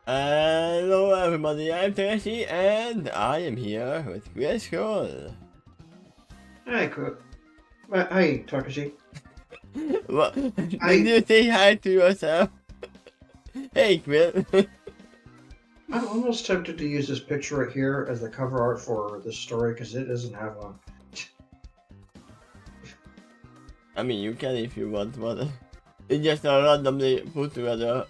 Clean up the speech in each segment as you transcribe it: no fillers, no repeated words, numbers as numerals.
Hello everybody, I'm Takeshy and I am here with Quill. Hi, hi, Takeshy. What? Did I you say hi to yourself? Hey Quill. I'm almost tempted to use this picture right here as the cover art for this story because it doesn't have one. I mean, you can if you want, but it's just randomly put together.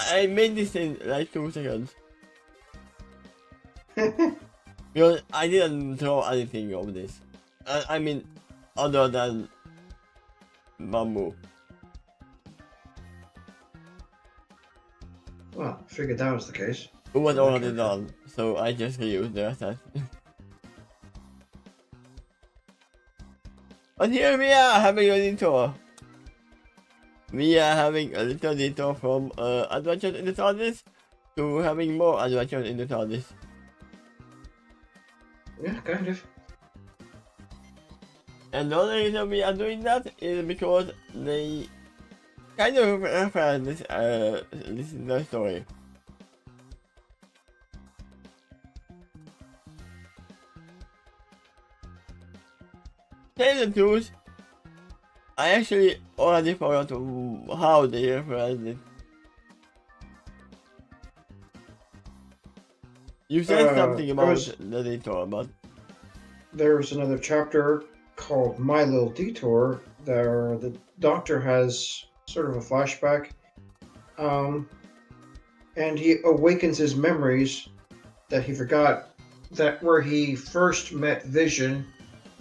I made this in like 2 seconds because I didn't draw anything of this. I mean, other than bamboo. Well, I figured that was the case. It was For that already character. done, so I just reused the assets. But here we are having a detour. We are having a little detour from adventures in the TARDIS to having more adventures in the TARDIS. Yeah, kind of. And the only reason we are doing that is because they kind of reference this is the story. Tell the truth, I actually already forgot how they referenced it. You said something There about was the detour, but there's another chapter called My Little Detour. There, the Doctor has sort of a flashback, um, and he awakens his memories that he forgot that where he first met Vision,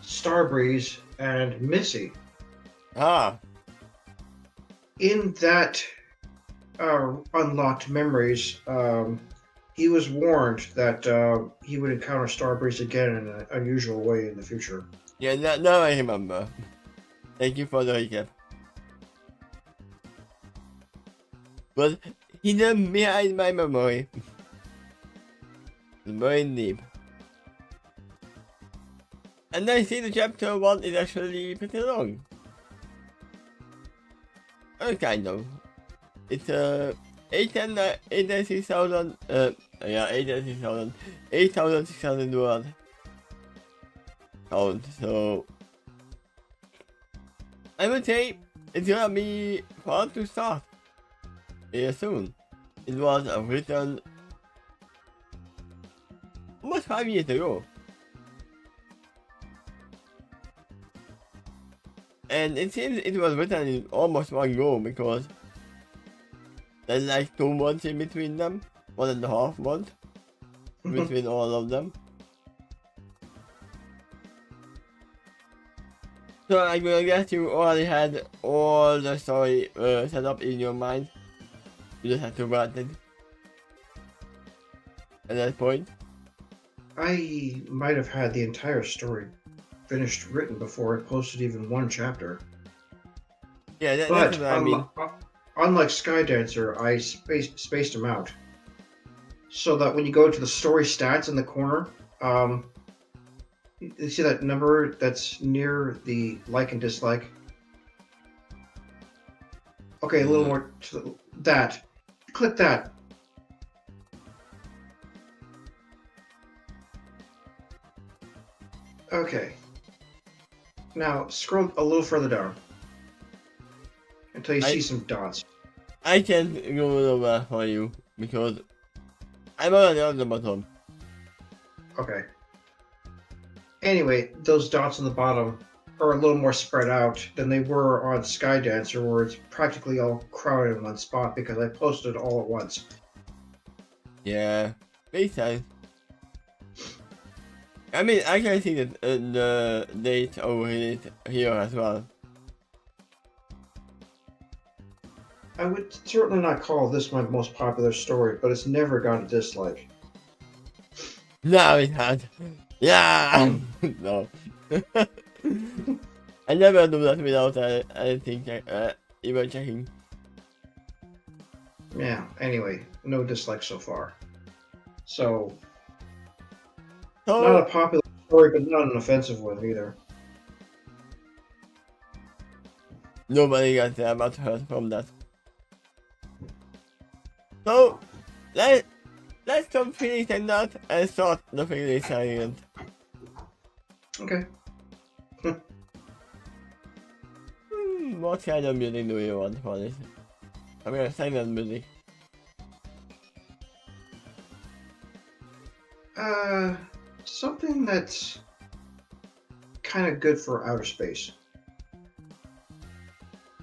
Starbreeze, and Missy. ah, In that unlocked memories, he was warned that he would encounter Starbreeze again in an unusual way in the future. yeah, now I remember. Thank you for the recap. But hidden behind my memory. Very deep. And I see the chapter 1 is actually pretty long. Kind of. It's 86,000, yeah, 8,600 word count, so I would say it's gonna be fun to start here soon. It was written almost 5 years ago. And it seems it was written in almost one go because there's like 2 months in between them, 1.5 months between all of them. So I guess you already had all the story set up in your mind. You just have to write it at that point. I might have had the entire story finished written before I posted even one chapter. Yeah, that's But what I mean. unlike Skydancer, I spaced them out. So that when you go to the story stats in the corner, you see that number that's near the like and dislike? Okay, a little more to that. Click that. Okay. Now scroll a little further down until you see some dots. I can go over for you because I'm already on the bottom. Okay. Anyway, those dots on the bottom are a little more spread out than they were on Skydancer, where it's practically all crowded in one spot because I posted all at once. Yeah, makes sense. I mean, I can see that the date over it here as well. I would certainly not call this my most popular story, but it's never got a dislike. No, it had. Yeah! No. I never do that without anything, even checking. Yeah, anyway, no dislike so far. So, not a So, popular story, but not an offensive one either. nobody got that much hurt from that. So let's come finish that and start the Feeling Stagnant. Okay. What kind of music do you want for this? I'm gonna silent music. Something that's kind of good for outer space.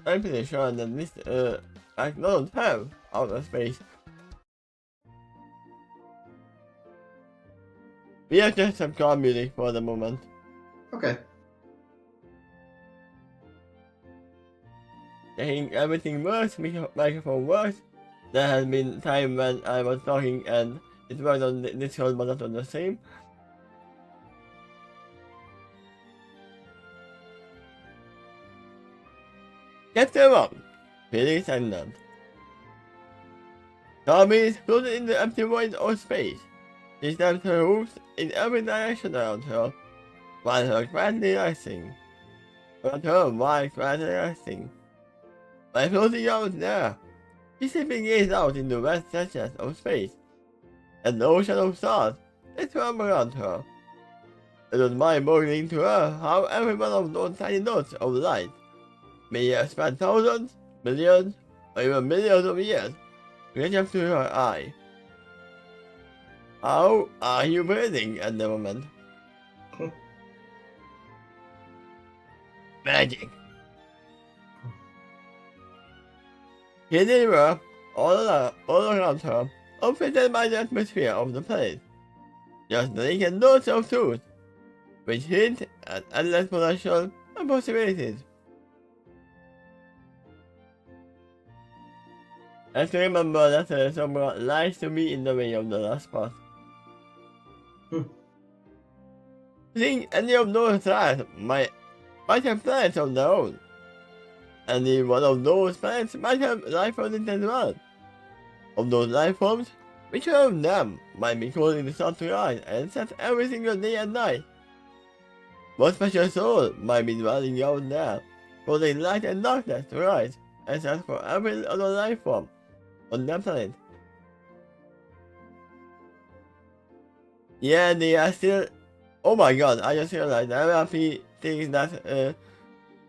I'm pretty sure that this I don't have outer space. We have just some car music for the moment. Okay. I think everything works, microphone works. There has been time when I was talking and it worked on Discord but not on the same. Chapter 1. Feeling Stagnant. Tommy is floated in the empty void of space. She snaps her hooves in every direction around her, while her quietly resting. But her mind quietly resting. By floating out there, she simply gazes out into vast stretches of space, and the ocean of stars that swam around her. It was mind-boggling to her how every one of those tiny dots of light may have spent thousands, millions, or even millions of years to reach up to her eye. How are you breathing at the moment? Magic. Here they were, all around her, unfitted by the atmosphere of the place. Just naked notes of truth, which hint at endless potential and possibilities. Let's remember that someone lies to me in the way of the last part. Think any of those stars might have planets of their own. Any one of those planets might have life on it as well. Of those life forms, which one of them might be causing the sun to rise and set every single day and night? What special soul might be dwelling out there, causing light and darkness to rise and set for every other life form on that planet? Yeah, they are still. Oh my god, I just realized I'm happy thinking that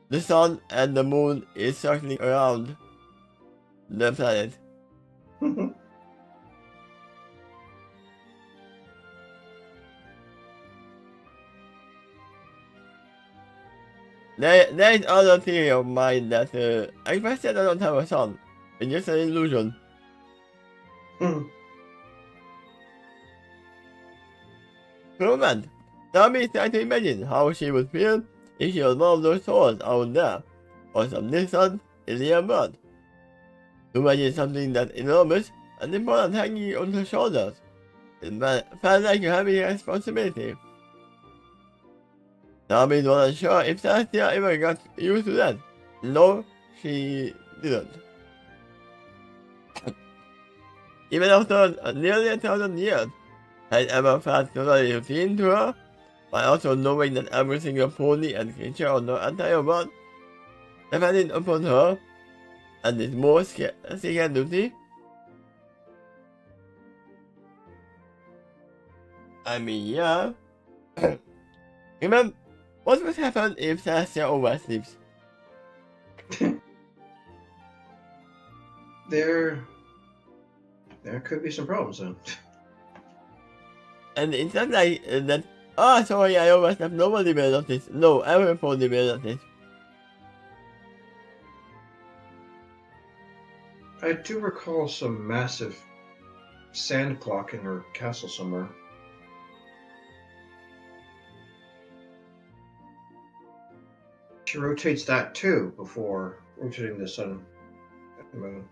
the sun and the moon is circling around the planet. There is other theory of mine that I said I don't have a sun. It's just an illusion. For a moment, Tommy is trying to imagine how she would feel if she was one of those souls out there, or some distant alien world. To imagine something that enormous and important hanging on her shoulders, it felt like a heavy responsibility. Tommy wasn't sure if Celestia ever got used to that. No, she didn't. Even after nearly 1,000 years, had ever felt totally routine to her, while also knowing that every single pony and creature on the entire world depended upon her and is more secret duty. I mean, yeah. Remember, what would happen if Celestia oversleeps? There could be some problems then. And it's not like that, oh sorry I overslept, nobody will notice. No, everybody will notice. I do recall some massive sand clock in her castle somewhere. She rotates that too before rotating the sun and moon.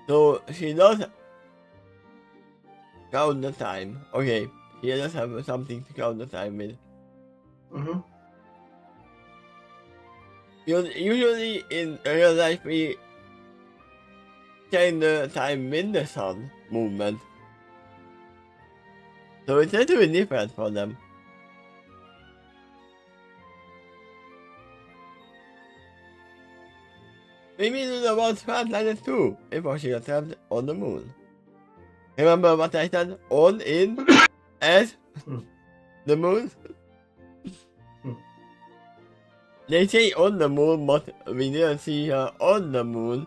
So she does count the time. Okay, she does have something to count the time with. Mm-hmm. Usually in real life we change the time with the sun movement. So it's a little bit different for them. Maybe Luna once found planet too, before she got trapped on the moon. Remember what I said? On, in, as the moon? They say on the moon, but we didn't see her on the moon.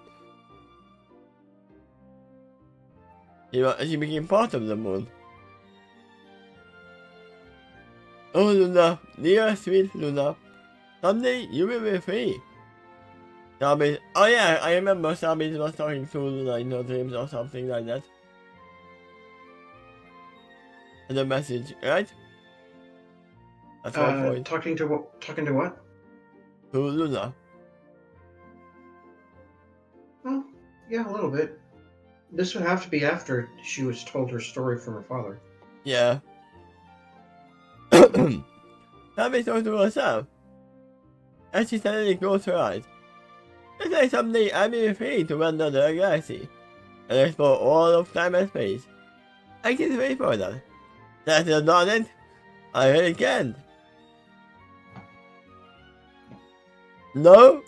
She became part of the moon. Oh Luna, dear sweet Luna, someday you will be free. Sabis, oh yeah, I remember Sabis was talking to Luna in her dreams or something like that. And the message, right? That's one point. Talking to what? To Luna. Well, yeah, a little bit. This would have to be after she was told her story from her father. Yeah. Sabis talked to herself. And she suddenly closed her eyes. It's like someday I will be free to wander the galaxy and explore all of time and space. I can't wait for that. That's not it. I really can't. No,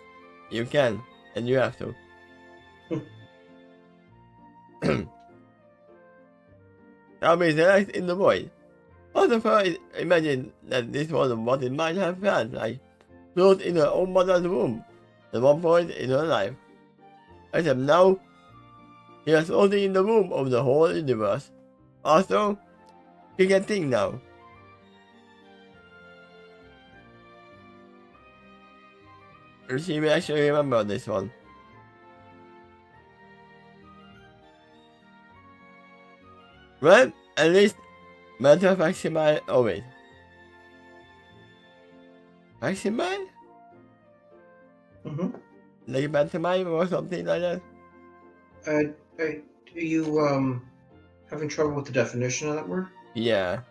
you can, and you have to. I'll be relaxed in the void. Also, imagine that this was what it might have felt like, float in her own mother's womb at one point in her life. Except now, she is floating in the womb of the whole universe. Also, she can think now. She will actually remember this one. Well, at least mental facsimile of it. Facsimile? Like pantomime or something like that? Are you having trouble with the definition of that word? Yeah.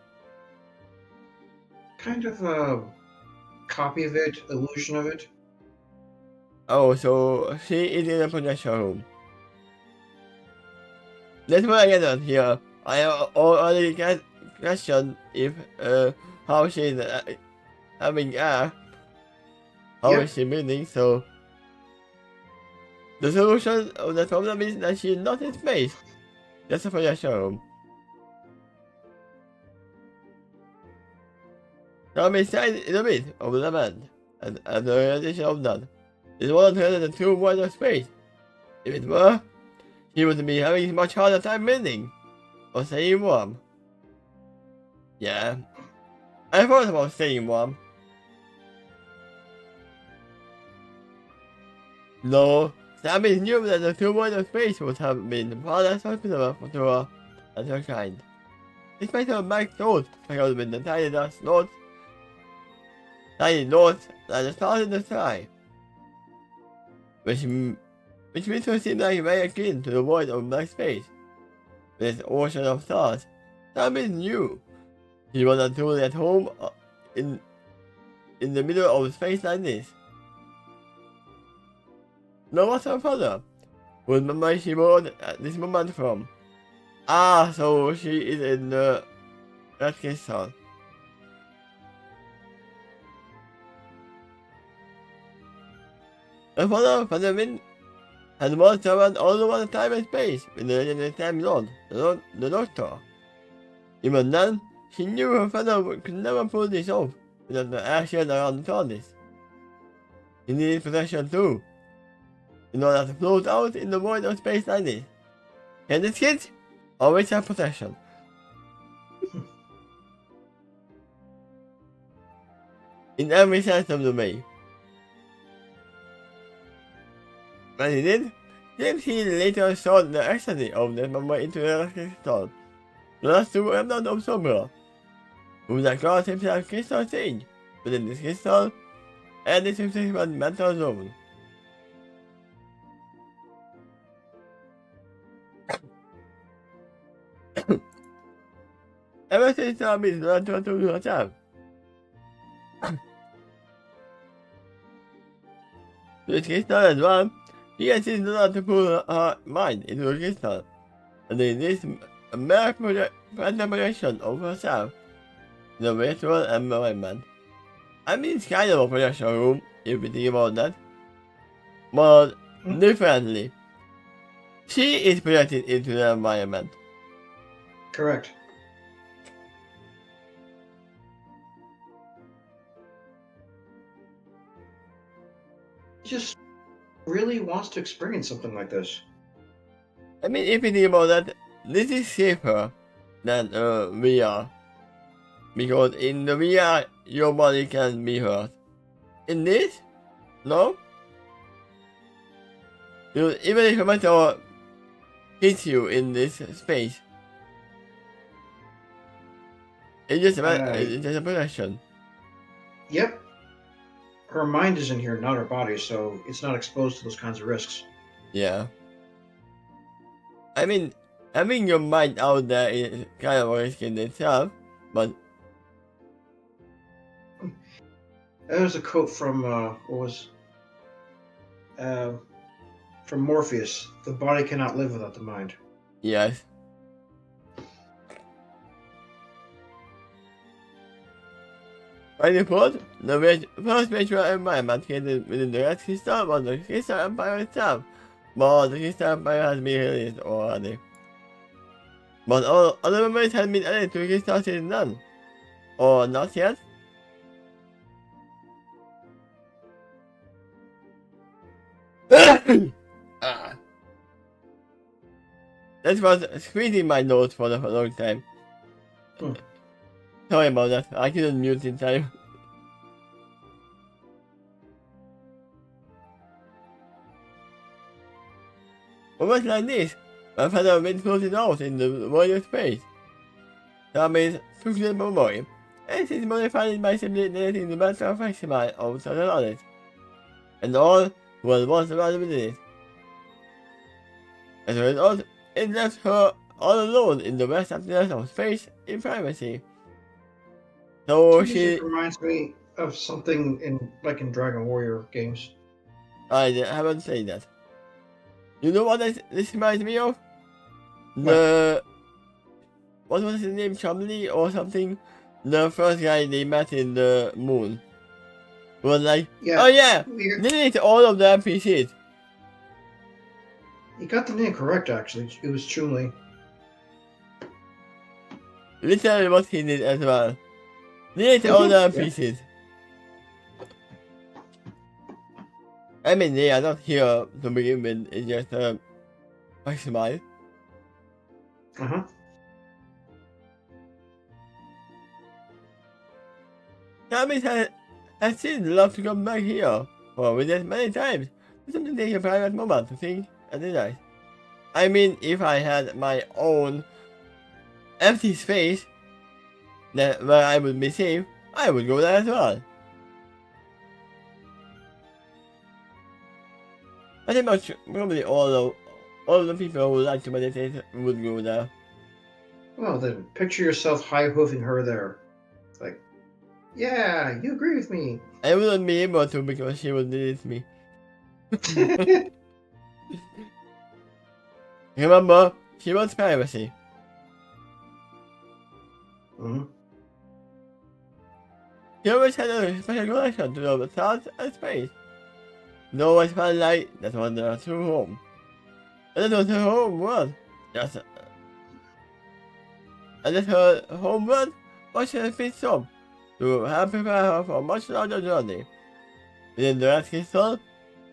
Kind of a copy of it, illusion of it. Oh, so she is in a projection room. That's what I get on here. I already questioned if how she's having how is she breathing, so the solution of the problem is that she's not in space. That's a projection room. Now I'm inside in the midst of the land, and the realization of that is one of the true void of space. If it were, he would be having a much harder time breathing, or staying warm. Yeah, I thought about staying warm. No, Sammy knew that the true void of space would have been far less hospitable to her and her kind. Despite her back thought, speckled with the tiny dots that the stars in the sky, which makes her seem like very akin to the void of black space. With its ocean of stars, Sammy knew she was not truly at home in the middle of space like this. Now what's her father? Whose memory she wrote at this moment from? Ah, so she is in the red crystal. Her father, Father Wind, had once traveled all over time and space with the legendary Time Lord, the Doctor. Even then, she knew her father could never pull this off without the action around the TARDIS. He needed protection too, in order to float out in the void of space like this. And the kids always have protection. In every sense of the way. When he did, James he later saw the ecstasy of the memory into the crystal. The last two remnants of Sombra, whom that calls himself Crystal Sage, within this crystal, and this subsequent mental zone. Ever since Tommy's learned to do herself, this crystal as well, she has since learned to put her mind into a crystal, and in this mere projection of herself, in a virtual environment. I mean, it's kind of a projection room, if you think about that. But differently. She is projected into the environment. Correct. He just really wants to experience something like this. I mean, if you think about that, this is safer than VR. Because in the VR, your body can be hurt. In this, no? Even if a meteor hits you in this space, it's just a protection. Yep. Her mind is in here, not her body, so it's not exposed to those kinds of risks. Yeah. I mean, having your mind out there is kind of a risk in itself, but There's a quote from from Morpheus: "The body cannot live without the mind." yes. By default, the first major environment created within the Red Crystal was the Crystal Empire itself, but the Crystal Empire has been released already. But all other members have been added to Crystal City none. Or not yet? Ah. That was squeezing my nose for a long time. Sorry about that, I couldn't mute in time. Almost like this, my father went floating out in the void of space. That means took the memory, and since modified by simply deleting the matter of maximi of the knowledge. And all was once around within it. As a result, it left her all alone in the vast emptiness of space in privacy. So she... reminds me of something in Dragon Warrior games. I haven't said that. You know what this reminds me of? What was his name? Chumley or something? The first guy they met in the moon. Was like, yeah, oh yeah, delete all of the NPCs. You got the name correct, actually. It was Chumley. Literally what he did as well. Delete all the NPCs. I mean, they are not here to begin with, it's just maximize. Uh-huh. Camis has still love to come back here for visit many times. Something take a private moment to think and realize. I mean, if I had my own empty space where I would be safe, I would go there as well. I think much probably all of the people who like to meditate would go there. Well, then picture yourself high-hoofing her there. It's like, yeah, you agree with me. I wouldn't be able to because she would delete me. Remember, she wants privacy. Mm-hmm. She always had a special connection to the stars and space. No one felt like that was her true home. And that was her home world. Yes. And that her home world was her fifth home to help prepare her for a much larger journey. Within the Red Crystal,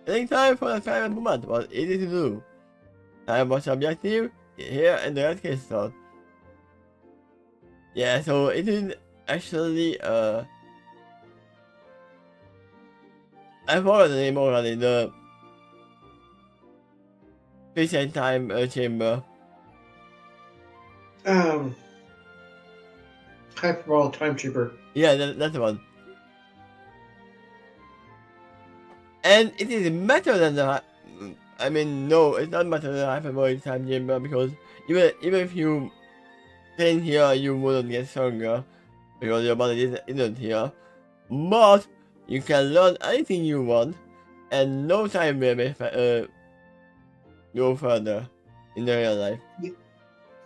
getting time for the private moment was easy to do. Time was subjective here in the Red Crystal. Yeah, so it is actually I forgot the name already, the space and time chamber. Hyperbolic time chamber. Yeah, that's the one. And it is better than the... I mean, no, it's not better than the hyperbolic time chamber because even if you train here, you wouldn't get stronger because your body isn't here. But you can learn anything you want, and no time will go further in the real life.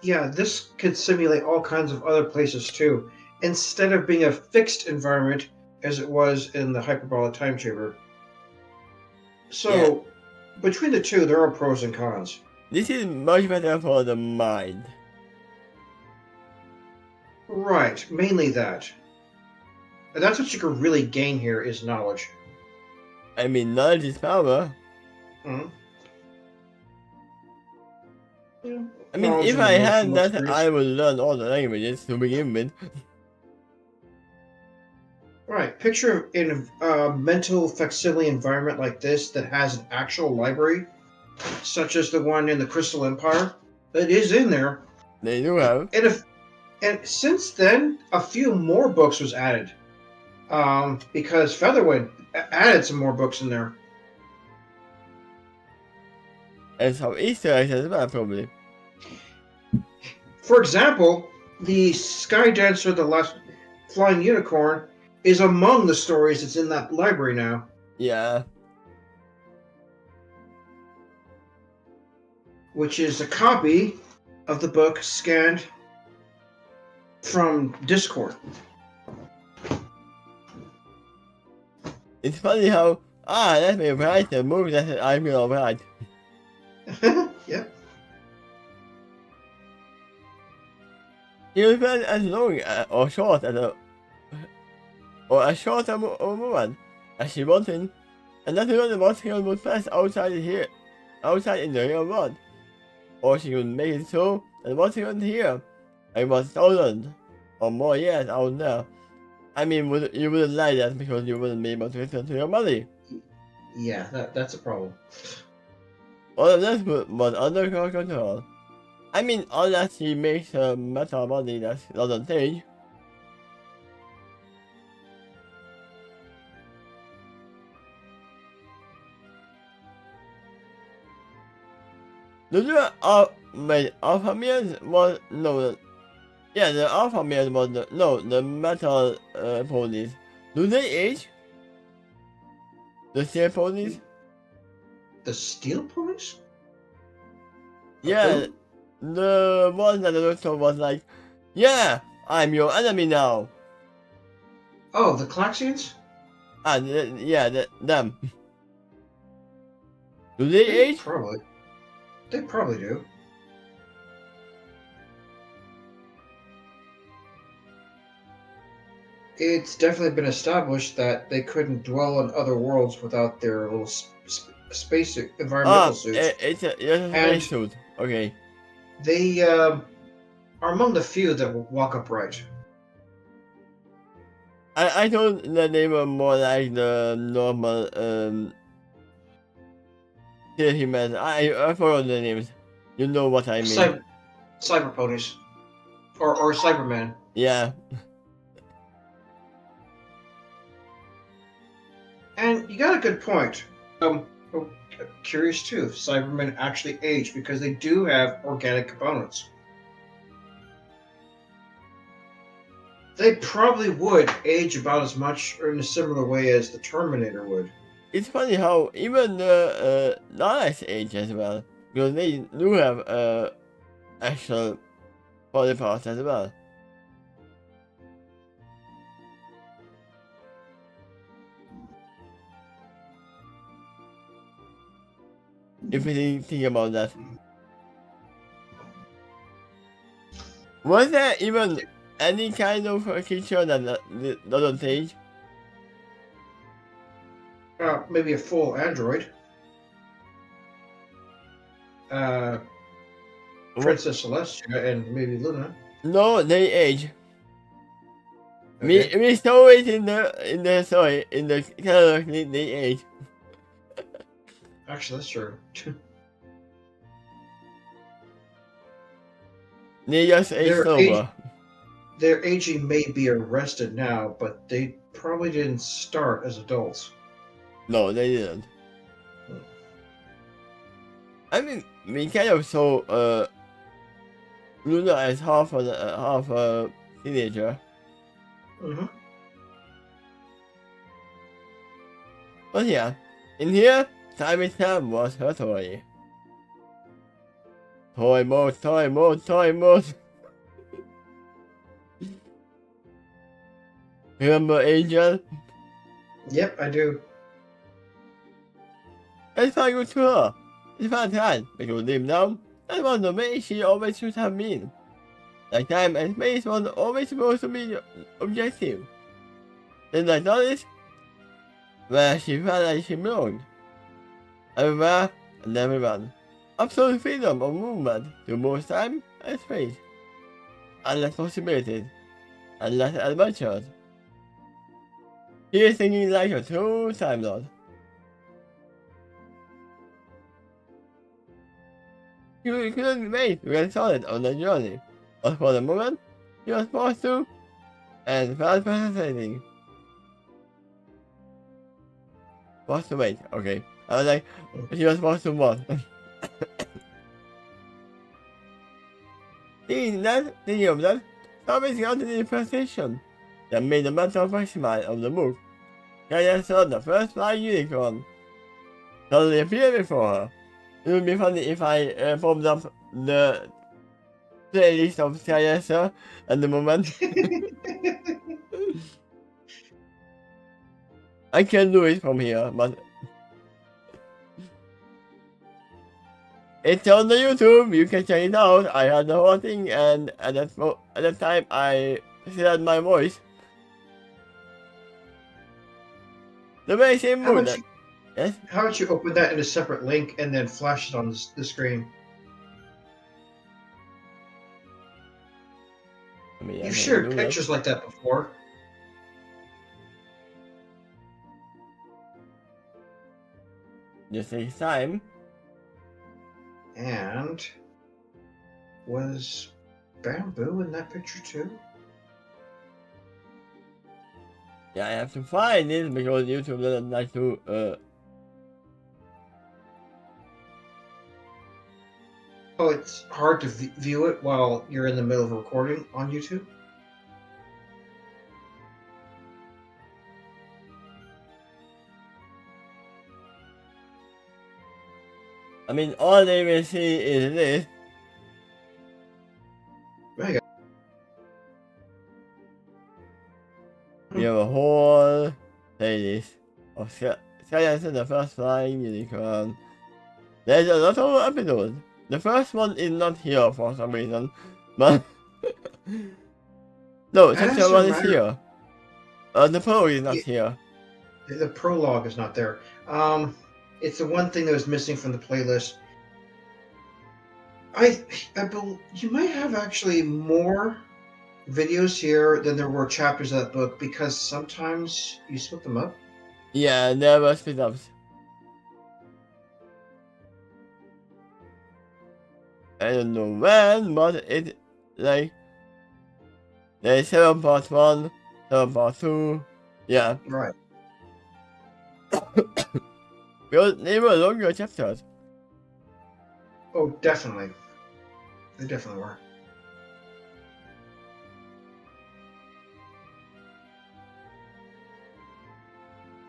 Yeah, this could simulate all kinds of other places too, instead of being a fixed environment as it was in the hyperbolic time chamber. So, between the two, there are pros and cons. This is much better for the mind. Right, mainly that. And that's what you can really gain here is knowledge. I mean, knowledge is power. Mm-hmm. Yeah. I mean, Knowledge if and I had emotional that, experience. I would learn all the languages to begin with. Right. Picture in a mental facsimile environment like this that has an actual library, such as the one in the Crystal Empire. That is in there. They do have. And since then, a few more books was added. Because Featherwind added some more books in there. And some Easter eggs as well, probably. For example, the Sky Dancer, the Last Flying Unicorn, is among the stories that's in that library now. Yeah. Which is a copy of the book scanned from Discord. It's funny how, let me write the movie that I will write. Yep. It was as long or short as as short a woman as she wanted, and nothing on the motorcycle would pass outside in the real world. Or she could make it so that the motorcycle here, and was stolen, or more years out there. I mean, you wouldn't like that because you wouldn't be able to return to your money. Yeah, that's a problem. All of this was under her control. I mean, unless she makes a metal body that doesn't change. The alpha males was no. Yeah, the alpha males was the metal ponies. Do they age? The steel ponies? The Steel Ponies? Yeah, Who? the one that the doctor was like, yeah, I'm your enemy now. Oh, the Claxians? Them. Do they age? Probably. They probably do. It's definitely been established that they couldn't dwell on other worlds without their little space environmental suits. It's a space suit. Okay. They are among the few that will walk upright. I thought that they were more like the normal humans. I forgot the names. You know what I mean. Cyber ponies. Or Cybermen. Yeah. And you got a good point. Curious too if Cybermen actually age because they do have organic components. They probably would age about as much or in a similar way as the Terminator would. It's funny how even the Daleks age as well. Because they do have actual body parts as well. If you think about that. Was there even any kind of creature that doesn't age? Maybe a full android. Princess Celestia and maybe Luna. No, they age. Okay. We saw it in the catalog, they age. Actually, that's true. They just age slower. Their aging may be arrested now, but they probably didn't start as adults. No, they didn't. I mean, we kind of saw Luna as half a teenager. Mm-hmm. But yeah, in here, Time was her toy. Toy mode. Remember Angel? Yep, I do. It's not good to her. It's fun time, because deep down, that was the way she always should have been. Like time and space was always supposed to be the objective. Then I noticed where she felt like she belonged. Everywhere and everyone. Absolute freedom of movement to both time and space. Endless possibilities. Endless adventures. She is thinking like a true Time Lord. She couldn't wait to get started on the journey, but for the moment, she was forced to, and felt fascinating. Forced to wait, okay. I was like, she was forced to what? Thinking of that, Thomas got to the position that made the mental maximize of the book. Kaya saw the first flying unicorn suddenly appear before her. It would be funny if I formed up the playlist of Kaya at the moment. I can do it from here, but it's on the YouTube. You can check it out. I had the whole thing, and at that time I said my voice. The very same mood. Yes? How about you open that in a separate link and then flash it on the screen? I mean, You've shared pictures like that before. Just takes time. And was Bamboo in that picture too? Yeah, I have to find it because YouTube doesn't like to Oh, it's hard to view it while you're in the middle of recording on YouTube? I mean, all they will see is this. There you go. We have a whole playlist of Science and the First Flying Unicorn. There's a lot of episodes. The first one is not here for some reason, but no, chapter 1 is here. The prologue is not here. The prologue is not there. It's the one thing that was missing from the playlist. I believe you might have actually more videos here than there were chapters of that book because sometimes you split them up. Yeah, there were split ups. I don't know when, but it like there's 7 part 1, 7 part 2. Yeah. Right. Because they were longer chapters. Oh, definitely. They definitely were.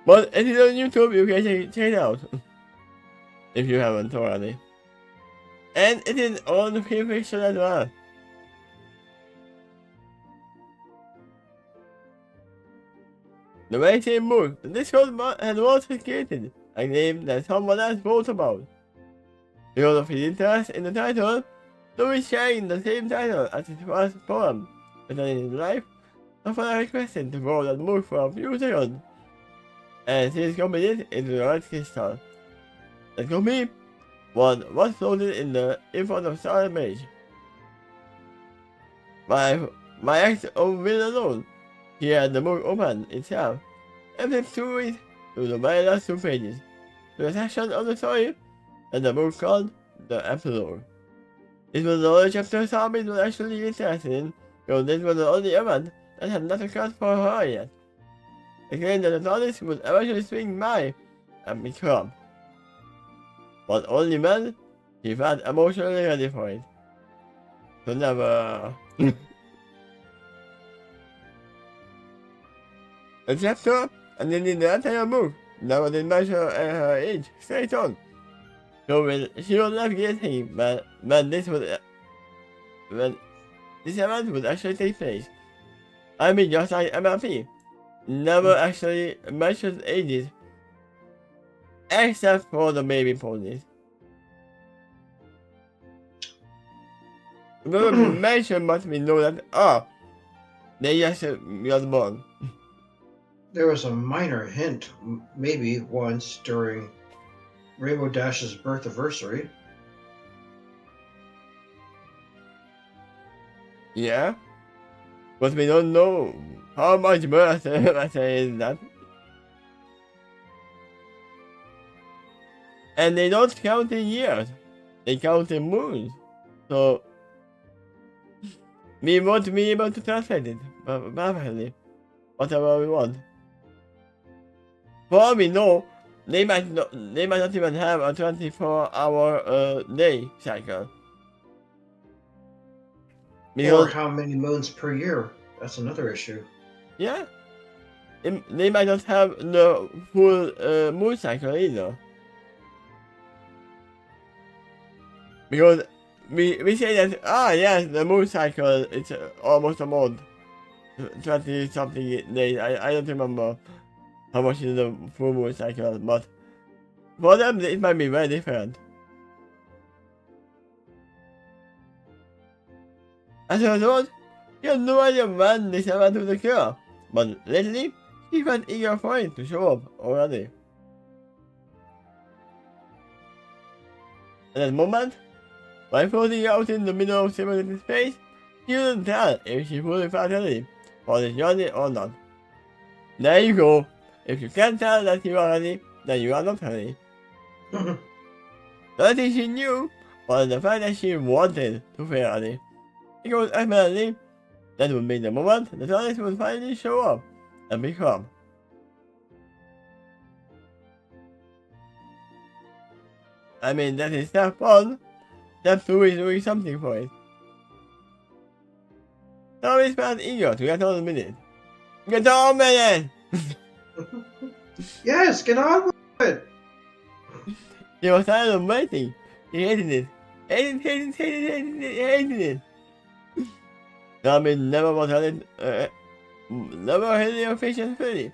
But it is on YouTube, you can check it out. If you haven't already. And it is on the fiction as well. The very same book, this had was created, a name that someone else wrote about. Because of his interest in the title, Louis sharing the same title as his first poem written in his life, someone requested to borrow that book for a few seconds, and since copied it into the red crystal. That copy was floated in front of Sarah Mage. My act of will alone, he had the book open itself, and flipped through it to the very last 2 pages, to a section of the story and the book called The Epilogue. This was the only chapter Sarah was actually interested in, because this was the only event that had not occurred for her yet. It claimed that the TARDIS would eventually swing by and become. But only when he felt emotionally ready for it. So never. A chapter, and then in the entire book, never did measure her age straight on. So she was left guessing when this event would actually take place. I mean, just like MLP, never actually measured ages. Except for the baby ponies. The mention must be know that, they just got born. There was a minor hint, maybe once during Rainbow Dash's birth anniversary. Yeah? But we don't know how much birthday is that. And they don't count in years. They count in moons. So we won't be able to translate it perfectly. Whatever we want. For all we know, they might not even have a 24-hour day cycle. Or how many moons per year? That's another issue. Yeah. They might not have the full moon cycle either. Because we say that, yes, the moon cycle is almost a month. 20 something days. I don't remember how much is the full moon cycle, but for them it might be very different. As a result, he had no idea when this event would occur, but lately, he was eager for it to show up already. At that moment, while floating out in the middle of simulated space, he couldn't tell if she fully felt ready for this journey or not. There you go. If you can't tell that you are ready, then you are not ready. The only thing she knew was the fact that she wanted to feel ready. Because ultimately, that would be the moment the TARDIS would finally show up and become. I mean, that is step 1. Step 2 is doing something for it. TARDIS felt eager to get on with it. Get on with it! Yes, get on with it! He was tired of waiting. He hated it. Hated it. Robin never was never had her patience fully,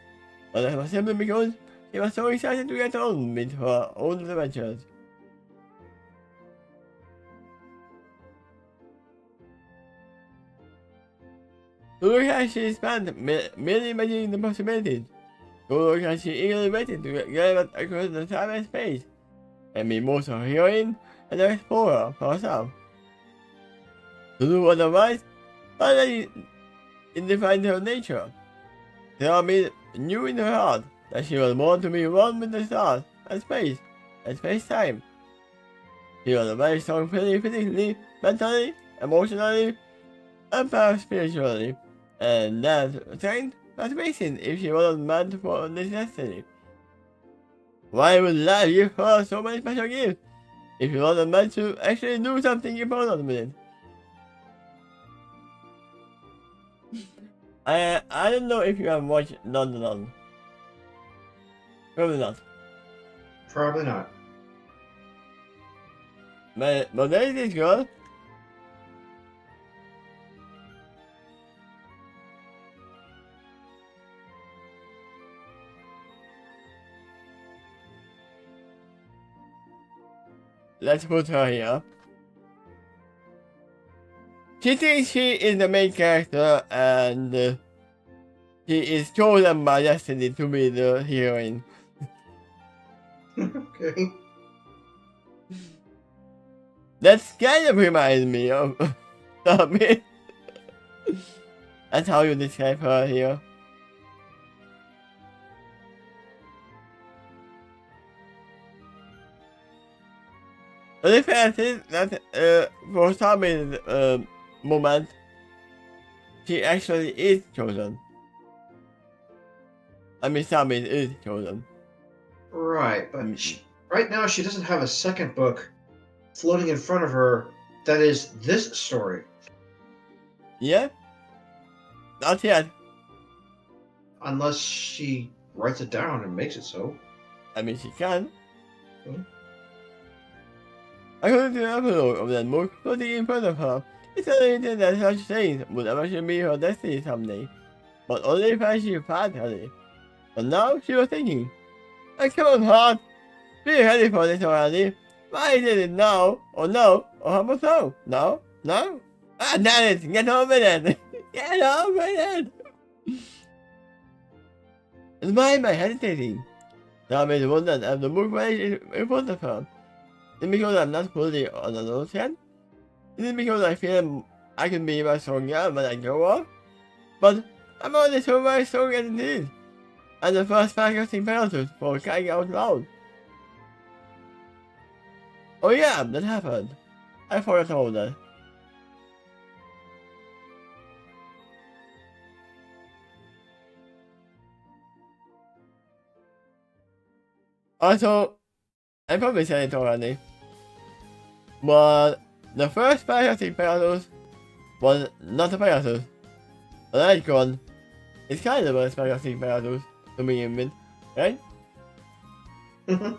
but that was simply because he was so excited to get on with her own adventures. To look as she spent merely imagining the possibilities, to look as she eagerly waited to get across the time and space, and be both a heroine and an explorer for herself. To do otherwise, finally, it defined her nature. There knew in her heart that she was born to be one with the stars and space-time. She was a very strong physically, mentally, emotionally, and perhaps spiritually, and that strength was missing if she wasn't meant for this destiny. Why would life give her so many special gifts if she wasn't meant to actually do something important with it? I don't know if you have watched London. Probably not. Probably not. But there is this girl. Let's put her here. She thinks she is the main character and she is chosen by destiny to be the heroine. Okay. That kind of reminds me of Tommy. That's how you describe her here. The difference is that for Tommy's moment, she actually is chosen. I mean, Tommy is chosen. Right, but right now she doesn't have a second book floating in front of her that is this story. Yeah? Not yet. Unless she writes it down and makes it so. I mean, she can. Hmm. According to the epilogue of that book, floating in front of her, it's hinted that such things would eventually be her destiny someday, but only if she felt ready. But now she was thinking, come on, heart, Be ready for this already. Why did it now? Or no? Or how about so? No? No? Ah, damn it! Get over it! Get over it! And why am I hesitating? Now I wonder if the book is in front of her. Is it because I'm not fully on the nose yet? Is it because I feel I can be much stronger when I grow up? But I'm only so very strong as it is. And the first podcasting penalties for crying out loud. Oh yeah, that happened. I forgot all that. Also, I probably said it already, but the first podcasting penalties was not a Pegasus. An icon is kind of a podcasting Pegasus to begin with, right? Mhm.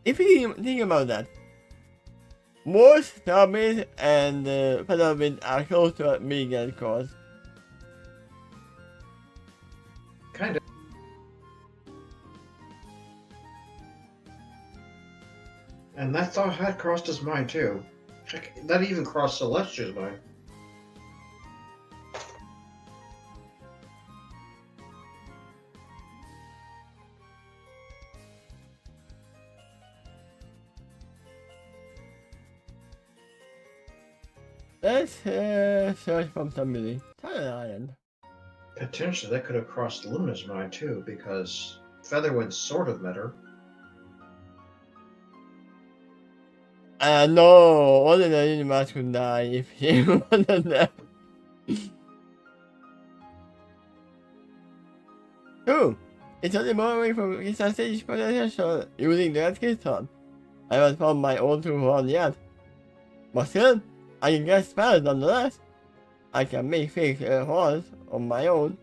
If you think about that, most zombies and Pedalwind are close to being a cause. Kind of. And that thought had crossed his mind too. Heck, that even crossed Celestia's mind. Let's search from somebody. Silent Island. Potentially, that could have crossed Luna's mind too, because Featherwind sort of met her. No, only the universe could die if he wanted that. Two, it's only more away from his stage potential using that crystal. I haven't found my own true horn yet. But still, I can get spells nonetheless. I can make fake horns on my own.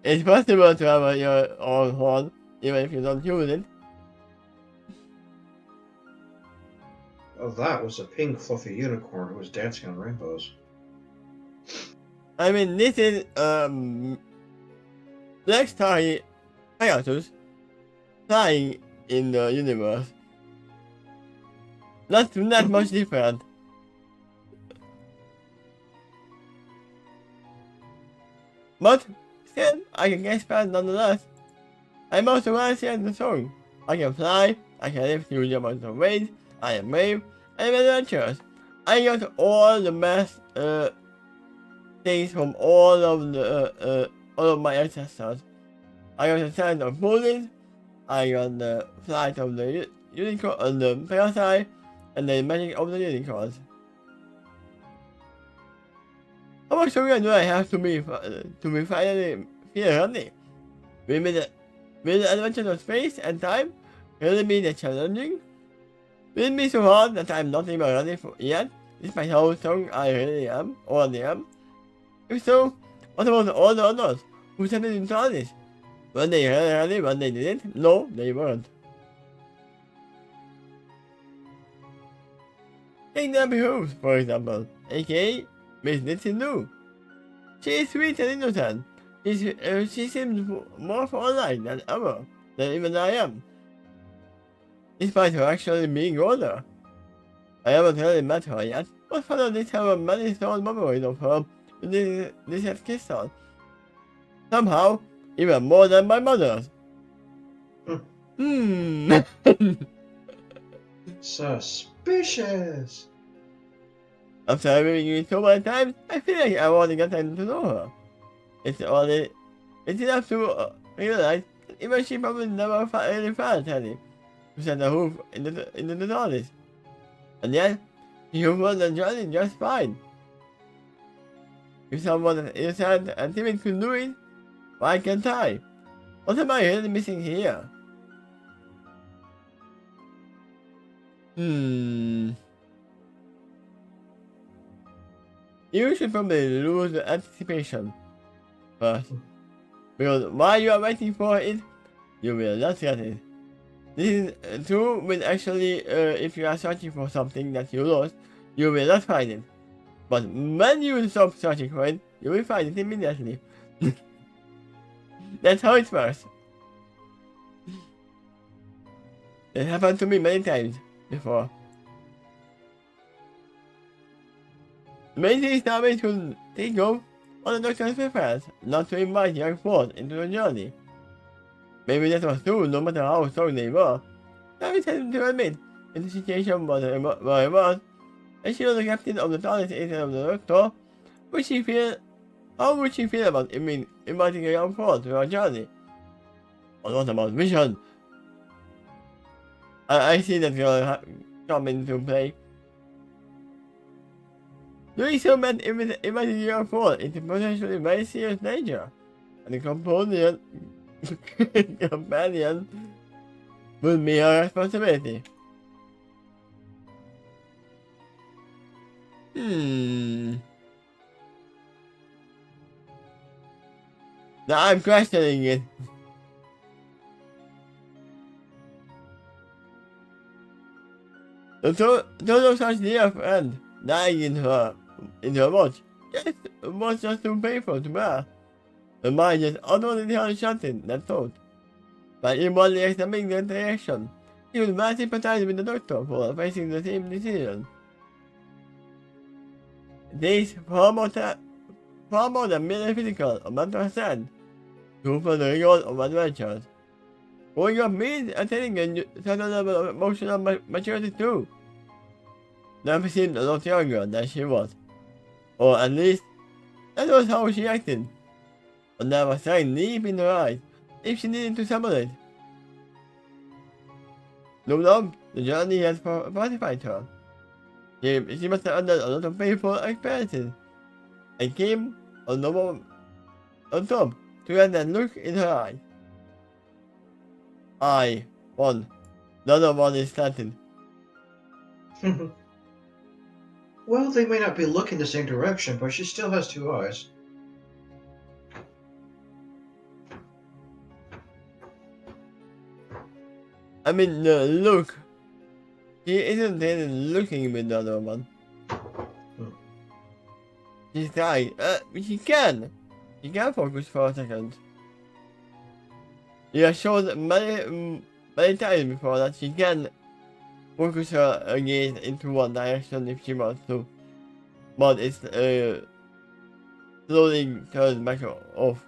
It's possible to have your own horn, even if you don't use it. Oh, that was a pink fluffy unicorn who was dancing on rainbows. I mean, this is Black Starry Pegasus flying in the universe. Not that much different. But still, I can get spells nonetheless. I'm also well in the song. I can fly, I can lift huge amounts of weight, I am brave, I am adventurous. I got all the best things from all of my ancestors. I got the sound of bullets, I got the flight of the unicorn, the parasite, and the magic of the unicorns. How much longer do I have to be finally feel ready? Will the adventure of space and time really be that challenging? Will it be so hard that I'm not even ready for yet, despite how strong I really am, already am? If so, what about all the others who said it in college? Were they really ready when they didn't? No, they weren't. Take the Behoves, for example, aka Miss Nancy Lou. She is sweet and innocent. She seems more online than ever, than even I am. Despite her actually being older. I haven't really met her yet, but finally have many strong memories of her in this crystal. Somehow, even more than my mother's. Suspicious. After reading it so many times, I feel like I want to get time to know her. It's enough to realize that even she probably never really felt Teddy, who set the hoof in the TARDIS. And yet, he hoofed the journey just fine. If someone is innocent and timid could do it, why can't I? What am I really missing here? You should probably lose the anticipation first. Because while you are waiting for it, you will not get it. This is true when actually if you are searching for something that you lost, you will not find it. But when you stop searching for it, you will find it immediately. That's how it works. It happened to me many times before. The main thing is now is to think of on the doctor's preference, not to invite young folks into the journey. Maybe that was true no matter how strong they were. Now it's time to admit that the situation was where it was, and she was the captain of the tallest agent of the doctor. How would she feel about inviting a young folks to her journey? Or what about vision? I see that girl come into play. Doing so meant inviting your fall into potentially very serious danger, and the companion would be her responsibility. Now I'm questioning it. The total such dear friend dying in her watch was just too painful to bear. The mind just automatically shutting that thought. But inwardly examining the reaction, he was very sympathized with the doctor for facing the same decision. This far more than merely physical or mental stand, to for the reward of adventures. Growing up means attaining a certain level of emotional maturity too. Never seemed a lot younger than she was. Or at least, that was how she acted. But there was something deep in her eyes, if she needed to separate. No doubt, the journey had fortified her. She must have undergone a lot of painful experiences, and came on top to get that look in her eyes. The other one is started. Well, they may not be looking the same direction, but she still has two eyes. I mean, look. He isn't really looking with the other one. She's trying. She can. She can focus for a second. He has shown many times before that she can focus her gaze into one direction if she wants to. But it's slowly turns back off.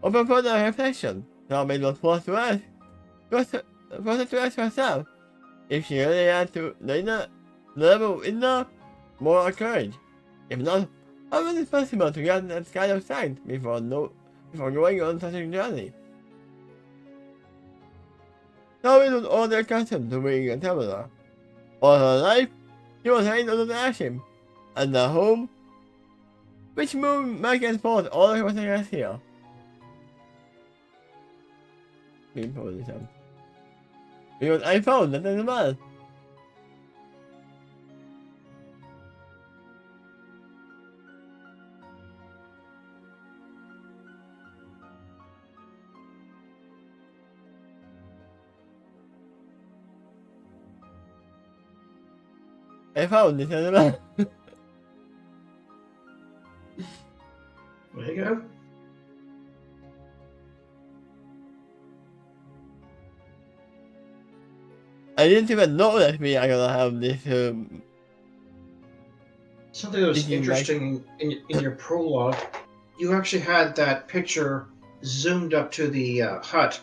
Upon further reflection, Carmen was forced to ask herself if she really had to level enough more courage. If not, how was it possible to get that kind of strength before going on such a journey? Carmen was already accustomed to being a traveler. All her life, she was raised under the Ashim, and the home, which moved back and forth all across the rest here. Because I found that as well. I found it as well. There you go. I didn't even know that we are gonna have this. Something that was interesting in your prologue, you actually had that picture zoomed up to the hut,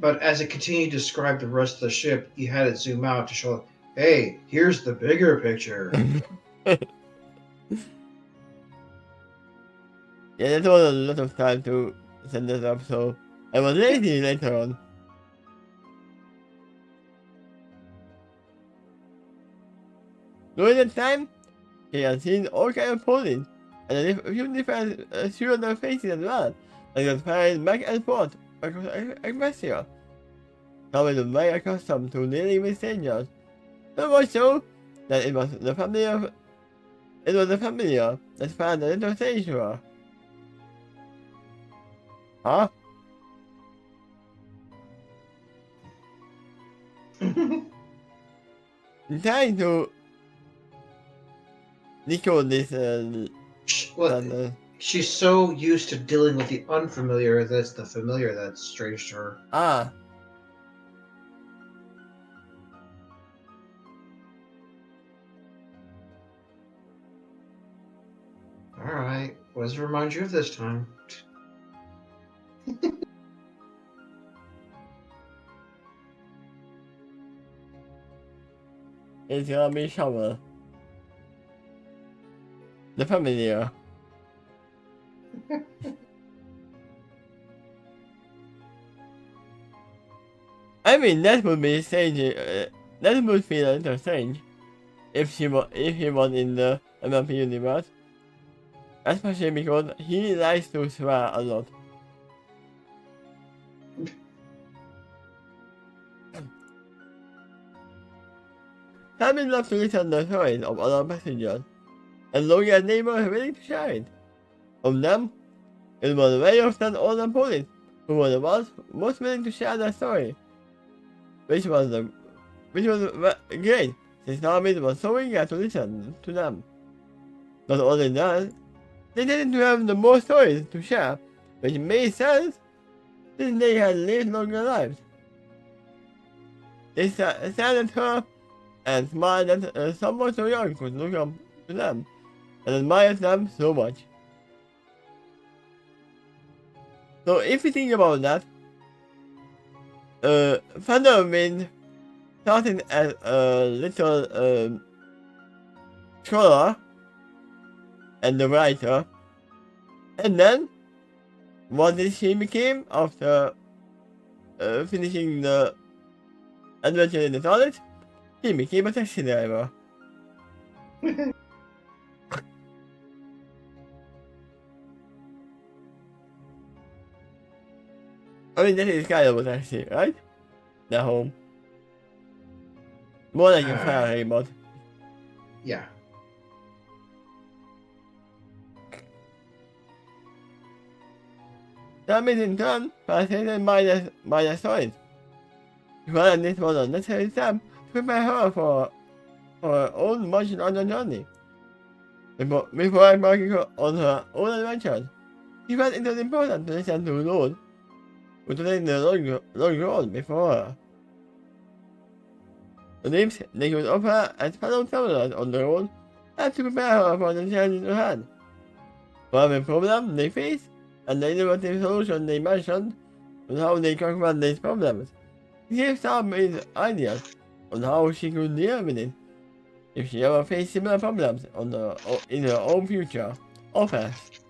but as it continued to describe the rest of the ship, you had it zoom out to show, hey, here's the bigger picture. Yeah, that was a lot of time to set this up, so I was lazy later on. During that time, he had seen all kinds of ponies, and a few different pseudo faces as well, like the flying back and forth across Equestria. Thomas was very accustomed to dealing with strangers, so much so that it was the familiar that found the little stage to her. Huh? Trying to decode this Well, she's so used to dealing with the unfamiliar that's the familiar that's strange to her. Ah. Alright, what does it remind you of this time? It's gonna be shovel. The familiar. I mean, that would be strange. That would feel a little strange if he was in the MLP universe, especially because he likes to swear a lot. Simon loves to listen to the stories of other passengers, and long as they were willing to share it. Of them, it was very often older police who were the ones most willing to share their story, which was great, since Simon was so eager to listen to them. Not only that, they tended to have the most stories to share, which made sense since they had lived longer lives. They stared at her and smiled at someone so young could look up to them and admired them so much. So if you think about that, Thunderwind started as a little scholar and a writer, and then what did she become after finishing the adventure in the toilet? He became a taxi driver. I mean, that is kind of a taxi, right? The home. More like a ferry, but... Yeah. That means in turn, fascinated by the stories. Well, this was a necessary step to prepare her for her own much larger journey. Before embarking on her own adventures, she felt it was important to listen to those who took the long road before her. The tips they could offer as fellow travelers on the road helped to prepare her for the challenges ahead. Whatever problem they faced, and the innovative solution they mentioned on how they confront these problems. He gave some ideas on how she could deal with it if she ever faced similar problems in her own future or past.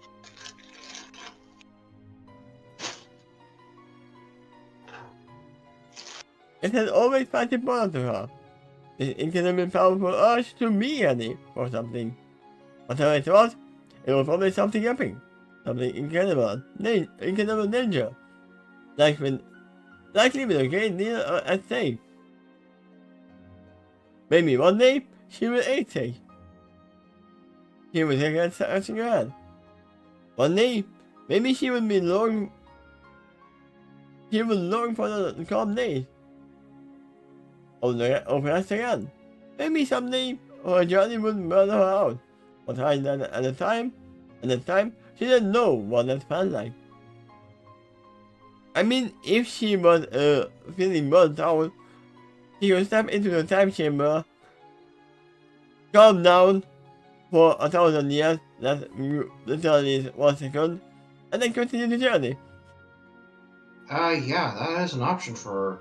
It had always felt important to her, this incredibly powerful urge to be ready for something. Whatever it was probably something epic, something incredible danger, likely with a great deal at stake. Maybe one day she will ache. She will take a cigarette. One day, maybe she will long for the calm days of rest again. Maybe someday her journey would murder her out. But at the time, she didn't know what that felt like. I mean, if she was feeling burnt out, she could step into the time chamber, calm down for 1,000 years, that literally is 1 second, and then continue the journey. Yeah, that is an option for her.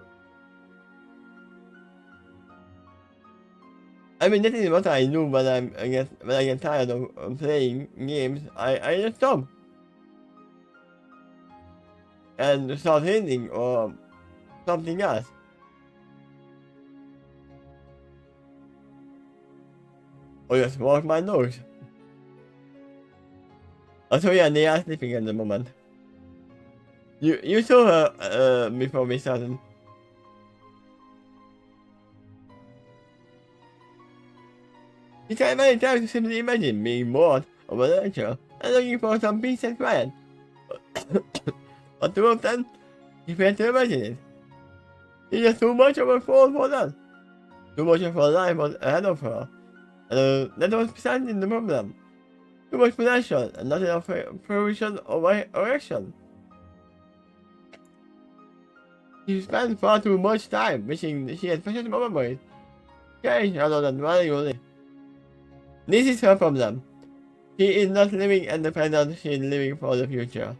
I mean, that is what I do when I get tired of playing games. I just stop and start reading or something else. Or just walk my dogs. Oh, so yeah, they are sleeping at the moment. You saw her before we started. You tried many times to simply imagine being bored of a lecture and looking for some peace and quiet. But too often, she failed to imagine it. She's just too much of a fool for that. Too much of her life was ahead of her. And that was precisely the problem. Too much potential and not enough fruition or action. She spent far too much time wishing she had precious memories. Cherish rather than dwelling on it. This is her problem. She is not living in the present, she is living for the future.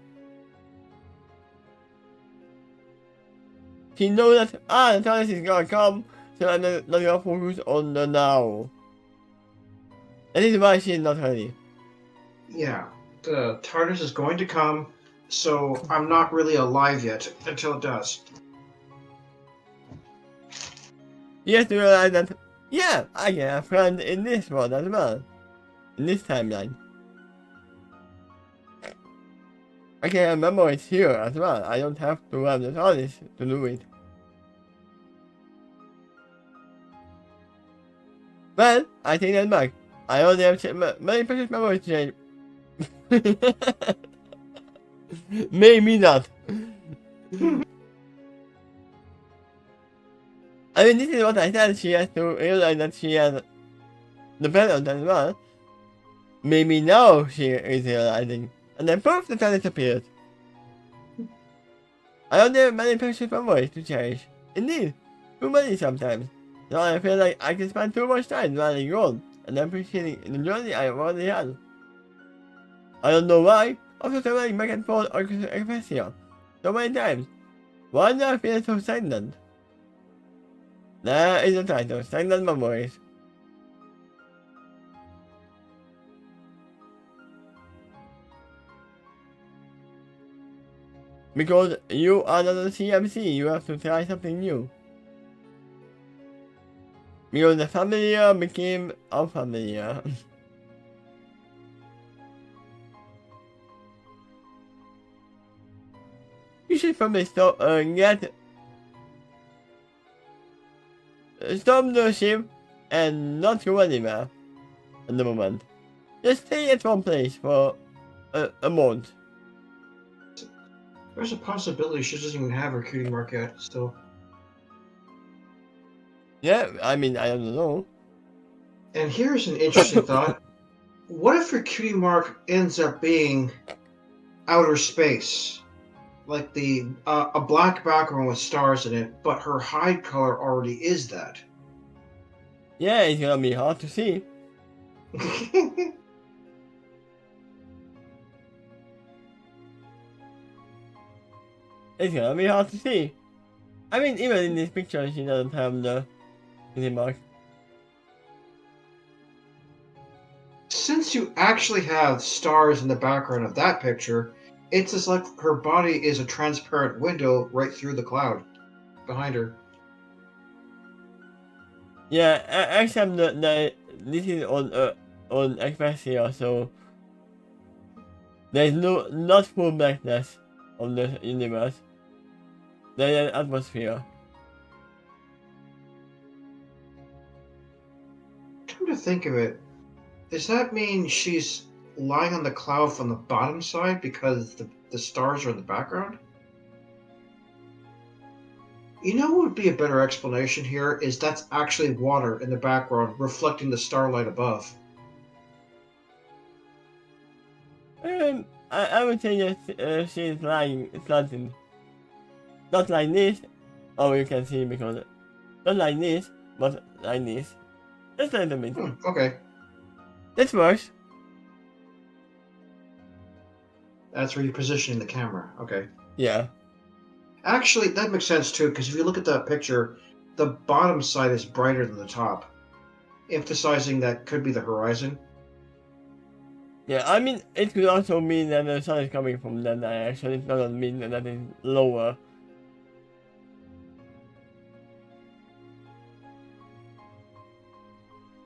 She knows that, the TARDIS is gonna come, so I'm not gonna focus on the now. That is why she is not ready. Yeah, the TARDIS is going to come, so I'm not really alive yet until it does. You have to realize that, yeah, I can have friends in this world as well. In this timeline. I can have memories here as well. I don't have to have the TARDIS to do it. Well, I take that back. I only have many precious memories to change. Maybe not. I mean, this is what I said. She has to realize that she has the present as well. Maybe now she is realizing. And then poof, the TARDIS appears. I only have many precious memories to cherish. Indeed, too many sometimes. So I feel like I can spend too much time dwelling on and appreciating the journey I have already had. I don't know why, also traveling back and forth across here so many times. Why do I feel so stagnant? There is the title, Stagnant Memories. Because you are not a CMC, you have to try something new. Because the familiar became unfamiliar. You should probably stop the ship and not go anywhere at the moment. Just stay at one place for a month. There's a possibility she doesn't even have her cutie mark yet, still. Yeah, I mean, I don't know. And here's an interesting thought. What if her cutie mark ends up being outer space? Like a black background with stars in it, but her hide color already is that. Yeah, it's gonna be hard to see. It's gonna be hard to see. I mean, even in this picture, she doesn't have the mark. Since you actually have stars in the background of that picture, it's as like her body is a transparent window right through the cloud behind her. Yeah, except that this is on Expressia, so there's not full blackness of the universe. There's an atmosphere. Come to think of it, does that mean she's lying on the cloud from the bottom side because the stars are in the background? You know what would be a better explanation here is that's actually water in the background reflecting the starlight above. I would say that she's lying slanted. Not like this. Oh, you can see because not like this, but like this. Just a little bit. Okay. This works. That's where you're positioning the camera. Okay. Yeah. Actually, that makes sense too, because if you look at that picture, the bottom side is brighter than the top, emphasizing that could be the horizon. Yeah, I mean, it could also mean that the sun is coming from that direction. It doesn't mean that it's lower.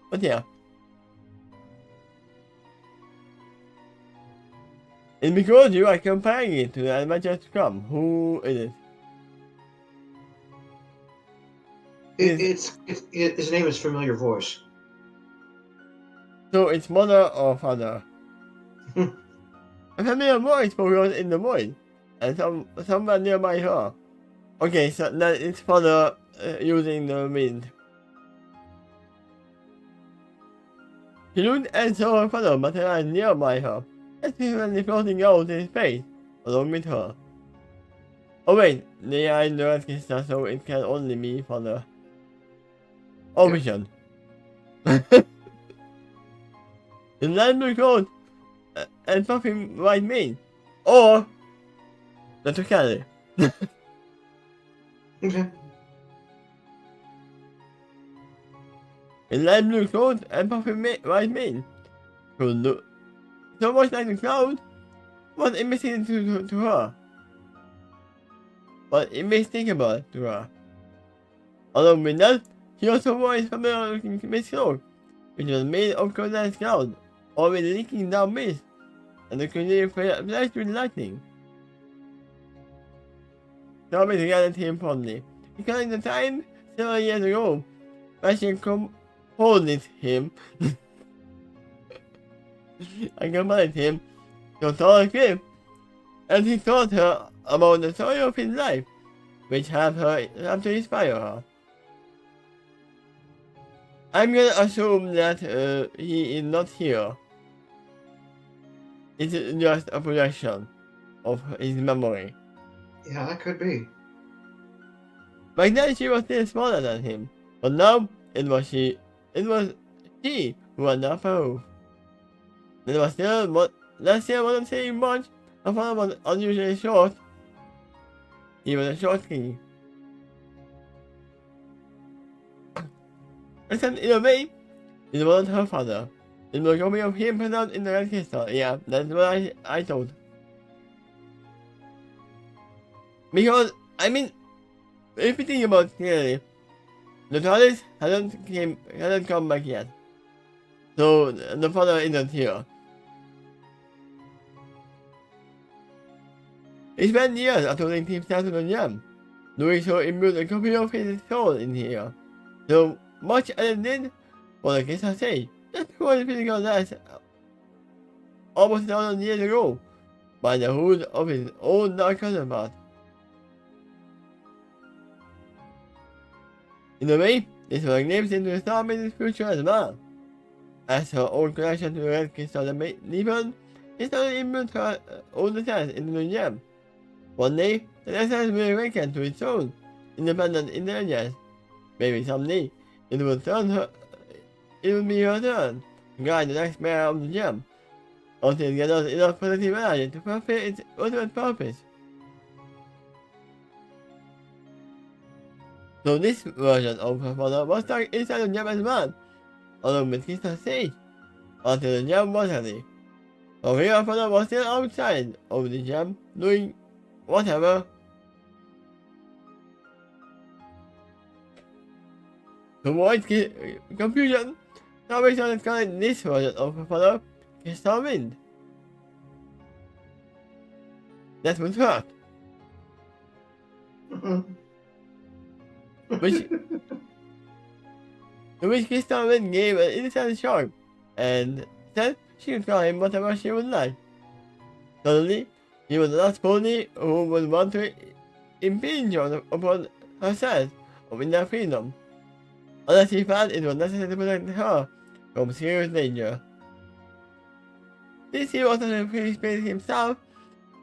But yeah. It's because you are comparing it to the adventure to come. Who is it? His name is familiar voice. So it's mother or father? A familiar voice was in the void, and someone nearby her. Okay, so that it's father using the wind. She looked and saw her father materialize nearby her, especially floating out in space, along with her. Oh wait, they are in the red crystal, so it can only be father. Oh, vision. The land blue coat and puffing white mane. Or the Takeshy. Okay. The land blue coat and puffing white mane. Who look so much like the cloud, was imitated to her. But unmistakable to her. Along with that, she also wore a familiar looking mist cloak, which was made of condensed cloud, already leaking down mist, and the continued flashed with lightning. Tommy regarded him fondly, recalling the time several years ago when she comforted him and commanded him to tell a cliff, and he told her about the story of his life, which had to inspire her. I'm gonna assume that he is not here. It's just a projection of his memory. Yeah, that could be. Back then she was still smaller than him, but now it was she who had the upper roof. It was still, but last year wasn't saying much. Her father was unusually short. He was a short king. Except in a way, it wasn't her father. It was a copy of him put out in the red crystal. Yeah, that's what I thought. Because, I mean, if you think about it clearly, the TARDIS hasn't come back yet. So, the father isn't here. He spent years attempting Team Star to the Jam, doing so imbued a copy of his soul in here. So much as it did for the crystal stage, just before the physical death almost 1,000 years ago, by the hood of his own dark counterpart. In a way, this was a glimpse into the Star Maid's future as well. As her own connection to the red crystal deepened, she started imbued her own desires into the gem. One day, the desires will awaken to its own independent intelligence. Maybe someday, it will be her turn to guide the next bearer of the gem, until it gathers enough positive energy to fulfill its ultimate purpose. So this version of her father was stuck inside the gem as well, along with Crystal Sage, until the gem was ready. So here her father was still outside of the gem, doing whatever. To avoid confusion, Tommy started calling this version of her father Crystal Wind. That would hurt. Which Crystal Wind gave an innocent shock and said she could call him whatever she would like. Suddenly, he was the last pony who would want to impinge upon herself of in their freedom, unless he felt it was necessary to protect her from serious danger. Since he wanted to free space himself,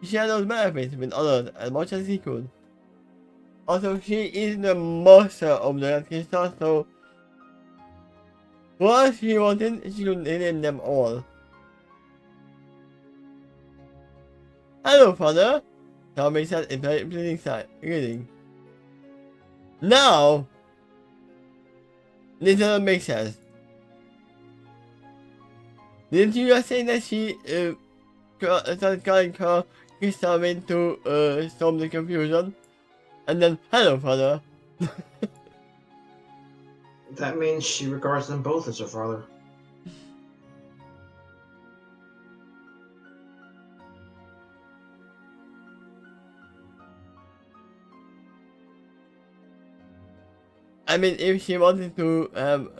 he shared those benefits with others as much as he could. Also, she is the master of the red crystal, so once she wanted, she could name them all. Hello, father, Tommy said in a pleading greeting. Now, this doesn't make sense. Didn't you just say that she started calling her Crystal Wind to storm the confusion? And then, hello, father. That means she regards them both as her father. I mean, if she wanted to have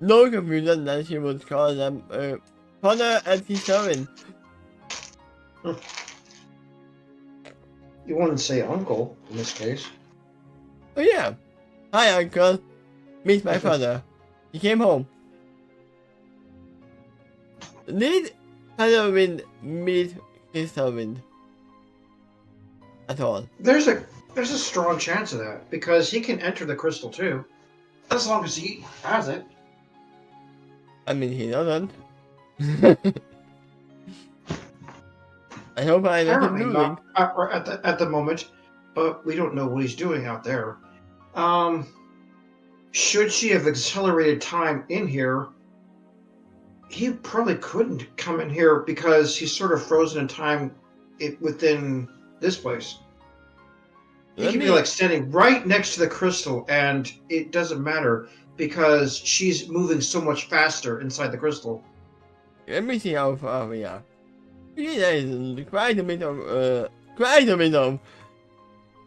no confusion, then she would call them Connor and T7. You wouldn't say uncle in this case. Oh yeah. Hi uncle. Meet my father. He came home. Did Halloween meet Christopher at all? There's a strong chance of that because he can enter the crystal too, as long as he has it. I mean, he doesn't. I hope I let him Apparently do it. not at the moment, but we don't know what he's doing out there. Should she have accelerated time in here, he probably couldn't come in here because he's sort of frozen in time within this place. He could be like standing right next to the crystal, and it doesn't matter because she's moving so much faster inside the crystal. Let me see how far we are. Yeah, there is quite a bit of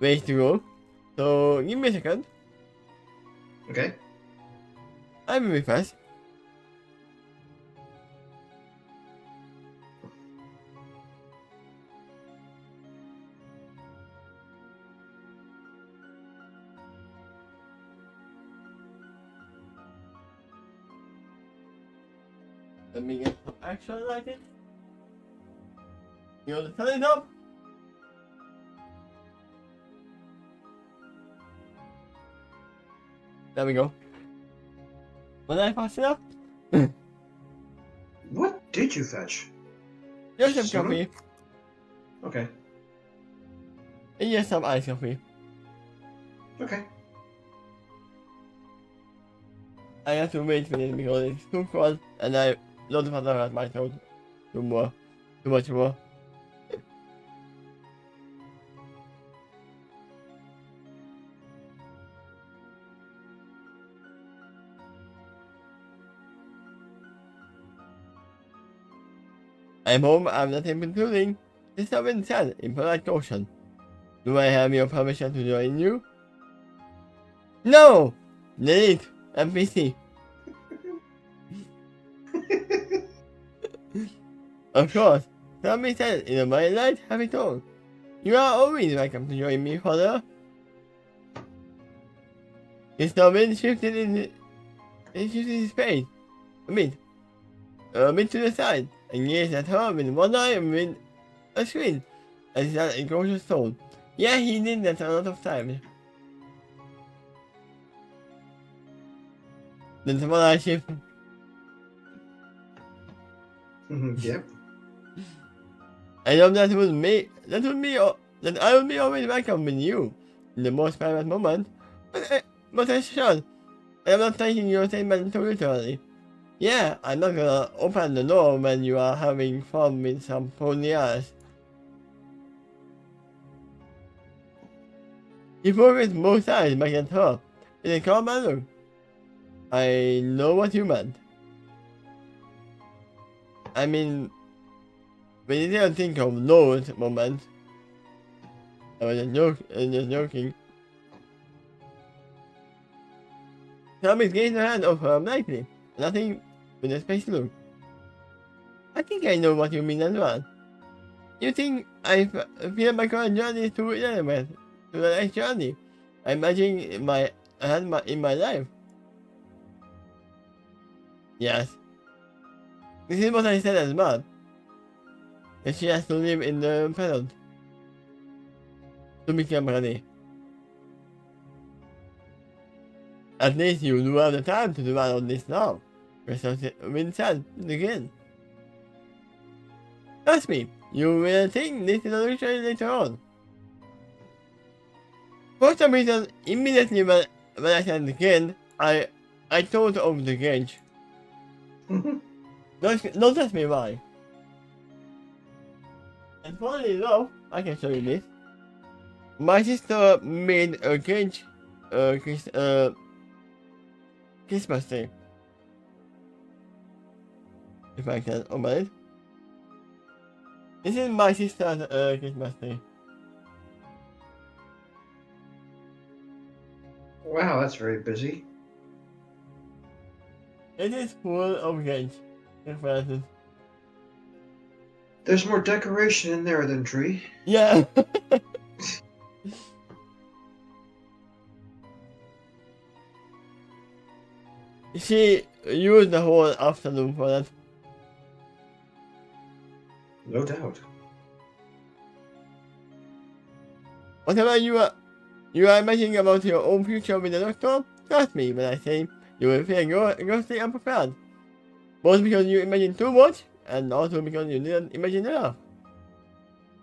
ways to go. So give me a second. Okay. I will be fast. Let me get some action lighting. You want to turn it up? There we go. Was I fast enough? What did you fetch? Just some Soda? coffee. Okay. And just some iced coffee. Okay. I have to wait for it because it's too cold and I don't want to hurt my throat too much more. I'm home, I'm not even including. This has been said in polite caution. Do I have your permission to join you? No! Delete NPC. Of course, somebody said in a very light, happy tone. You are always welcome to join me, father. His domain shifted his face a bit to the side, and gazed at her with one eye and with a squint, and he said in cautious tone. Yeah, he did that a lot of times. Then the one eye shift. Yep. I know that I would be always welcome with you in the most private moment, but I should. I am not taking your statement too literally. Yeah, I'm not gonna open the door when you are having fun with some pony ass. He focused both eyes back at her in a calm manner. I know what you meant. I mean, when you didn't think of those moments, I was just joking. Tommy's gazed her hand off her lightly, nothing with a space look. I think I know what you mean as well. You think I feel my current journey is too irrelevant to the next journey I imagine in my life? Yes. This is what I said as well. That she has to live in the present to become ready. At least you do have the time to dwell on this now. Vincent, again. Trust me, you will think this is a luxury later on. For some reason, immediately when I said again, I thought of the gauge. Don't ask me why. And funnily enough, I can show you this. My sister made a gauge Christmas tree. If I can open it. This is my sister's Christmas tree. Wow, that's very busy. It is full of games, references. There's more decoration in there than tree. Yeah. She used the whole afternoon for that. No doubt. Whatever you are imagining about your own future with the doctor, trust me when I say you will feel grossly unprepared. Both because you imagine too much, and also because you didn't imagine enough.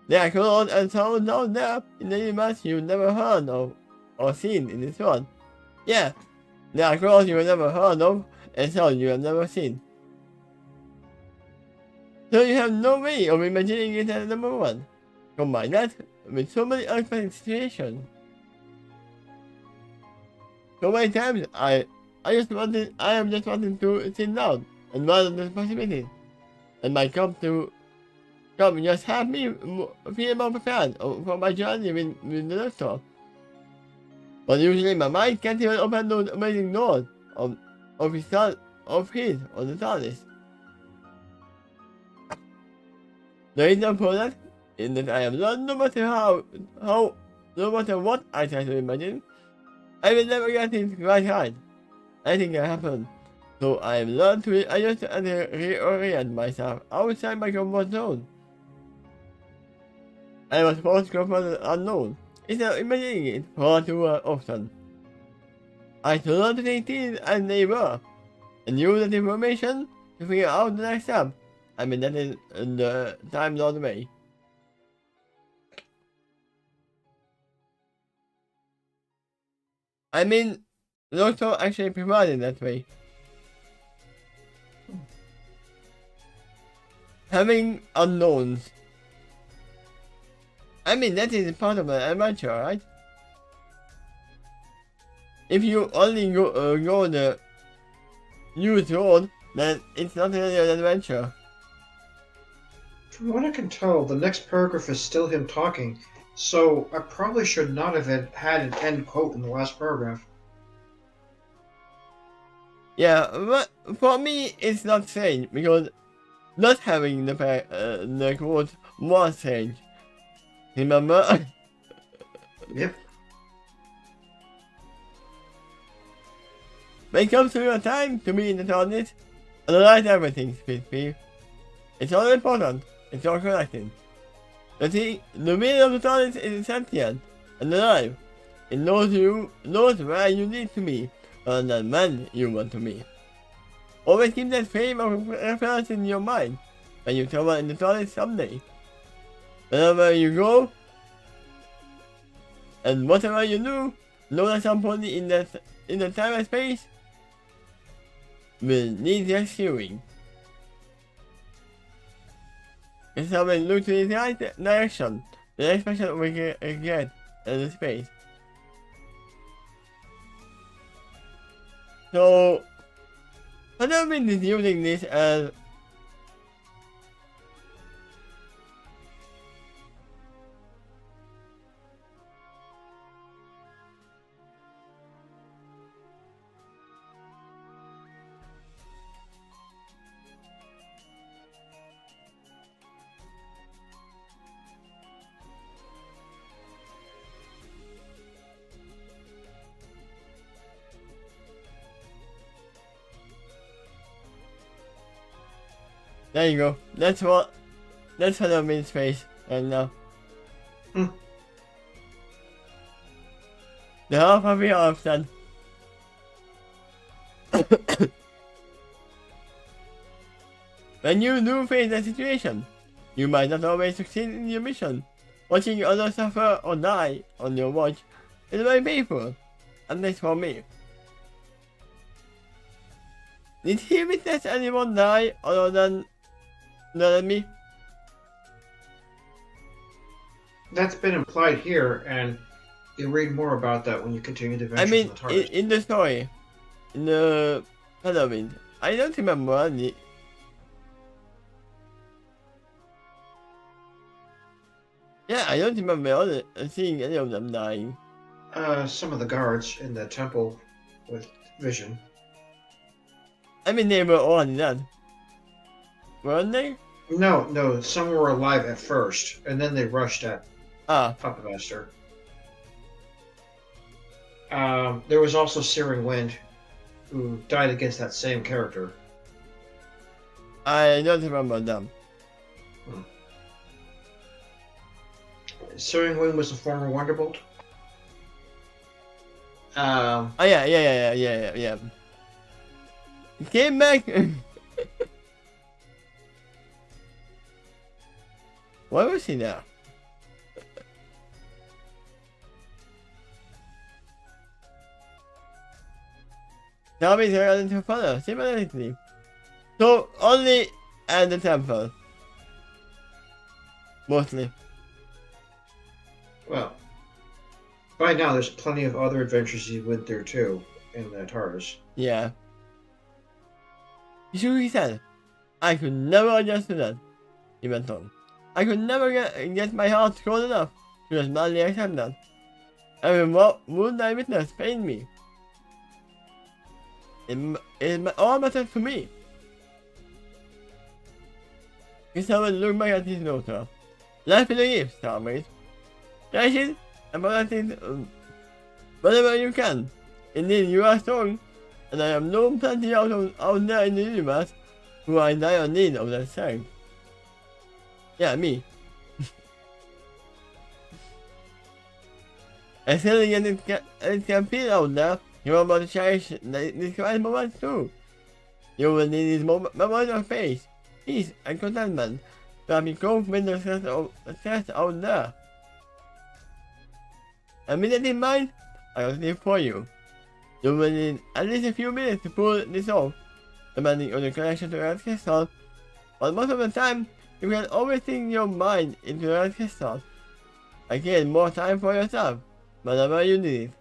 There are colors and sounds out there in the universe you never heard of or seen in this world. Yeah, there are colors you have never heard of and sounds you have never seen. So you have no way of imagining it at the moment. Combine that with so many unexpected situations. So many times I am just wanting to sit down and rather than possibilities. And my come just have me feel more prepared for my journey with the doctor. But usually my mind can't even open those amazing doors of his or the TARDIS. The reason for that is that I am not, no matter what I try to imagine, I will never get it quite right. Anything can happen. So I have learned to adjust and reorient myself outside my comfort zone. I was forced to confront the unknown, instead of imagining it far too often. I should learn to take things as they were, and use that information to figure out the next step. I mean, that is the Time Lord way. I mean, the doctor actually provided that way. Having unknowns. I mean, that is part of an adventure, right? If you only go the used road, then it's not really an adventure. From what I can tell, the next paragraph is still him talking, so I probably should not have had an end quote in the last paragraph. Yeah, but for me, it's not strange because not having the quote was strange. Remember? Yep. When it comes to your time to be in the TARDIS, analyze everything, Speed. It's all important. It's all connected. The wheel of the TARDIS is sentient and alive. It knows where you need to be, rather than when you want to be. Always keep that frame of reference in your mind when you travel in the TARDIS someday. Wherever you go, and whatever you do, know that some point in the time and space will need rescuing. If someone looks in the right direction, the next person will get in the space. So, I don't mean is using this as there you go. That's what I mean space right now. Hmm. The half of your option. When you do face that situation, you might not always succeed in your mission. Watching others suffer or die on your watch is very painful, at least for me. Did he witness anyone die other than me? That's been implied here, and you'll read more about that when you continue the adventures I mean, in the TARDIS. in the story, in the Halloween, I don't remember any. Yeah, I don't remember seeing any of them dying. some of the guards in the temple with vision. I mean, they were all dead. Weren't they? No, some were alive at first, and then they rushed at Ah, Puppet Master. There was also Searing Wind, who died against that same character. I don't remember them. Searing Wind was the former Wonderbolt. Oh yeah. He came back. Where was he now? Zombies are running to follow, similarly. So only at the temple. Mostly. Well, by now there's plenty of other adventures he went through too in the TARDIS. Yeah. He said, I could never adjust to that. He went on. I could never get my heart cold enough to just blindly accept that. Every wound I witnessed pained me. It all matters to me. Christopher looked back at his daughter. Life is a gift, Starmate. Cherish it and protect it whatever you can. Indeed, you are strong, and I have known plenty out there in the universe who are in dire need of that strength. Yeah, me. I still get it can feel out there. You're about to cherish these quiet moments too. You will need these moments of peace and contentment to help you cope with the stress out there. And with that in mind, I will sleep for you. You will need at least a few minutes to pull this off, depending on your connection to Earth's crystal, but most of the time, you can always sink your mind into Earth's crystal and gain more time for yourself whenever you need it.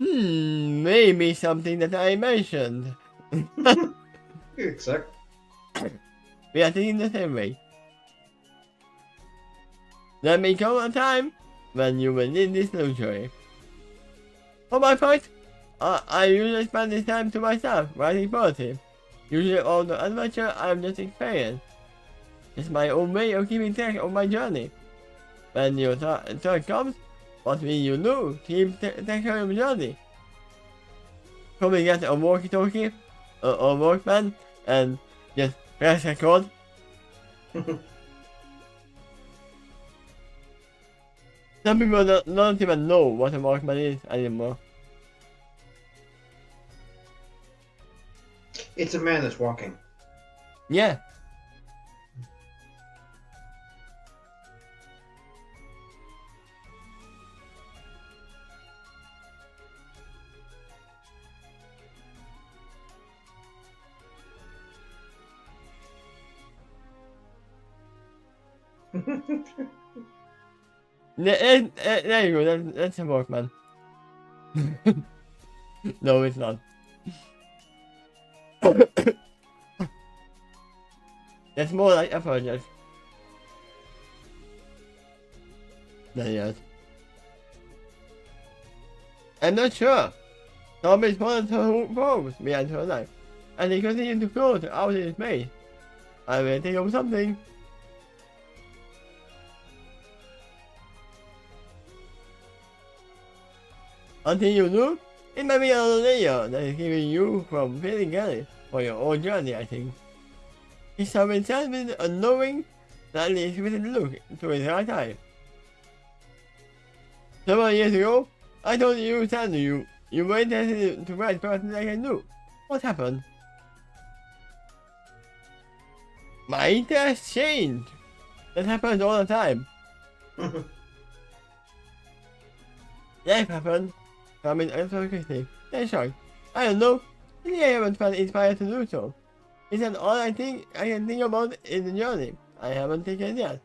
Maybe something that I mentioned. Exactly. We are thinking the same way. There may come a time when you will need this luxury. For my part, I usually spend this time to myself writing poetry. Usually all the adventure I have just experienced. It's my own way of keeping track of my journey. When your turn comes, what will you do to keep track of your journey? Probably get a walkie-talkie or Walkman and just press record. Some people don't even know what a Walkman is anymore. It's a man that's walking. Yeah. There you go, that's a Walkman. No, it's not. That's more like a project. Than yes. I'm not sure. Zombies wanted to follows me into her life, and they continue to float out in space. I will think of something. Until you do, it might be another layer that is keeping you from feeling guilty for your own journey, I think. He's having said with a knowing, slightly exquisite look to his right eye. Several years ago, I told you said you were interested to write person like I do. What happened? My interest changed. That happens all the time. Life happened. Coming unexpectedly. Then shocked. I don't know. I think I haven't felt inspired to do so. It's an all I can think about in the journey. I haven't taken it yet.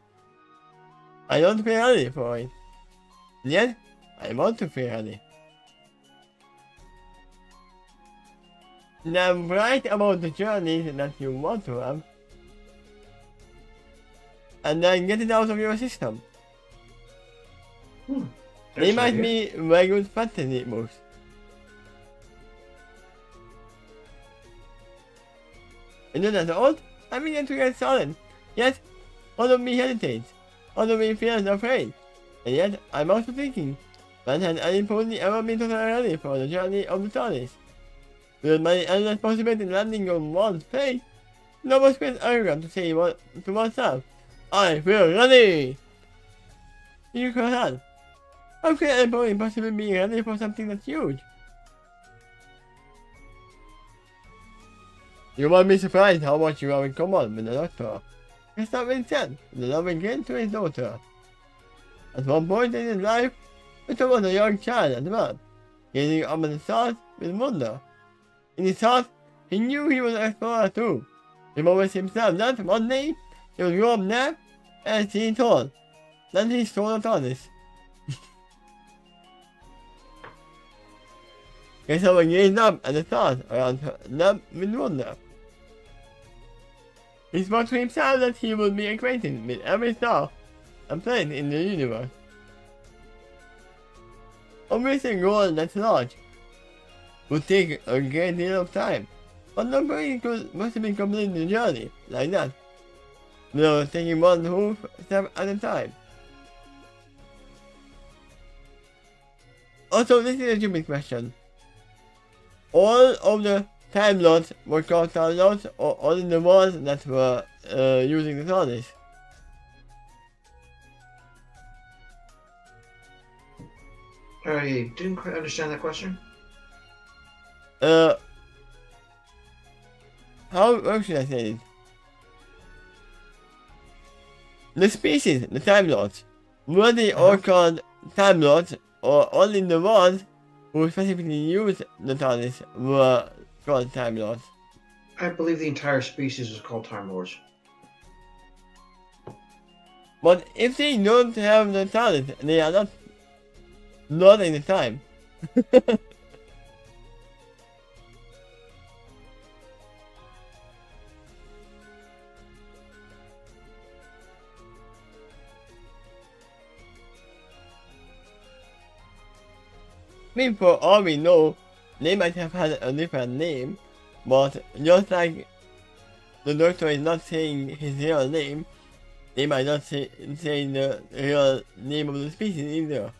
I don't feel ready for it. Yet, I want to feel ready. Now write about the journey that you want to have. And then get it out of your system. They There's an might idea. be regular fantasy moves. And then as old, I begin to get solid. Yet, all of me hesitates. All of me feels afraid. And yet, I'm also thinking, man has any possibly ever been totally ready for the journey of the stars? With my endless possibility landing on one's face, no one feels arrogant to say to oneself, I feel ready! You could have. How can anybody possibly be ready for something that's huge? You won't be surprised how much you are in common with the doctor. That's not been said, the loving kin to his daughter. At one point in his life, Victor was a young child at birth, gazing up at the stars with wonder. In his heart, he knew he was an explorer too. He promised himself that one day he would grow up there and see it all. Then he saw the TARDIS. Christopher gazed up at the stars around them with wonder. He swore to himself that he would be acquainted with every star and planet in the universe. Obviously, a goal that's large would take a great deal of time, but nobody could possibly complete the journey like that, without taking one whole step at a time. Also, this is a stupid question. All of the Time Lords were called Time Lords, or only the ones that were using the TARDIS? I didn't quite understand that question. How should I say it? The species, the Time Lords, were they all called Time Lords, or only the ones who specifically used the TARDIS were called Time Lords? I believe the entire species is called Time Lords. But if they don't have the TARDIS, they are not lording the time. I mean, for all we know, they might have had a different name, but just like the Doctor is not saying his real name, they might not say the real name of the species either.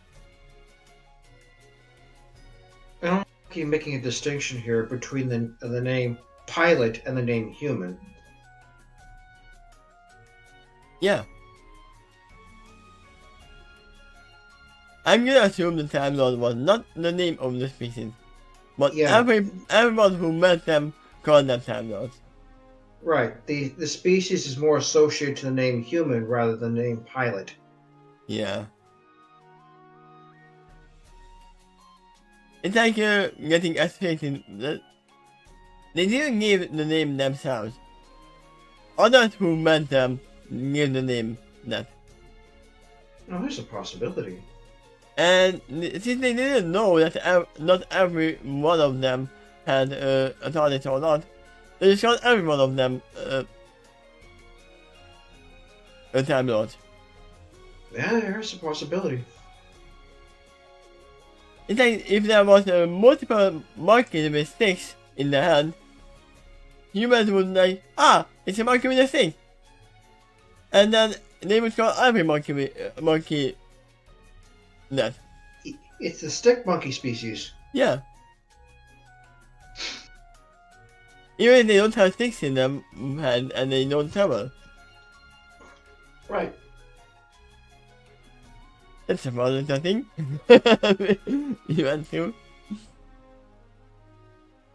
I don't think you're making a distinction here between the name pilot and the name human. Yeah. I'm gonna assume the Time Lord was not the name of the species, but Yeah. everyone who met them called them Time Lords. Right. The species is more associated to the name human rather than the name pilot. Yeah. It's like getting associated. They didn't give the name themselves. Others who met them gave the name that. Oh, there's a possibility. And since they didn't know that not every one of them had a TARDIS or not, they just called every one of them a Time Lord. Yeah, there's a possibility. It's like if there was a multiple monkey with sticks in their hand, humans would like, it's a monkey with a stick. And then they would call every monkey that. It's the stick monkey species. Yeah. Even if they don't have sticks in them and they don't travel. Right. That's a problem, I think. You want to?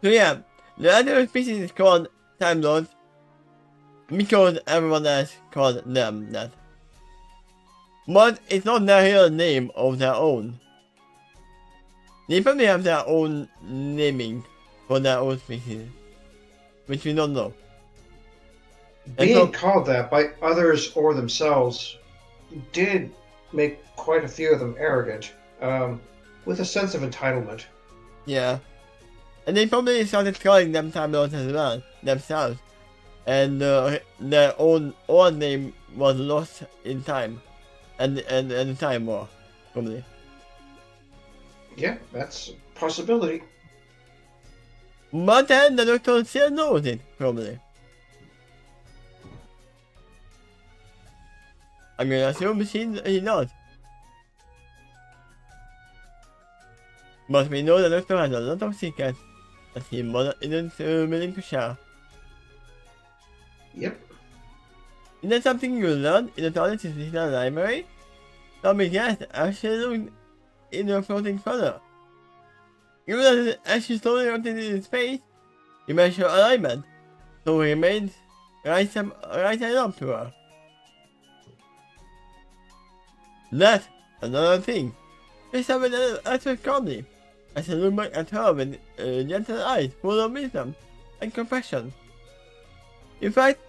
So yeah, the other species is called Time Lords because everyone else called them that. But it's not their real name of their own. They probably have their own naming for their own species, which we don't know. Being called that by others or themselves did make quite a few of them arrogant, with a sense of entitlement. Yeah. And they probably started calling them Time Lords as well, themselves. And their own name was lost in time. And the Time War, probably. Yeah, that's a possibility. But then the doctor still knows it, probably. I'm gonna assume he does. But we know the doctor has a lot of secrets that he isn't willing to share. Yep. Is that something you learned in the toilet library? Tell me yes, actually look in the floating further. You realize as she slowly rotated in space, you measure alignment, so he remains right side up to her. That's another thing. They have an aspect calmly, as he looked back at her with gentle eyes full of wisdom and compassion. In fact,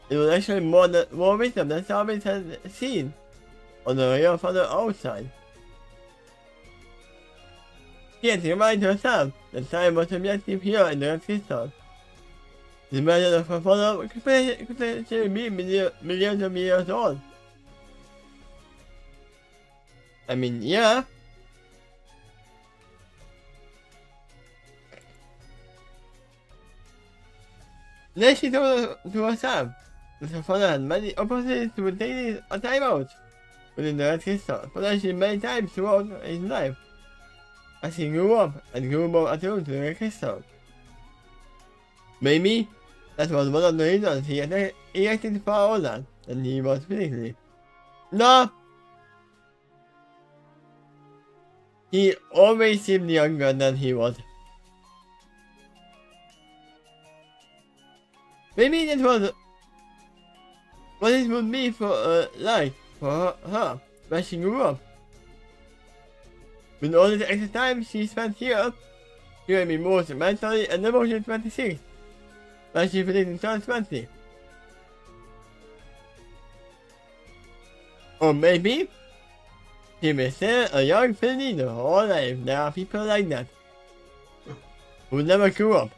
it was actually more wisdom than Salvin had seen on the real father outside. She had to remind herself that time was subjective here in the Red Crystal. The murder of her father could potentially be millions of years old. I mean, yeah. Then she told to herself that her father had many opportunities to take a time out within the Red Crystal, potentially many times throughout his life, as he grew up and grew more attuned to the Red Crystal. Maybe that was one of the reasons he acted far older than he was physically. No! He always seemed younger than he was. Maybe that was what it would be for like for her when she grew up. With all the extra time she spent here, she would be more mentally and emotionally 26, when she predicted turn 20. Or maybe she may stay a young Finny the whole life. There are people like that who never grew up.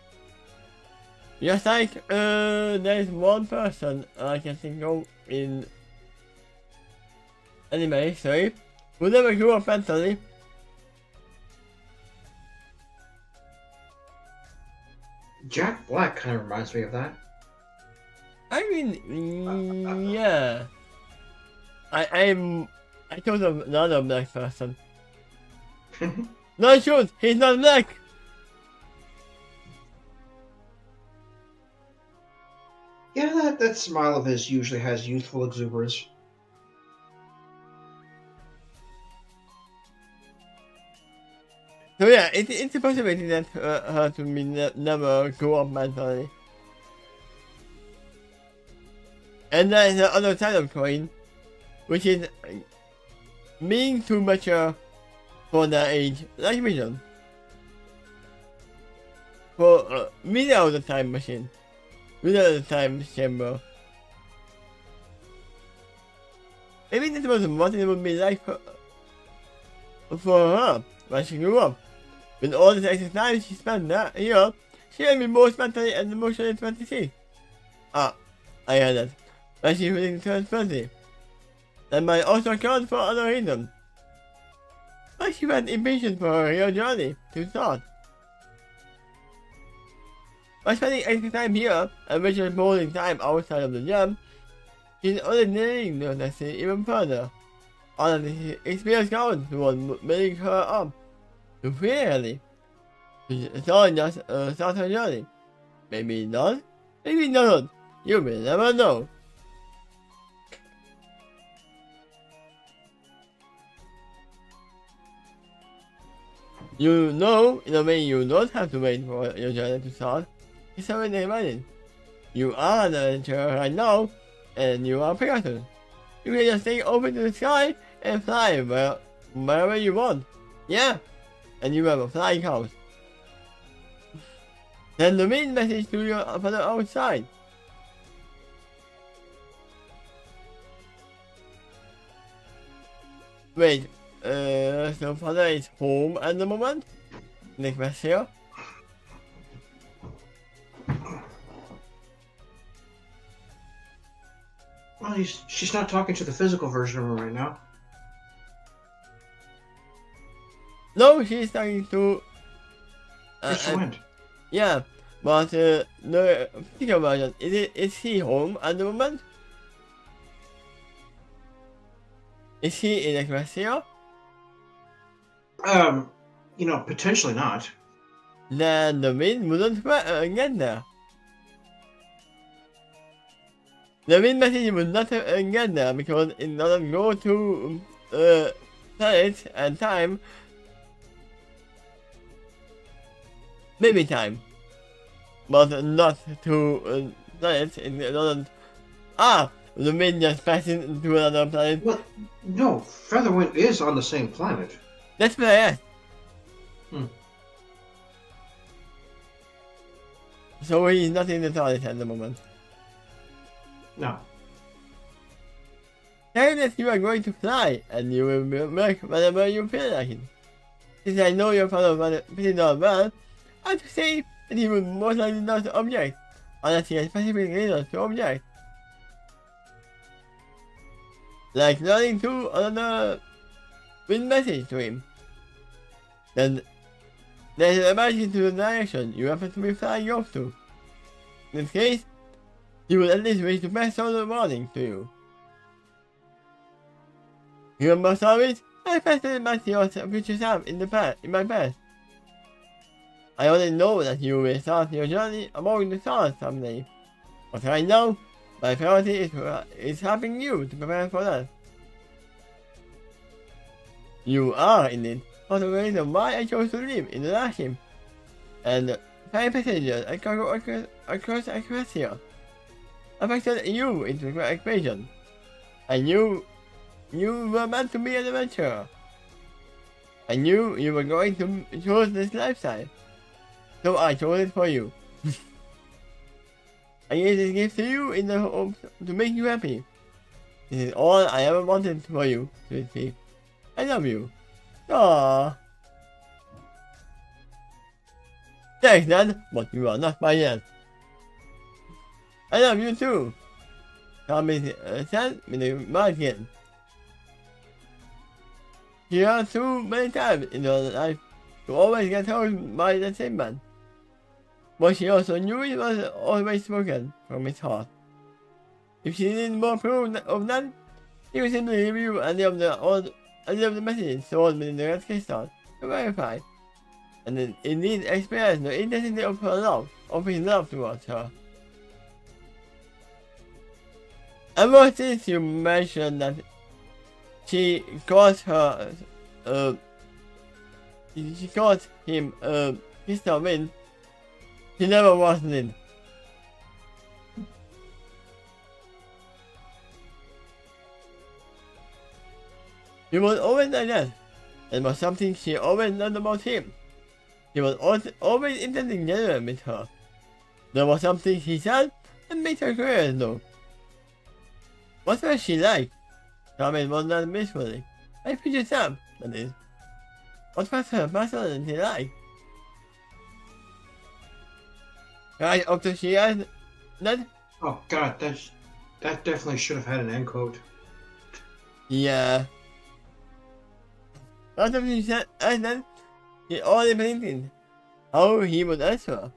Just like there's one person I can think of in anime history who never grew up mentally. Jack Black kind of reminds me of that. I mean, yeah. I told him another black person. No, shoot, he's not black. Yeah, that smile of his usually has youthful exuberance. So yeah, it's a possibility that her to be never grow up mentally. And there's the other side of the coin, which is being too mature for their age, like Vision. For without the time machine, without the time chamber. Maybe this was what it would be like for her when she grew up. With all the extra time she spent here, she might be more mentally and emotionally 26. I heard that. When she really turns 20. That might also account for other reasons. But she went impatient for her real journey to start. By spending extra time here and visually holding time outside of the gym, she's only nailing the destiny even further. All of the experience counts towards building her up to fairly. It's all just start her journey. Maybe not, maybe not. You will never know. You know, in a way, you don't have to wait for your journey to start. It's already running. You are the adventurer right now, and you are Pegasus. You can just stay open to the sky and fly wherever you want. Yeah, and you have a flying house. Send the main message to your father outside. Wait, so father is home at the moment? Next message here. Well, she's not talking to the physical version of him right now. No, she's starting to. Just went. Yeah, but no, think about it. Is he home at the moment? Is he in Ecclesia? Potentially not. Then the wind wouldn't get there. The wind message would not get there because it doesn't go to planet and time. Maybe time. But not to planets. It doesn't. Ah! The wind just passing to another planet. Well, no, Featherwind is on the same planet. That's what I asked. So he's not in the planet at the moment. No. Tell that you are going to fly, and you will work whenever you feel like it. Since I know your father pretty darn well, I have to say that he would most likely not object, unless he has specific reasons to object. Like learning to another wind message to him. Then there's an emergency to the direction you happen to be flying off to. In this case, he will at least wish to pass on the warning to you. Remember, sorry, I passed it back to your future self in my past. I already know that you will start your journey among the stars someday. But right now, my priority is helping you to prepare for that. You are, indeed, part of the reason why I chose to live in the last ship, and 5 passengers across Ecclesia affected you into the equation. I knew you were meant to be an adventurer. I knew you were going to choose this lifestyle, so I chose it for you. I gave this gift to you in the hopes to make you happy. This is all I ever wanted for you, sweet pea. I love you. Aww. Thanks, Dad, but you are not my dad. I love you too. Tommy said with a market. Here are too many times in your life to always get told by the same man. But she also knew it was always spoken from his heart. If she needed more proof of that, he would simply review any of the messages stored within the red crystal to verify, and then indeed experience the intensity of his love towards her. Ever since you mentioned that she caused him crystal wind, he never was in. He was always like that. It was something she always learned about him. He was always intending genuine with her. There was something he said that made her curious though. What was she like? Carmen was not wistfully. I pictured Sam, that is. What was her personality like? Right after she asked that? Oh god, that definitely should have had an end quote. Yeah. After she said that, he already thinking how he would answer.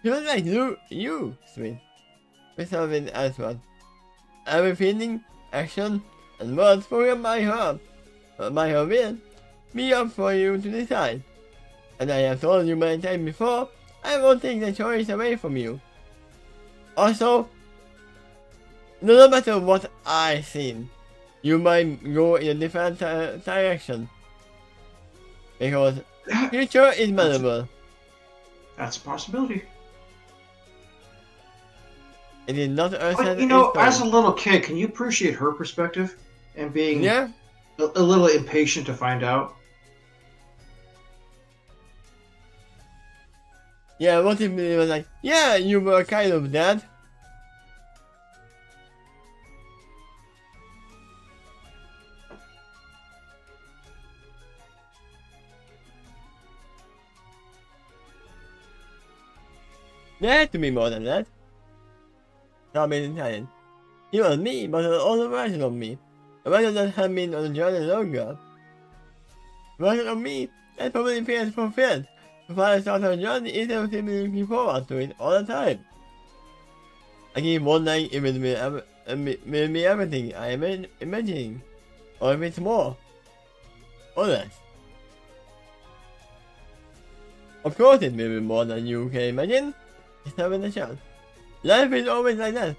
He was like you, sweet. Mr. Wind answered. Every feeling, action, and word spoken by her will be up for you to decide. And I have told you many times before, I won't take the choice away from you. Also, no matter what I see, you might go in a different direction. Because future is malleable. That's a possibility. It is not But, as a little kid, can you appreciate her perspective and being a little impatient to find out? Yeah, what if it was like, yeah, you were kind of that. There had to be more than that. Tommy Italian. He was me, but an older version of me. rather than have been on the journey longer. Rather on me, that probably feels fulfilled. To finally start on a journey instead of simply looking forward to it all the time. I keep wondering if it will be everything I am imagining, or if it's more, or less. Of course it will be more than you can imagine. It's not a chance. Life is always like that.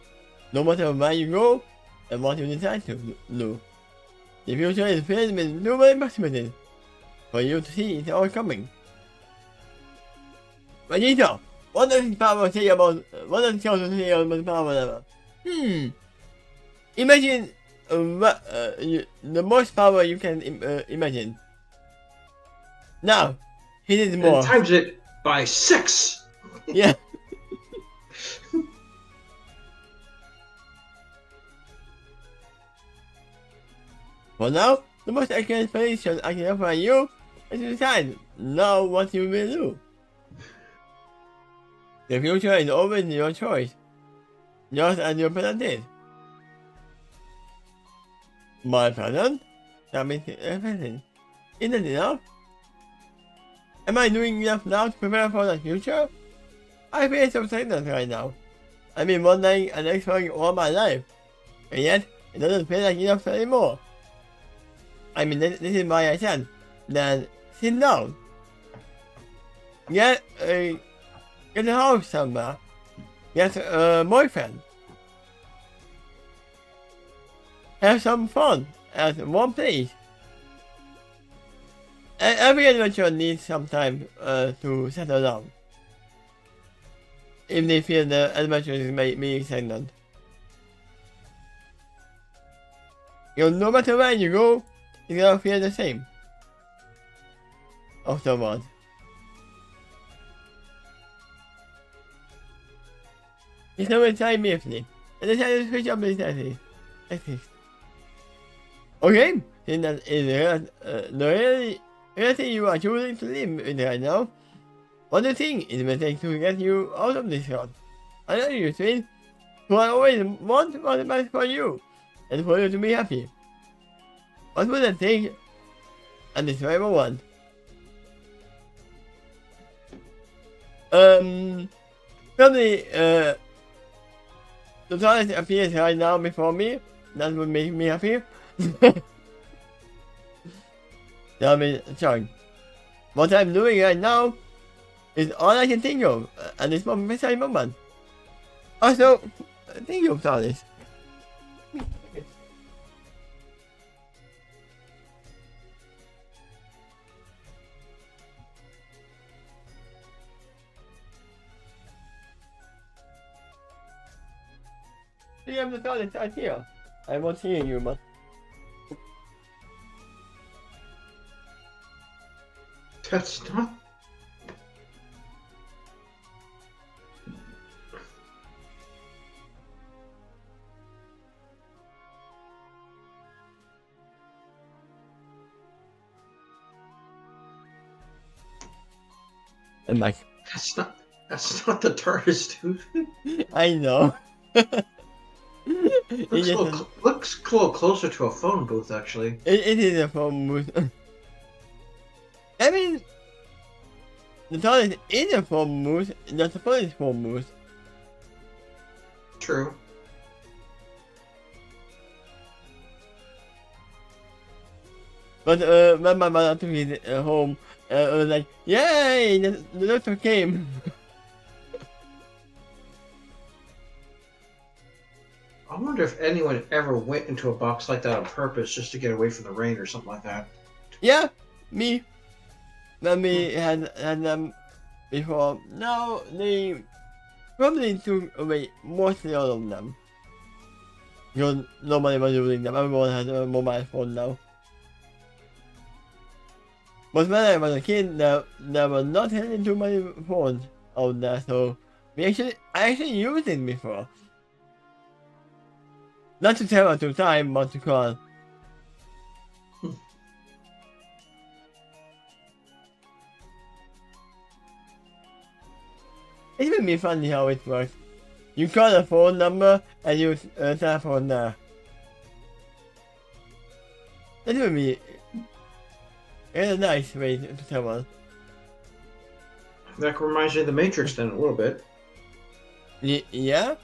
No matter where you go, and what you decide to do. The future is filled with too many possibilities for you to see it all coming. Vegeta, what does power say about the power level? Imagine the most power you can imagine. Now, hit it more. And times it by 6. Yeah. For now, the most accurate explanation I can offer you is to decide now what you will do. The future is always your choice, just as your present is. My present? That means everything. Isn't it enough? Am I doing enough now to prepare for the future? I feel so stagnant right now. I've been wondering and exploring all my life, and yet it doesn't feel like enough anymore. I mean, this is why I said, then sit down. Get a house somewhere. Get a boyfriend. Have some fun at one place. Every adventure needs some time to settle down. If they feel the adventure is being stagnant. No matter where you go, you're gonna feel the same. Afterward. It's over time briefly, and decided to switch up the tactics. Okay, then that is the reality you are choosing to live with right now. What do you think it will take to get you out of this rut? I know you, Sweet, who I always want what's best for you, and for you to be happy. What would it take and describe a one? Probably, the toilet appears right now before me. That would make me happy. That'll be charged. What I'm doing right now is all I can think of at this precise moment. Also, thank you for this. You have the toilet right here. I won't see you, but. That's not. I'm back. That's not the TARDIS, dude. I know. Looks a little closer to a phone booth, actually. It is a phone booth. I mean, the toilet is a phone booth, not a police phone booth. True. But when my mother took it home, I was like, yay, the doctor came. I wonder if anyone ever went into a box like that on purpose just to get away from the rain or something like that. Yeah, me. When we had them before. Now they probably took away mostly all of them. Because nobody was using them. Everyone has a mobile phone now. But when I was a kid, there were not really too many phones out there, so I actually used it before. Not to travel to time, but to call. It would be funny how it works. You call a phone number and use a telephone there. That would be a nice way to someone. That reminds me of the Matrix then a little bit. Yeah?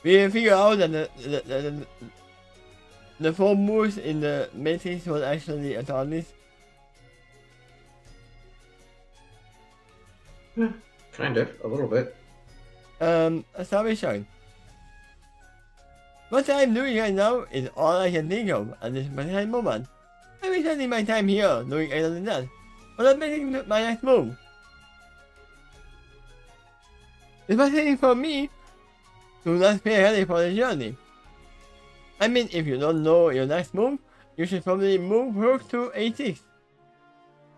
We figure out that the four moves in the Matrix was actually autonomous. Kind of, a little bit. Starvation. What I'm doing right now is all I can think of at this precise moment. I'm spending my time here doing other than that, but I'm making my next move. It's fascinating for me to not pay ready for the journey. I mean, if you don't know your next move, you should probably move rook to a6.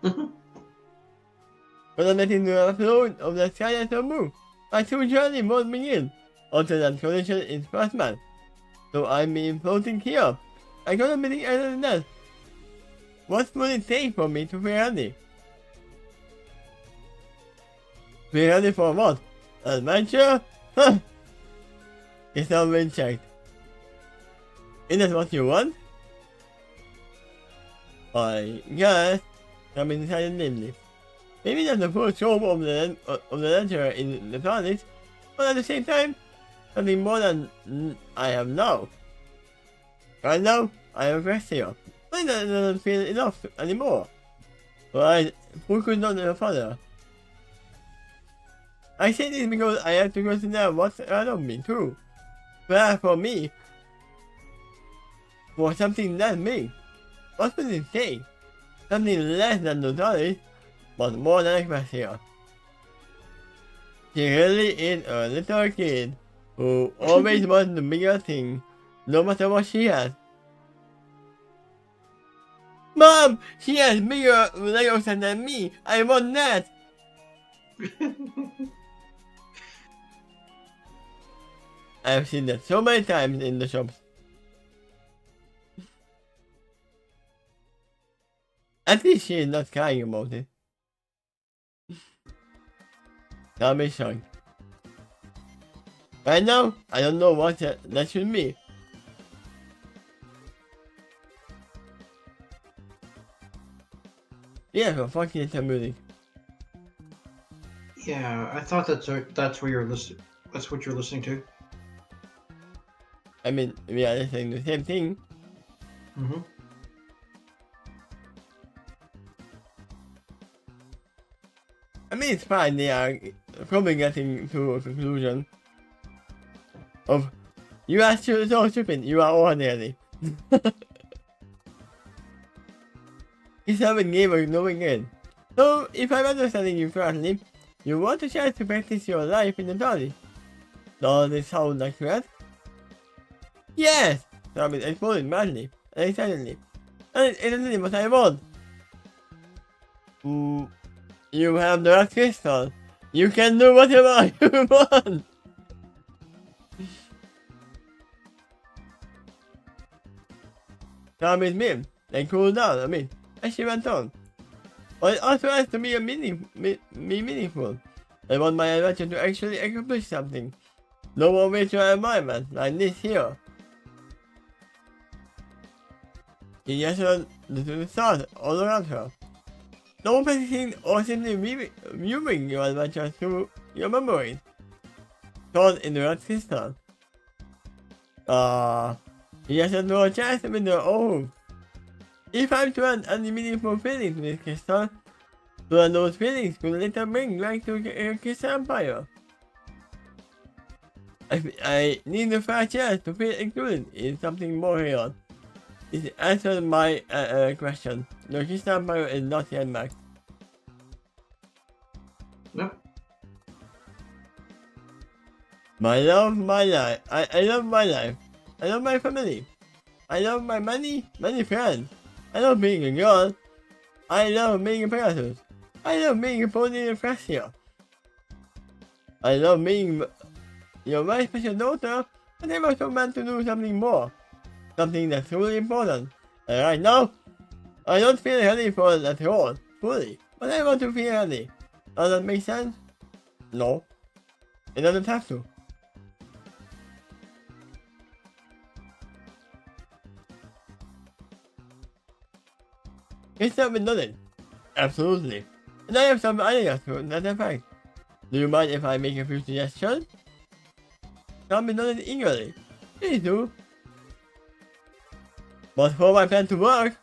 But I'm letting the upload of the Stagnant move. My true journey won't begin until that collision is first man. So I'm being floating here. I got a meeting other than that. What would it take for me to be ready? Be ready for what? Adventure? Huh! It's not been checked. Is that what you want? I guess. I've been decided namely. Maybe that's the full scope of the ledger in the planet, but at the same time, something more than I have now. Right now, I am rest here, but it doesn't feel enough anymore. But who could not further? I say this because I have to consider what's around me too. But for me, for something that big, what would it take? Something less than the knowledge, but more than express here. She really is a little kid who always wants the bigger thing, no matter what she has. Mom! She has bigger Legos than me! I want that! I've seen that so many times in the shops. At least she is not crying about it. I'll be shocked. Right now, I don't know what that should be. Yeah, for fucking it's music. Yeah, I thought that's what you're listening. That's what you're listening to. I mean, we are listening to the same thing. Mm-hmm. I mean, it's fine. They are probably getting to a conclusion of you are so stupid. You are ordinary. It's a game of knowing it. So, if I'm understanding you correctly, you want a chance to practice your life in the dolly. Does it sound like that? Yes! Robin exploded madly and excitedly. And it's exactly what I want. You have the right crystal. You can do whatever you want. Tom is mim, then cool down a bit as she went on. But it also has to be meaningful. I want my adventure to actually accomplish something. No more virtual environment like this here. He gestured to the stars all around her. No practicing or simply viewing your adventure through your memory. Stored in the red crystal. He gestured to a chest with the old. If I'm to add any meaningful feelings to this crystal, then those feelings could later bring back to the Crystal Empire. I need a fair chance to feel included in something more here. This answered my question. The Crystal Empire is not yet back. No. I love my life. I love my life. I love my family. I love my many friends. I love being a girl. I love being a Pegasus. I love being a pony in Fractia. I love being your very special daughter, but I also want to do something more. Something that's really important. And right now, I don't feel ready for it at all, fully. But I want to feel ready. Does that make sense? No. It doesn't have to. It's not been nothing. Absolutely. And I have some ideas to that effect. Do you mind if I make a few suggestions? Tell me nothing eagerly. Please do. But for my plan to work,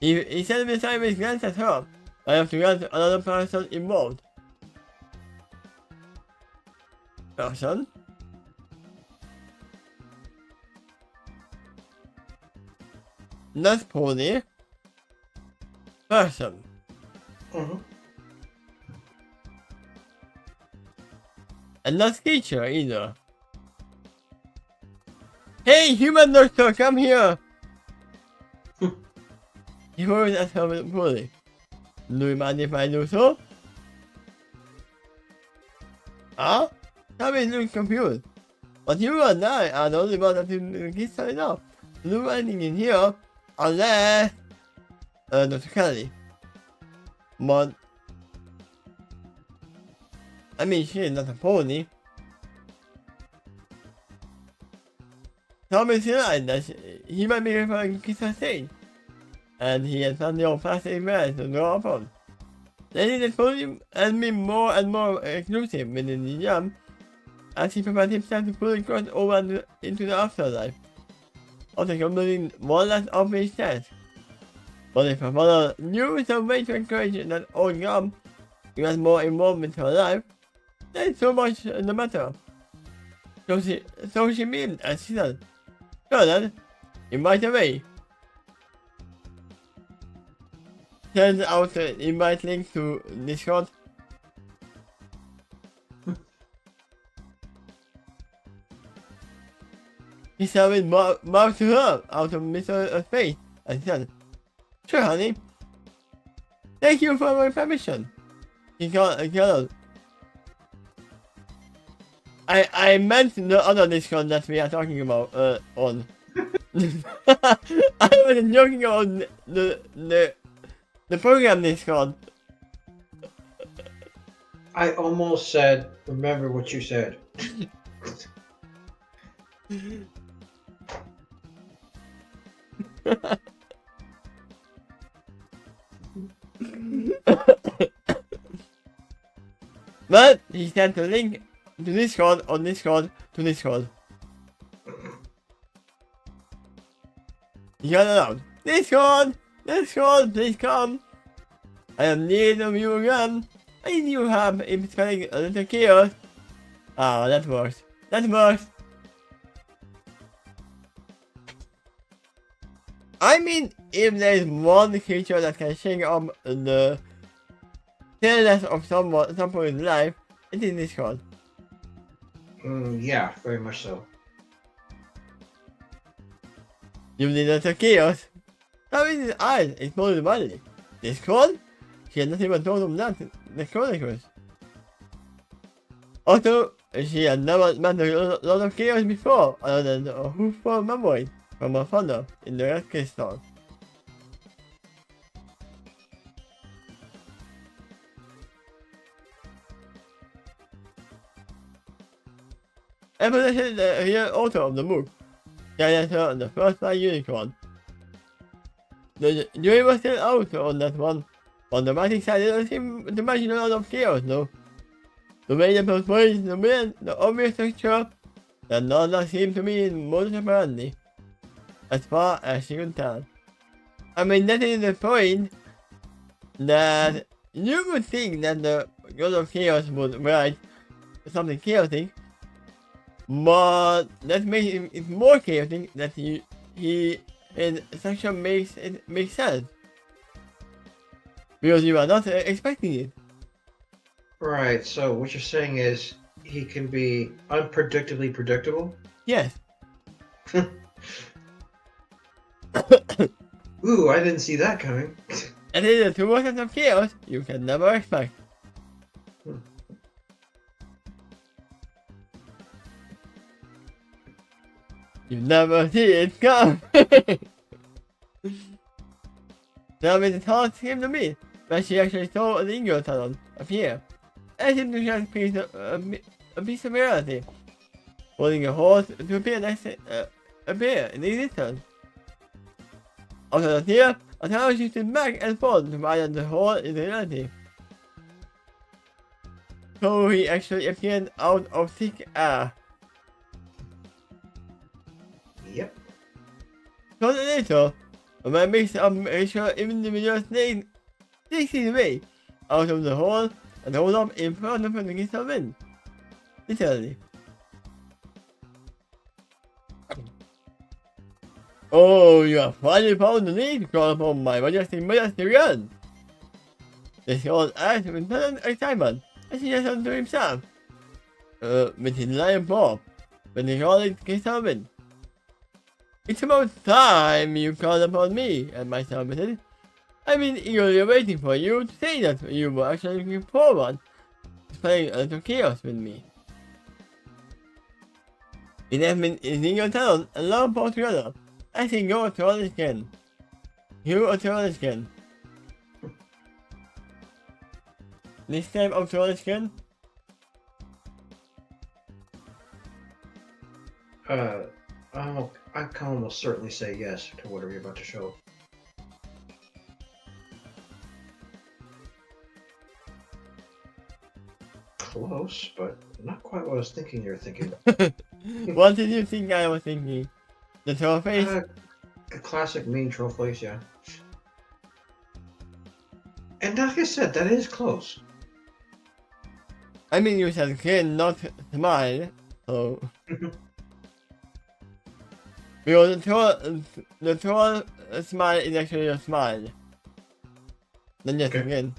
he sent me a sideways glance at her. I have to get another person involved. Person? Not pony. Person. Mm-hmm. And not teacher either. Hey, human doctor, come here! He was at her fully. Do you mind if I do so? Huh? Tommy looks confused. But you and I are the only ones that can get started up. Do anything in here unless Dr. Kelly. But I mean, she is not a pony. Thomas realized that he might be referring to Kissa State, and he had found the old plastic man to draw upon. Then he slowly and be more and more exclusive within the jump as he prepared himself to fully cross over into the afterlife, after completing one last obvious task. But if her mother knew some way to encourage that old gum to get more involved into her life, then so much the matter. So she beamed as she said, "Sure then, invite away." Sends out the invite link to Discord. He said with mouth to her out of Mr. Face and said, "Sure, honey. Thank you for my permission." He called. I meant the other Discord that we are talking about on. I was joking on the program Discord. I almost said, remember what you said. But he sent a link to Discord on Discord to Discord. He got it out. Discord, please come. I am near of you again. I need you have in spelling a little chaos. Ah, that works. I mean, if there is one creature that can shake up the stillness of someone's life, it is Discord. Yeah, very much so. You need a little chaos. How is his eyes exploded badly? Discord? She had not even told him that, the Chronicles. Also, she had never met a lot of chaos before, other than a hoofball memory from her father in the Red Crystal. Ever since the real author of the book, Dinosaur the First Flying Unicorn. The jury was still out on that one. On the magic side, it doesn't seem to mention a lot of chaos, though. The way they persuade the man, the obvious structure, that none of that seemed to me modus operandi, as far as she could tell. I mean, that is the point that you would think that the God of Chaos would write something chaotic, but that makes it more chaotic that his structure makes sense. Because you are not expecting it. Right, so what you're saying is he can be unpredictably predictable? Yes. Ooh, I didn't see that coming. And in the two versions of chaos you can never expect. You never see it come. Now the thought seemed to me that she actually saw an ingo talon appear. And seemed to just a piece of reality. Holding a horse to appear in existence. After the tear, a tower shifted back and forth to widen the hole in reality. So he actually appeared out of thick air. Yep. Shortly later, when a mix of racial individuals snaked his way out of the hole and rolled up in front of the gust of wind. Literally. Oh, you have finally found the need to call upon my majestic gun. The scroll asked with sudden excitement as he listened to himself. With his lion paw, when he called it gust of wind. It's about time you called upon me, and my son said. I've been eagerly waiting for you to say that you were actually looking forward to playing a little chaos with me. It has been in your town and long pause together. I think you're a troll again. You're a troll again. This type of troll again? I can almost certainly say yes to whatever you're about to show. Close, but not quite what I was thinking you're thinking. What did you think I was thinking? The troll face? A classic mean troll face, yeah. And like I said, that is close. I mean, you said grin, not smile, so... Because the troll smile is actually a smile. Then just again.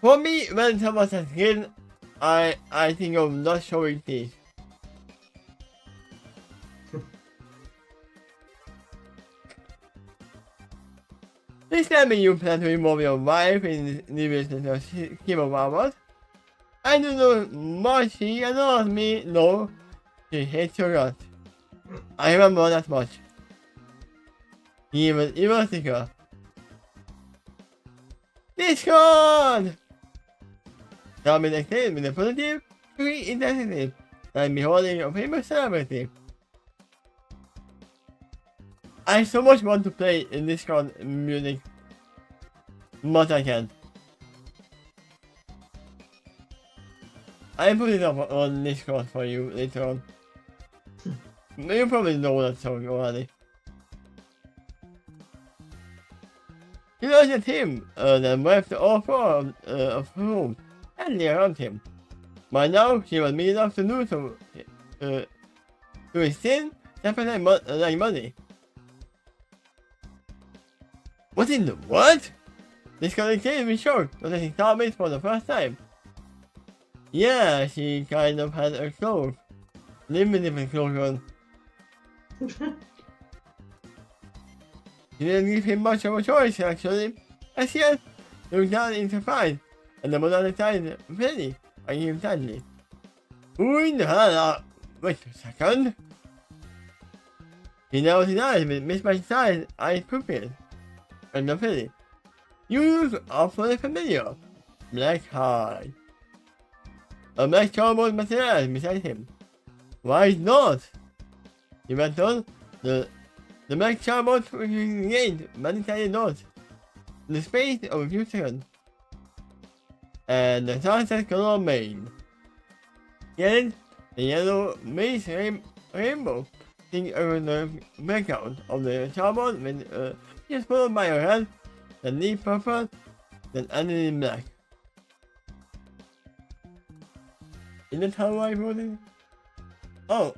For me, when someone says grin, I think of not showing teeth. Please tell me you plan to remove your wife in the business of scheme of hours. I don't know much she annoys me, no. She hates your guts. I remember that much. He was even sicker. Discord! Tell me next day with a positive, free intensity. I'm beholding a famous celebrity. I so much want to play in Discord music, but I can't. I put it up on Discord for you later on. You probably know that song already. He lost at him, then left all four of whom and around him. By now, she was mean enough to do so to his sin, separate like money. What in the what? This guy came in shocked that he saw me for the first time. Yeah, she kind of had a cloak. Limited cloak on. She didn't give him much of a choice, actually. As yet, looked down in surprise, and the other side, Penny, I him sadly. Who in the hell are... Wait a second. He narrowed his eyes with mismatched eyes pupils. And the Penny. You look awfully familiar. Black hide. A black cowboy materialized beside him. Why not? He went on. The black cowboy regained many tiny dots in the space of a few seconds. And the sunset color mane. Then the yellow maze rainbow thing over the background of the cowboy with just followed by her head, then deep purple, then ended in black. Is that how I wrote it? Oh,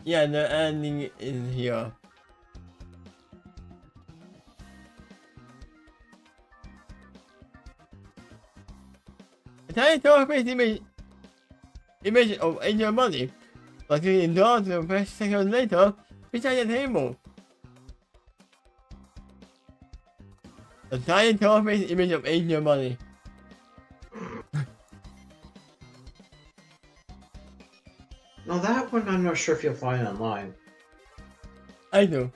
yeah, the ending is here. A tiny face image of Angel Money, but it indoors the first second later beside the table. A tiny face image of Angel Money. Now that one I'm not sure if you'll find online. I do.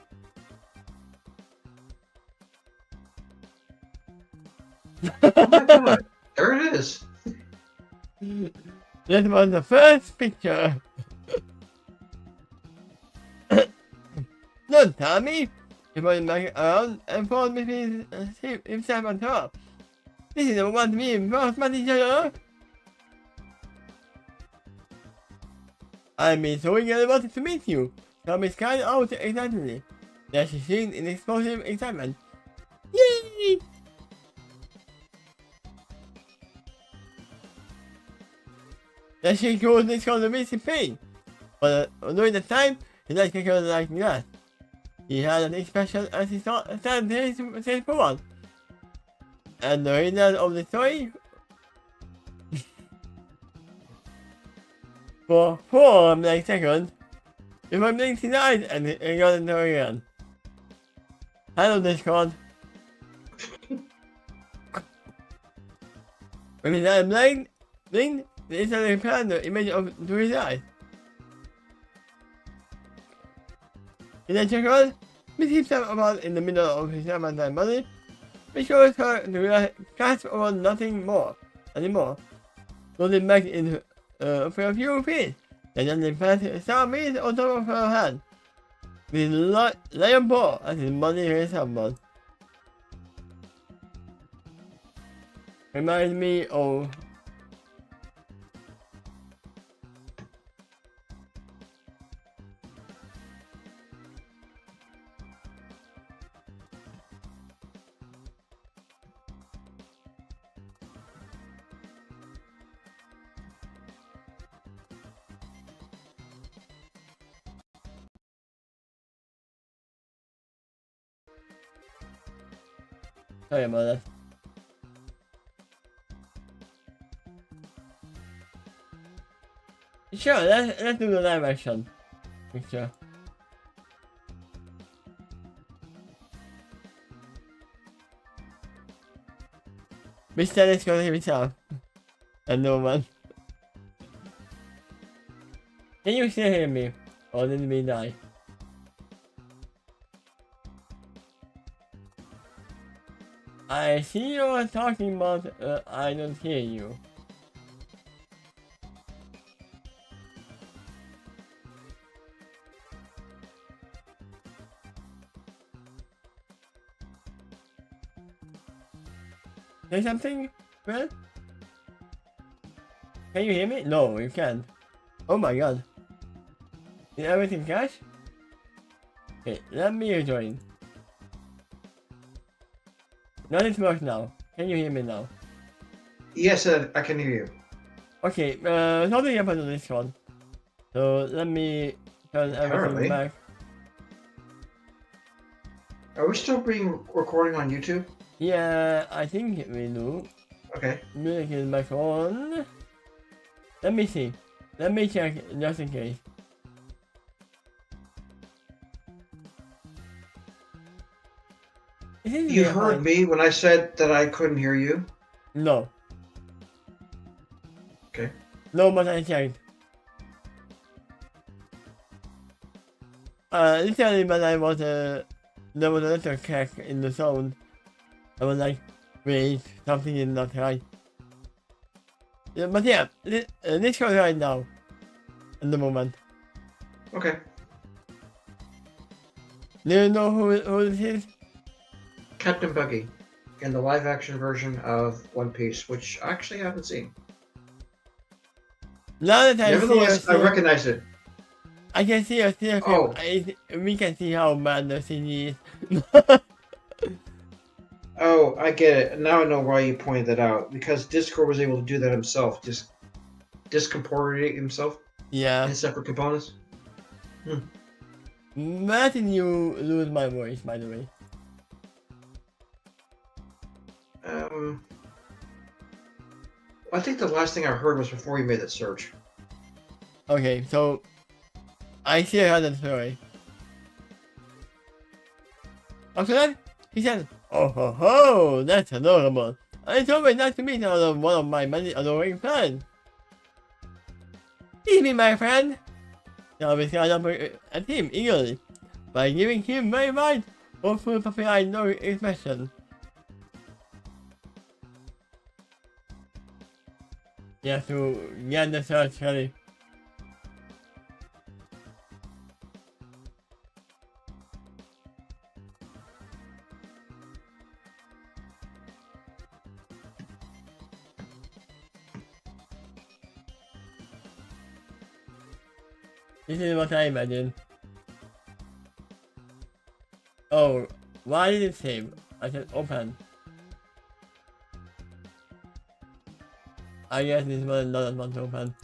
Oh my god, there it is. That was the first picture. on, Tommy! He put back around and pulled himself on top. This is the one to be both my teacher. I've been so eagerly wanted to meet you. Tommy cried out excitedly. Then she screamed in explosive excitement. Yay! Then she goes this called the missing pain. But during the time, he liked her like that. He had an expression as he started his one. And the reason of the story for 4 like seconds before blinking his eyes and got into it again. Hello, Discord. When his eyes blinked, the instantly planned the image to his eyes. He then chuckled, missed himself about in the middle of his Amazon body, which caused her to cast on nothing more anymore. Floating back in for a few feet, then gently passed some meat on top of her hand, with his lion paw as his body his someone. Reminds me of sorry about that. Sure, let's do the live action picture. Mr. Let's go himself. And no one. Can you still hear me? Or did we die? I see you are talking but I don't hear you. Say something, Quill? Can you hear me? No, you can't. Oh my god. Did everything crash? Okay, let me join. Now it works now. Can you hear me now? Yes, I can hear you. Okay, something happened on this one. So let me turn everything Apparently. back. Are we still being recording on YouTube? Yeah, I think we do. Okay. Music is back on. Let me see. Let me check just in case. You heard me when I said that I couldn't hear you? No. Okay. No, but I checked. Literally when I was there was a little crack in the sound. I was like, wait, something is not right. Yeah, but yeah, let's go right now. At the moment. Okay. Do you know who this is? Captain Buggy in the live action version of One Piece, which I actually haven't seen. Now that I Nevertheless, see I recognize it. I can see a still Oh. we can see how bad the CG is. Oh, I get it. Now I know why you pointed that out. Because Discord was able to do that himself. Just discomport himself Yeah. in separate components. Imagine you lose my voice, by the way. I think the last thing I heard was before you made that search. Okay, so I still heard the story. After that, he said, "Oh ho ho, that's adorable. It's always nice to meet one of my many adoring fans. Teach me, my friend." Jarvis got up at him eagerly, by giving him very wide, or full puppy-eyed no expression. You have to get the search ready. This is what I imagine. Oh, why did it save? I said open. I guess this one doesn't want to open.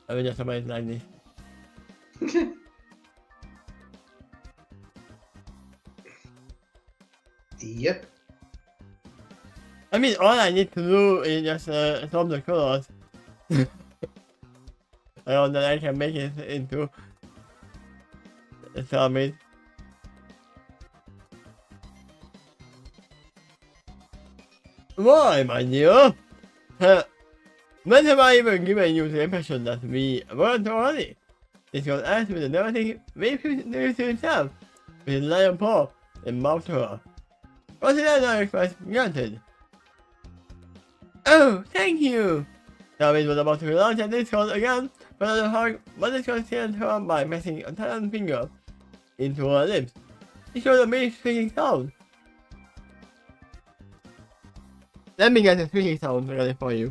I will just open it like this. Yep. I mean, all I need to do is just swap the colors. And then I can make it into a solid. Why, my dear? When have I even given you the impression that we weren't already? This was asked with everything we to himself, with a lion paw and mouth to her. Consider the request granted. Oh, thank you! David was about to launch at Discord again, but the hug, but Discord steered her by pressing a tiny finger into her lips. She showed a brief squeaking sound. Let me get the squeaking sound ready for you.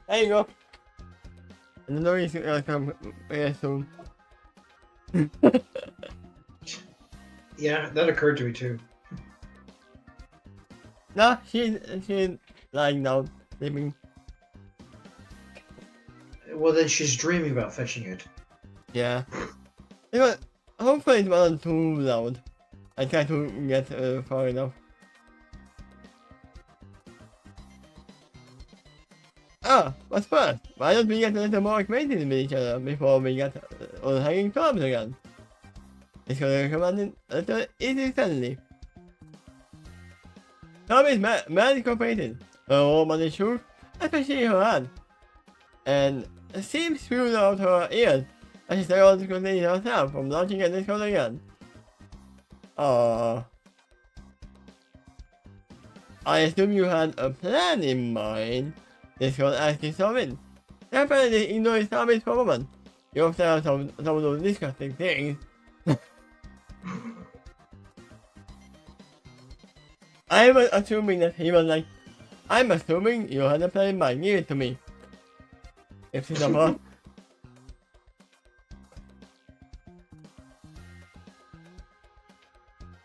There you go. And the noise is gonna come very soon. Yeah, that occurred to me too. No, she's lying down, sleeping. Well, then she's dreaming about fetching it. Yeah. You know, hopefully it wasn't too loud. I tried to get far enough. Ah, what's first? Why don't we get a little more acquainted with each other before we get on hanging clubs again? It's gonna recommend a little easy suddenly. Tom is madly cooperating. Her woman is shook, especially her hand. And seems screwed out her ears as she struggles to contain herself from launching at this code again. Aww. I assume you had a plan in mind. This was asking Sovereign. Definitely ignore Sovereign's for a moment. You've said some of those disgusting things. I was assuming that he was like, I'm assuming you had a plan in mind, give it to me. If she's a boss.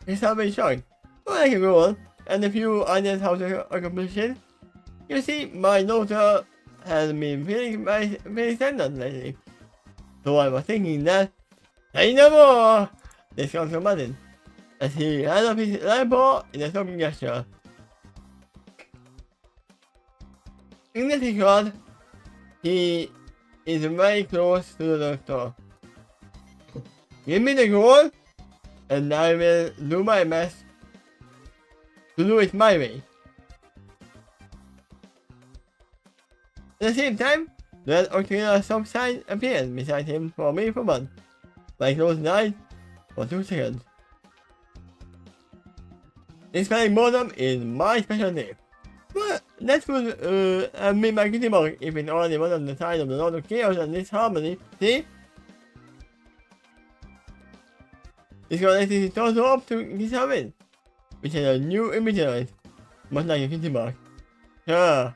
He's having shocked. Well, I can go on, and if you understand how to accomplish it, you see, my daughter has been feeling very stagnant lately. So I was thinking that, say no more! This comes from Martin, as he held up his right paw in a stopping gesture. In this regard, he is very close to the doctor. Give me the goal, and I will do my best to do it my way. At the same time, that ocular soft sign appeared beside him for a brief moment, like closed eyes for 2 seconds. Dispelling boredom is my specialty. But that would have been my cutie mark if it already was on the side of the Lord of Chaos and disharmony. See? This collective is also up to disharmony, which has a new image on it, much like a cutie mark. Sure.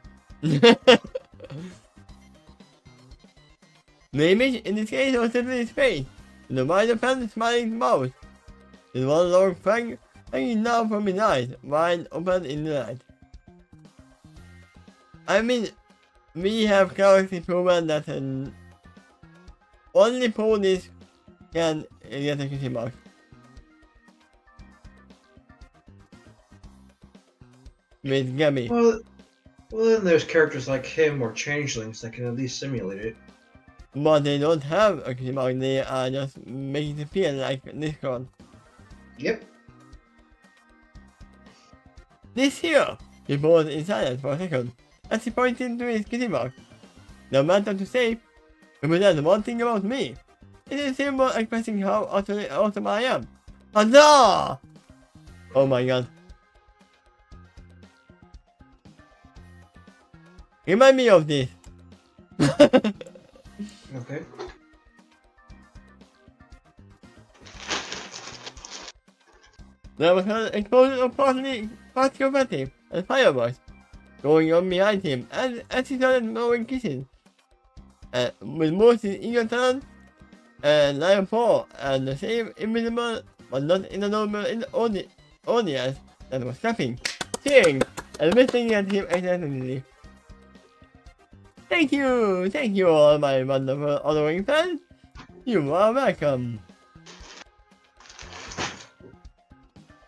The image in this case was simply his face, with a wide open smiling mouth, with one long fang hanging down from his eyes, wide open in the light. I mean, we have correctly proven that only ponies can get a cutie mark. With Gabby. Well, then there's characters like him or changelings that can at least simulate it. But they don't have a cutie mark, they are just making it feel like Discord. Yep. This here! He paused in silence for a second, as he pointed to his cutie mark. No matter to say, represents one thing about me. It is a symbol expressing how utterly awesome I am. Huzzah! Oh my god. Remind me of this. Okay. There was an explosion of particle confetti and fireworks going on behind him as he started blowing kisses. With Morris's eager turn, and Lion Paul and the same invisible but not in the normal audience that was clapping, cheering, and whistling at him excitedly. Thank you all my wonderful honoring fans. You are welcome.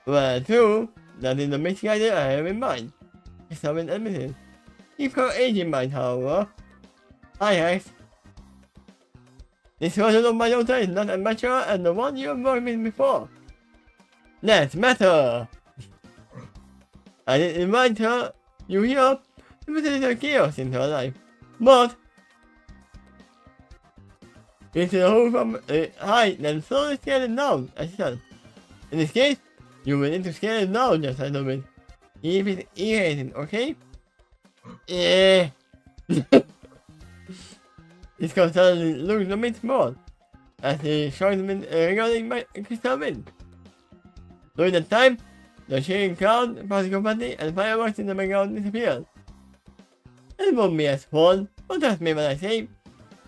Well, true, that is the misguided I have in mind. Someone admitted. Keep her age in mind, however. Hi, Hex. This version of my daughter is not as mature as the one you have worked with before. Let's matter. I didn't invite her, you here, to put a little chaos into her life. But it's a whole from height and slowly scale it down, as she said. In this case, you will need to scale it down just a little bit. Keep it irritating, okay? Yeah. This girl suddenly looks a bit small as he showed him regarding my crystal wind. During that time, the cheering crowd, particle party, and fireworks in the background disappeared. It won't be as fun, but trust me when I say,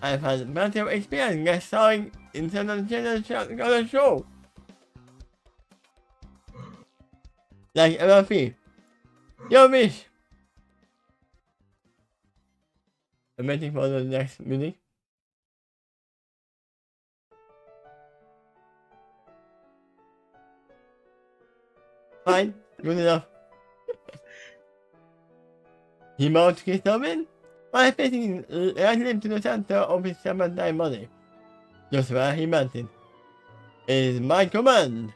I've had plenty of experience guest starring in certain channel show. Like MLP. Your wish! I'm waiting for the next music. Fine, good enough. He mounts Christopher by facing right limb to the center of his serpentine body, just where he meant it. It is my command.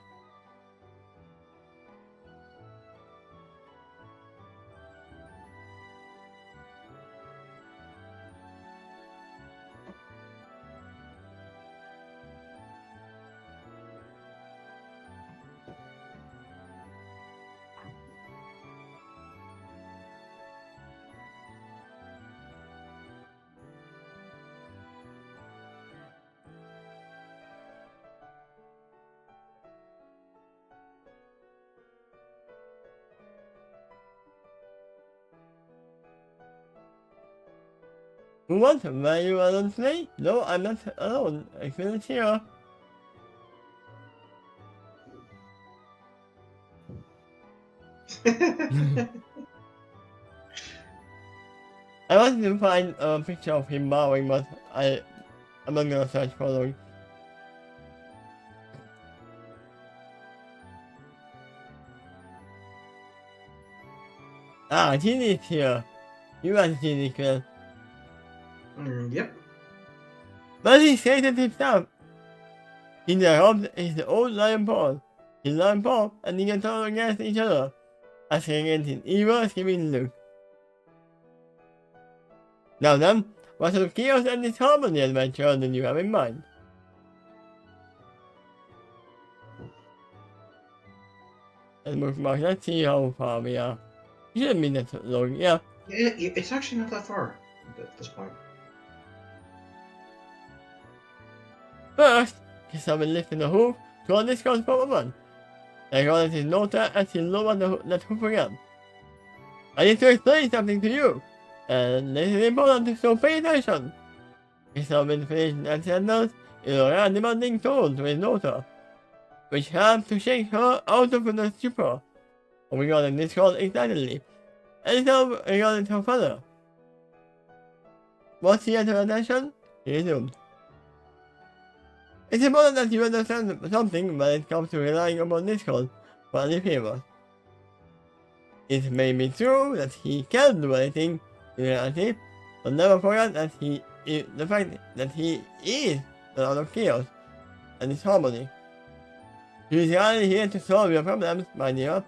What? Were you alone today? No, I'm not alone. I finished here. I wanted to find a picture of him bowing, but I'm not gonna search for long. Ah, Ginny's here. You are Ginny, Quill. Yep. But he stated himself. In the home is the old Lion Paul. The Lion Paul and he can turn against each other, asking against an evil, scheming look. Now then, what sort of chaos and disharmony adventure do you have in mind? And bookmark, let's see how far we are. It shouldn't be that long, yeah. It's actually not that far at this point. First, someone lifted the hoof to a discount for a run. I got his daughter as he lowered that hoof again. I need to explain something to you, and this is important, so pay attention. Someone finished that sentence in a rather demanding tone to his daughter, which helped to shake her out of the stupor. Regarding this call excitedly, and so regarding her father. Once he had her attention, he resumed. It's important that you understand something when it comes to relying upon Discord for any favors. It may be true that he can do anything in reality, but never forget that the fact that he is the Lord of Chaos and disharmony. He is only here to solve your problems, my dear.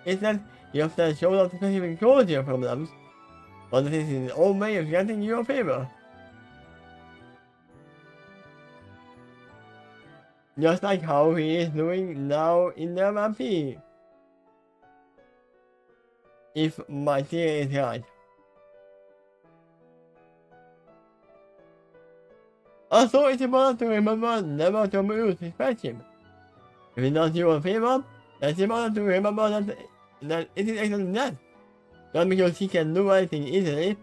Instead, he often shows up to specific cause your problems, but this is his own way of granting you a favor. Just like how he is doing now in the MMP. If my theory is right. Also, it's important to remember never to lose his friendship. If it's not your favor, it's important to remember that it is actually not. Not because he can do anything easily.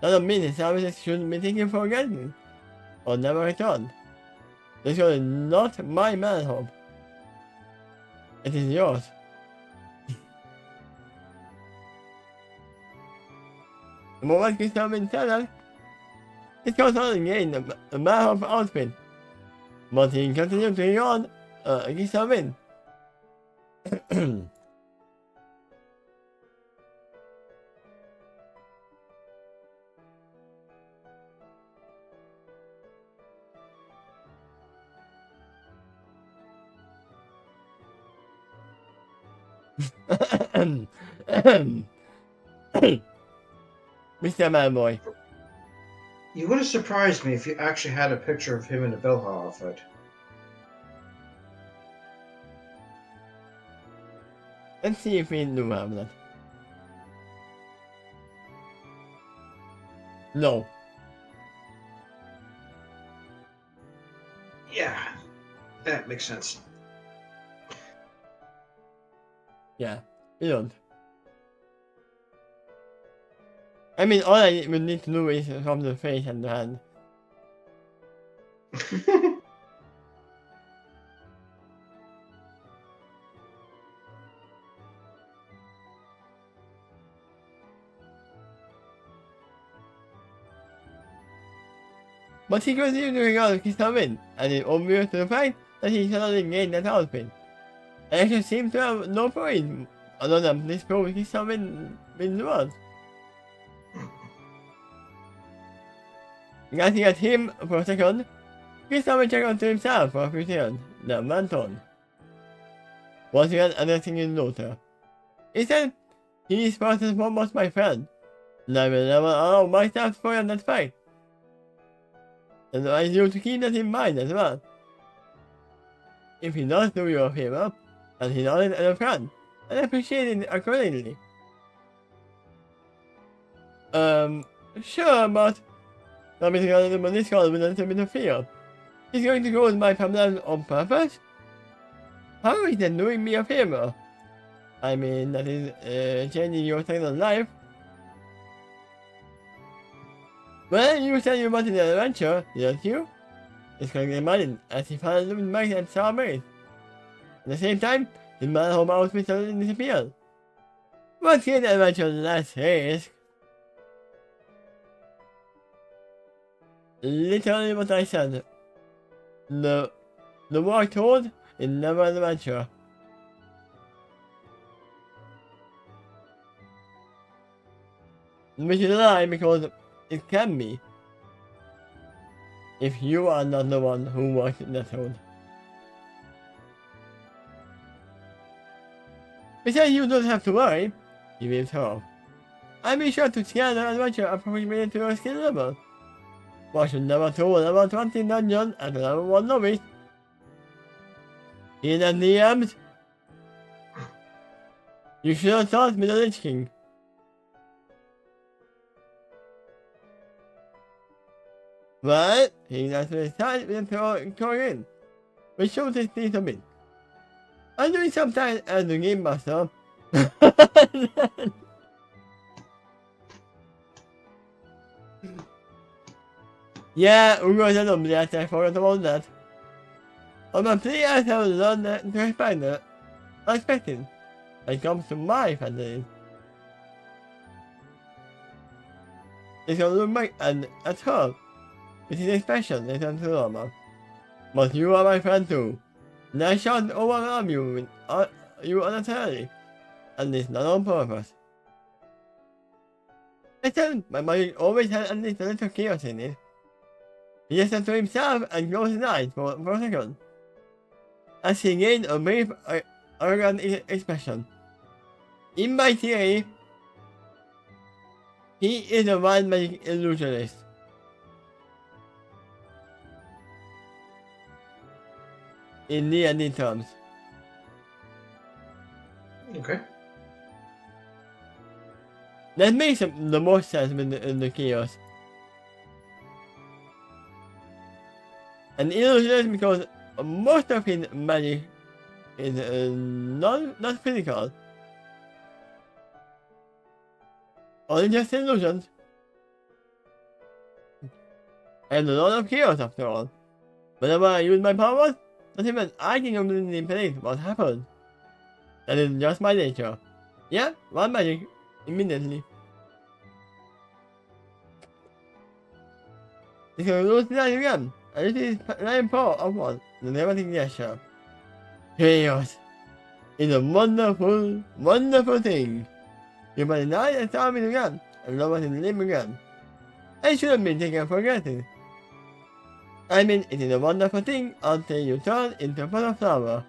Doesn't mean his services should be taken for granted or never returned. This is not my manhood. It is yours. The moment he started in Thailand, it goes on again, a manhood outfit. But he continued to yawn, Gisavin. Mr. Manboy. You would have surprised me if you actually had a picture of him in a Belha outfit. Let's see if we do have that. No. Yeah, that makes sense. Yeah, we don't. I mean, all I would need to do is from the face and the hand. But he continued to regard Kisavin, and it obvious to the fact that he suddenly gained that outfit. And actually seemed to have no point other than this proof Kisavin been the world. Glancing at him for a second, Kisavin checked onto himself for a few seconds, then went on. Once again addressing his daughter. He said, he is first and foremost my friend, and I will never allow myself to forget that fact. And I want you to keep that in mind as well. If he does do you a favor, and he does it as a friend, I appreciate it accordingly. Sure, but I'm going to this call with a little bit of fear. He's going to go with my family on purpose? How is that doing me a favor? I mean, that is changing your second life. Well, you said you wanted an adventure, didn't you? It's going to imagine as he found with Mike and Strawberries. At the same time, his manhole outfit suddenly disappeared. What kind of adventure less risk? Literally what I said. The war told is never an adventure. Which is a lie because it can be. If you are not the one who walked that road. Besides, you don't have to worry, he waves her off. I'll be sure to scan the adventure approximately to your skill level. One should never throw a level 20 dungeon at a level 1 novice. In the DMs, you should have thought me the Lich King. Well, he naturally started with throwing in, which shows his teeth a bit. I'm doing sometimes as a game master. Yeah, Ugo is a lovely I forgot about that. On my play I have learned to respect the unexpected when it comes to my fantasy. It's gonna look back at her. With his expression returned to normal. But you are my friend too. And I shan't overwhelm you with you unnecessarily. And it's not on purpose. Listen, my magic always had at least a little chaos in it. He listened to himself and closed his eyes for a second. As he gained a brief, arrogant expression. In my theory, he is a wild magic illusionist. In D&D terms. Okay. That makes the most sense with the chaos. An illusionist because most of his magic is not physical. Only just illusions. I have a lot of chaos after all. Whenever I use my powers, not even I can completely predict what happens. That is just my nature. Yeah, one magic, immediately. This can lose that again, and this is very power of one, the dramatic gesture. Chaos is a wonderful, wonderful thing. You might die and start it again, and love us live again. I shouldn't be taken for granted. I mean, it is a wonderful thing until you turn into a pot of flower.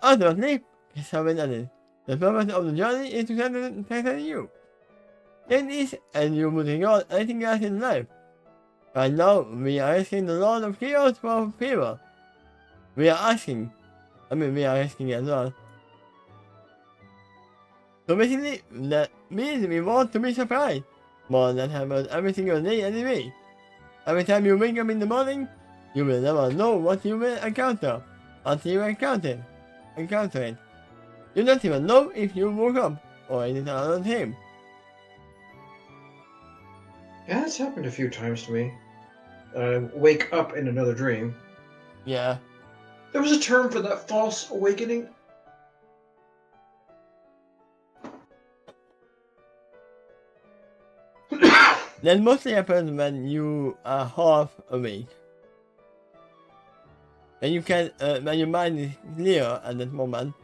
Ultimately, Kevin added, the purpose of the journey is to strengthen you. Take this, and you will ignore anything else in life. Right now, we are asking the Lord of Chaos for a favor. We are asking as well. So basically, that means we want to be surprised. More than happens every single day anyway. Every time you wake up in the morning, you will never know what you will encounter until you encounter it. You don't even know if you woke up or it is another dream. Yeah, it's happened a few times to me. Wake up in another dream. Yeah. There was a term for that, false awakening. That mostly happens when you are half awake. And you can, when your mind is clear at that moment,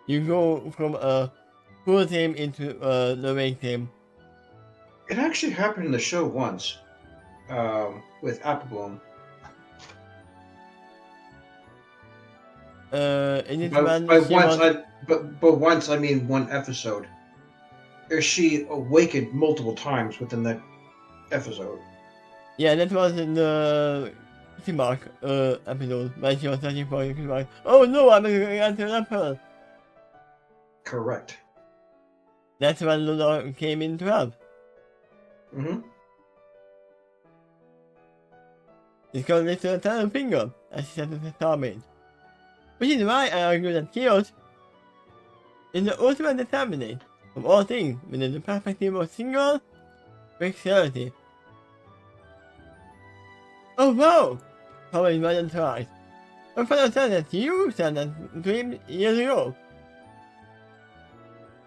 you go from a full dream into the awake dream. It actually happened in the show once, with Applebloom. Once I mean one episode. She awakened multiple times within that episode. Yeah, that was in the Mark episode when she was searching for Mark. Oh no, I'm going to that pearl. Correct. That's when Luna came into help. Mm-hmm. It's called Little Detour finger, as she said to the Starmate. Which is why I argue that chaos is the ultimate determinant of all things within the perspective of single reality. Oh wow! Probably wasn't right. My father said that you said that to him years ago.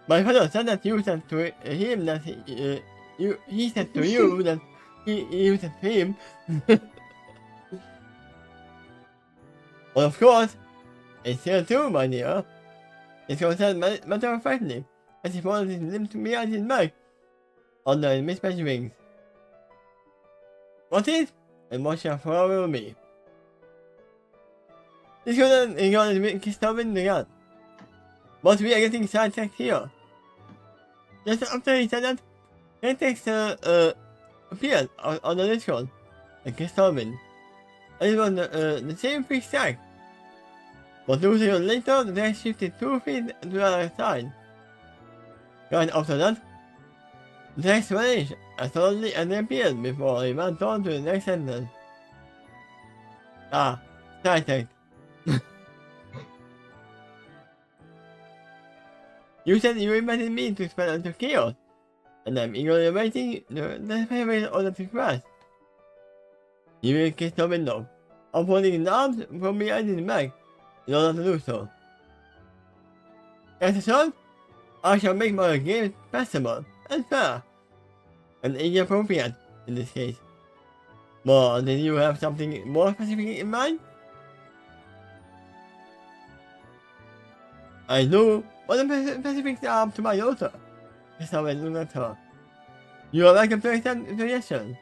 My father said that you said to him that he said to you that you said to him. Well, of course, it's still true, my dear. It's concerned matter of factly, as he follows his limbs behind his back, under his mismatched wings. What is, and what shall follow me? This couldn't ignore his stopping the gun. But we are getting sidetracked here. Just after he said that, he takes appeared on the Discord, like Christophin. And it was the same big stack. But 2 seconds later, the text shifted 2 feet to the other side. Right after that, the text vanished as suddenly as it appeared before he went on to the next sentence. Ah, sidetracked. You said you invited me to spend until chaos, and I'm eagerly awaiting the favorite order to crash. You will kiss the window, unfolding his arms from behind his back in order to do so. As a result, I shall make my game passable and fair, and age appropriate in this case. But did you have something more specific in mind? I know what the specifics are to my daughter. Someone looked at her. You are welcome to accept suggestions,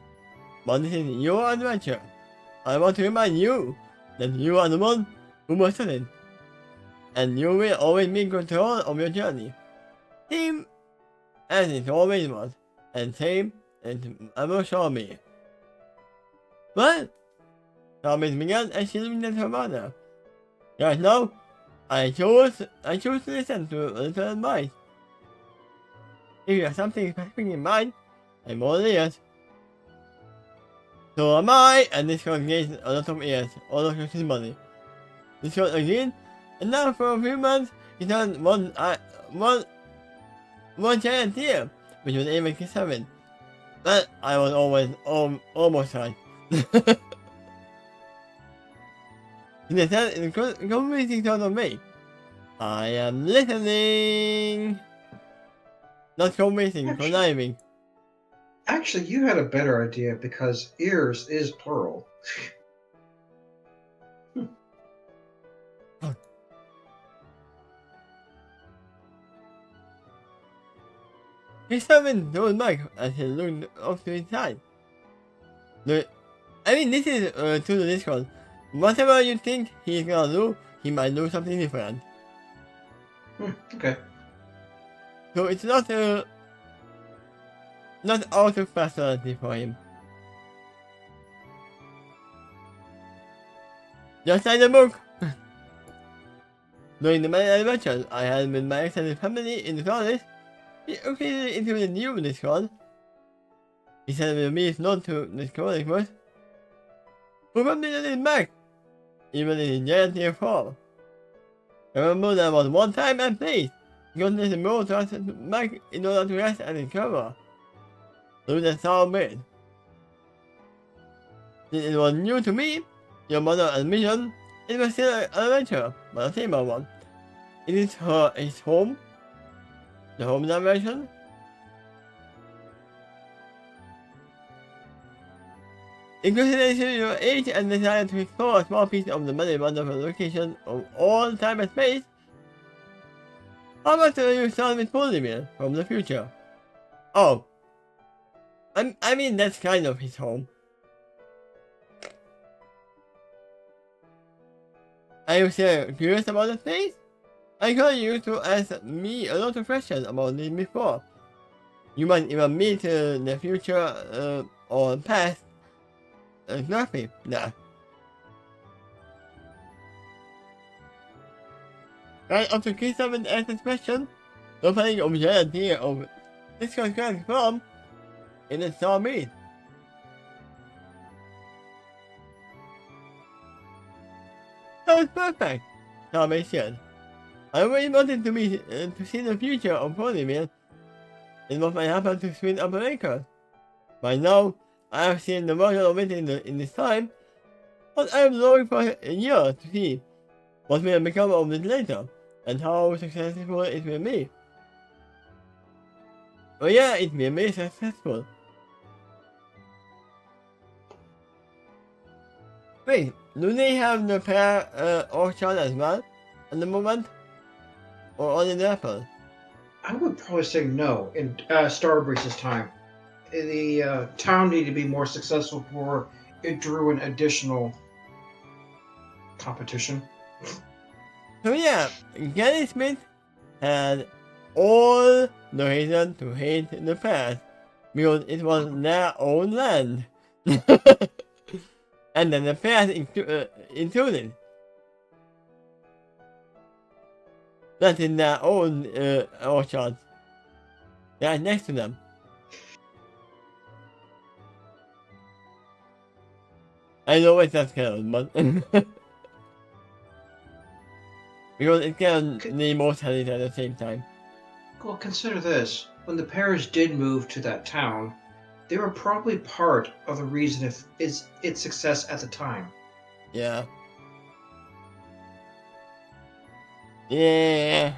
but this is your adventure. I want to remind you that you are the one who must it, and you will always be in control of your journey. Same as it always was, and same as ever shall be. But Thomas began as she looked at her mother. Right now, I chose to listen to a little advice. If you have something specific in mind, I'm all ears. So am I, and this one gains a lot of years, all of his money. This one again, and now for a few months, he done one giant deal, which was even K7. But I was always almost right. In the sense, it's convincing sort of me. I am listening. Not convincing, conniving. Actually, you had a better idea because ears is plural. K7 told Mike as he looked off to his side. I mean, this is to the Discord. Whatever you think he's gonna do, he might do something different. Okay. So it's not out of personality for him. Just like the book. During the many adventures I had with my extended family in the forest, he occasionally included you in Discord. He said with me not to Discord anymore. Who probably didn't back, even in giant tier 4. I remember there was one time I played, because there's a more to ask back in order to rest and recover. So that sound weird. Since it was new to me, your mother and mission, it was still an adventure, but a safer one. It is his home, the home dimension. In consideration of your age and desire to explore a small piece of the many wonderful locations of all time and space, how about you start with Polymer from the future? Oh. I mean, that's kind of his home. Are you still curious about the place? I heard you used to ask me a lot of questions about it before. You might even meet the future or past. Exactly, nah. Right after K7 asked this question, the playing of the idea of this comes from in the Star Meet. That was perfect, Tommy said. I really wanted to see the future of Polymer and what might happen to Spin Operator. By now, I have seen the version of it in this time, but I am looking for a year to see what will become of it later, and how successful it will be. Oh yeah, it will be successful. Wait, do they have the pear orchard as well at the moment? Or only the apple? I would probably say no in Starbreeze's time. The town needed to be more successful before it drew an additional competition. So yeah, Granny Smith had all the reason to hate the past because it was their own land. And then the past included. That in their own orchard. Right next to them. I know it's not canon, but because it can name both at the same time. Well, consider this. When the Pears did move to that town, they were probably part of the reason of its success at the time. Yeah. Yeah.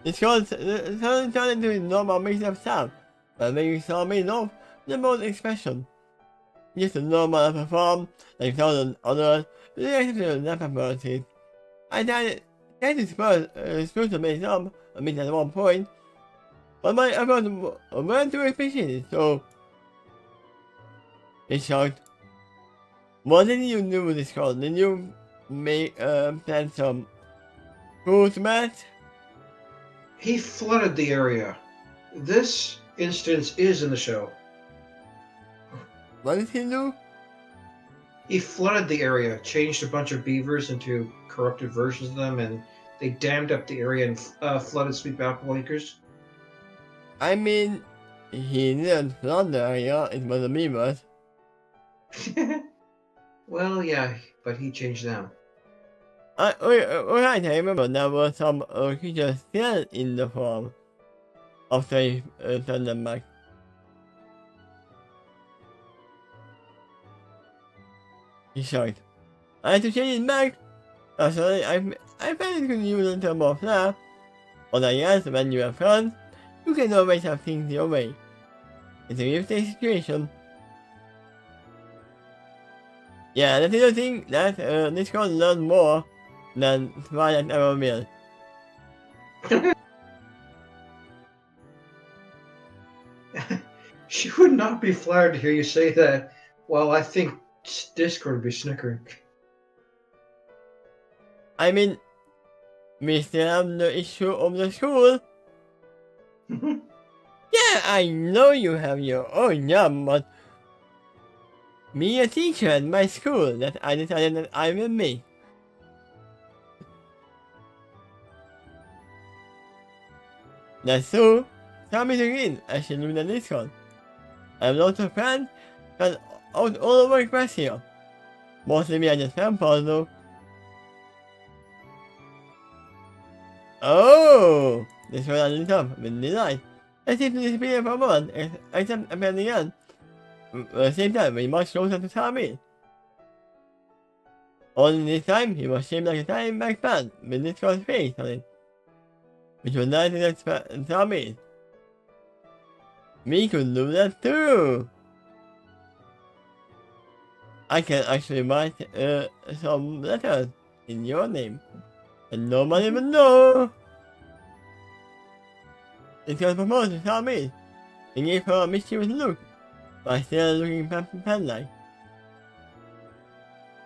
It's turned into a normal mix of sound, but when you saw me off, the most expression. Just a normal perform, like thousand others, reacted to the personalities. I tried to spruce the base up a bit at one point, but my efforts weren't too efficient, so it's shocked. What did you do with this call? Did you make plan some cruise match? He flooded the area. This instance is in the show. What did he do? He flooded the area, changed a bunch of beavers into corrupted versions of them, and they dammed up the area and flooded Sweet Apple Acres. I mean, he didn't flood the area, it was the beavers. Well, yeah, but he changed them. I remember there were some creatures still in the form after I turned them back. He shocked. I had to change it back. Sorry, I felt it could use a little more flair. Although yes, when you have fun, you can always have things your way. It's a realistic situation. Yeah, that's the thing that this course learns more than Twilight ever will. She would not be flattered to hear you say that. Well, I think Discord would be snickering. I mean, we still have the issue of the school. Yeah, I know you have your own job, but me a teacher at my school that I decided that I will make. That's true. Tell me again, I should do the Discord. I have lots of friends and all over across here. Mostly me, I just found though. Oh, this was a little tough with the light. I seem to disappear for a moment, except apparently again. At the same time, we much closer to Tommy. Only this time, he was shaped like a tiny black fan with this cross face on it, which was nice to expect Tommy. We could do that too. I can actually write some letters in your name, and nobody will know. It was proposed to Tommy, and gave her a mischievous look, but still looking pen-like.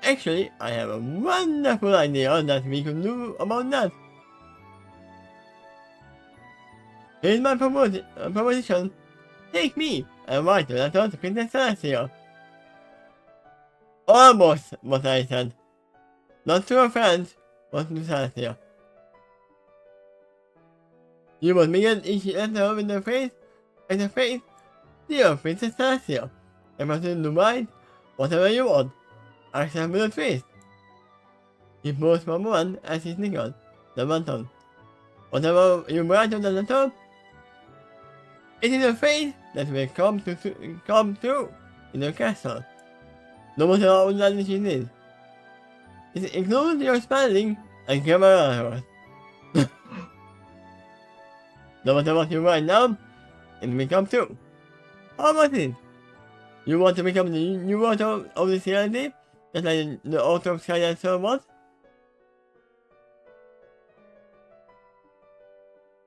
Actually, I have a wonderful idea that we could do about that. Here's my proposition. Take me and write a letter to Princess Celestia. Almost what I said. Not to her friends, but to Celestia. You must begin each letter with the phrase, Dear Princess Celestia, I must do right, whatever you want. Accept with a twist. He paused for a moment as he snickered, then went on. Whatever you write on the letter, it is a fate that will come true in the castle. No matter how outlandish it is. It includes your spelling and camera errors. No matter what you write down, it will come true. How about it? You want to become the new author of this reality, just like the author of Skydancer was?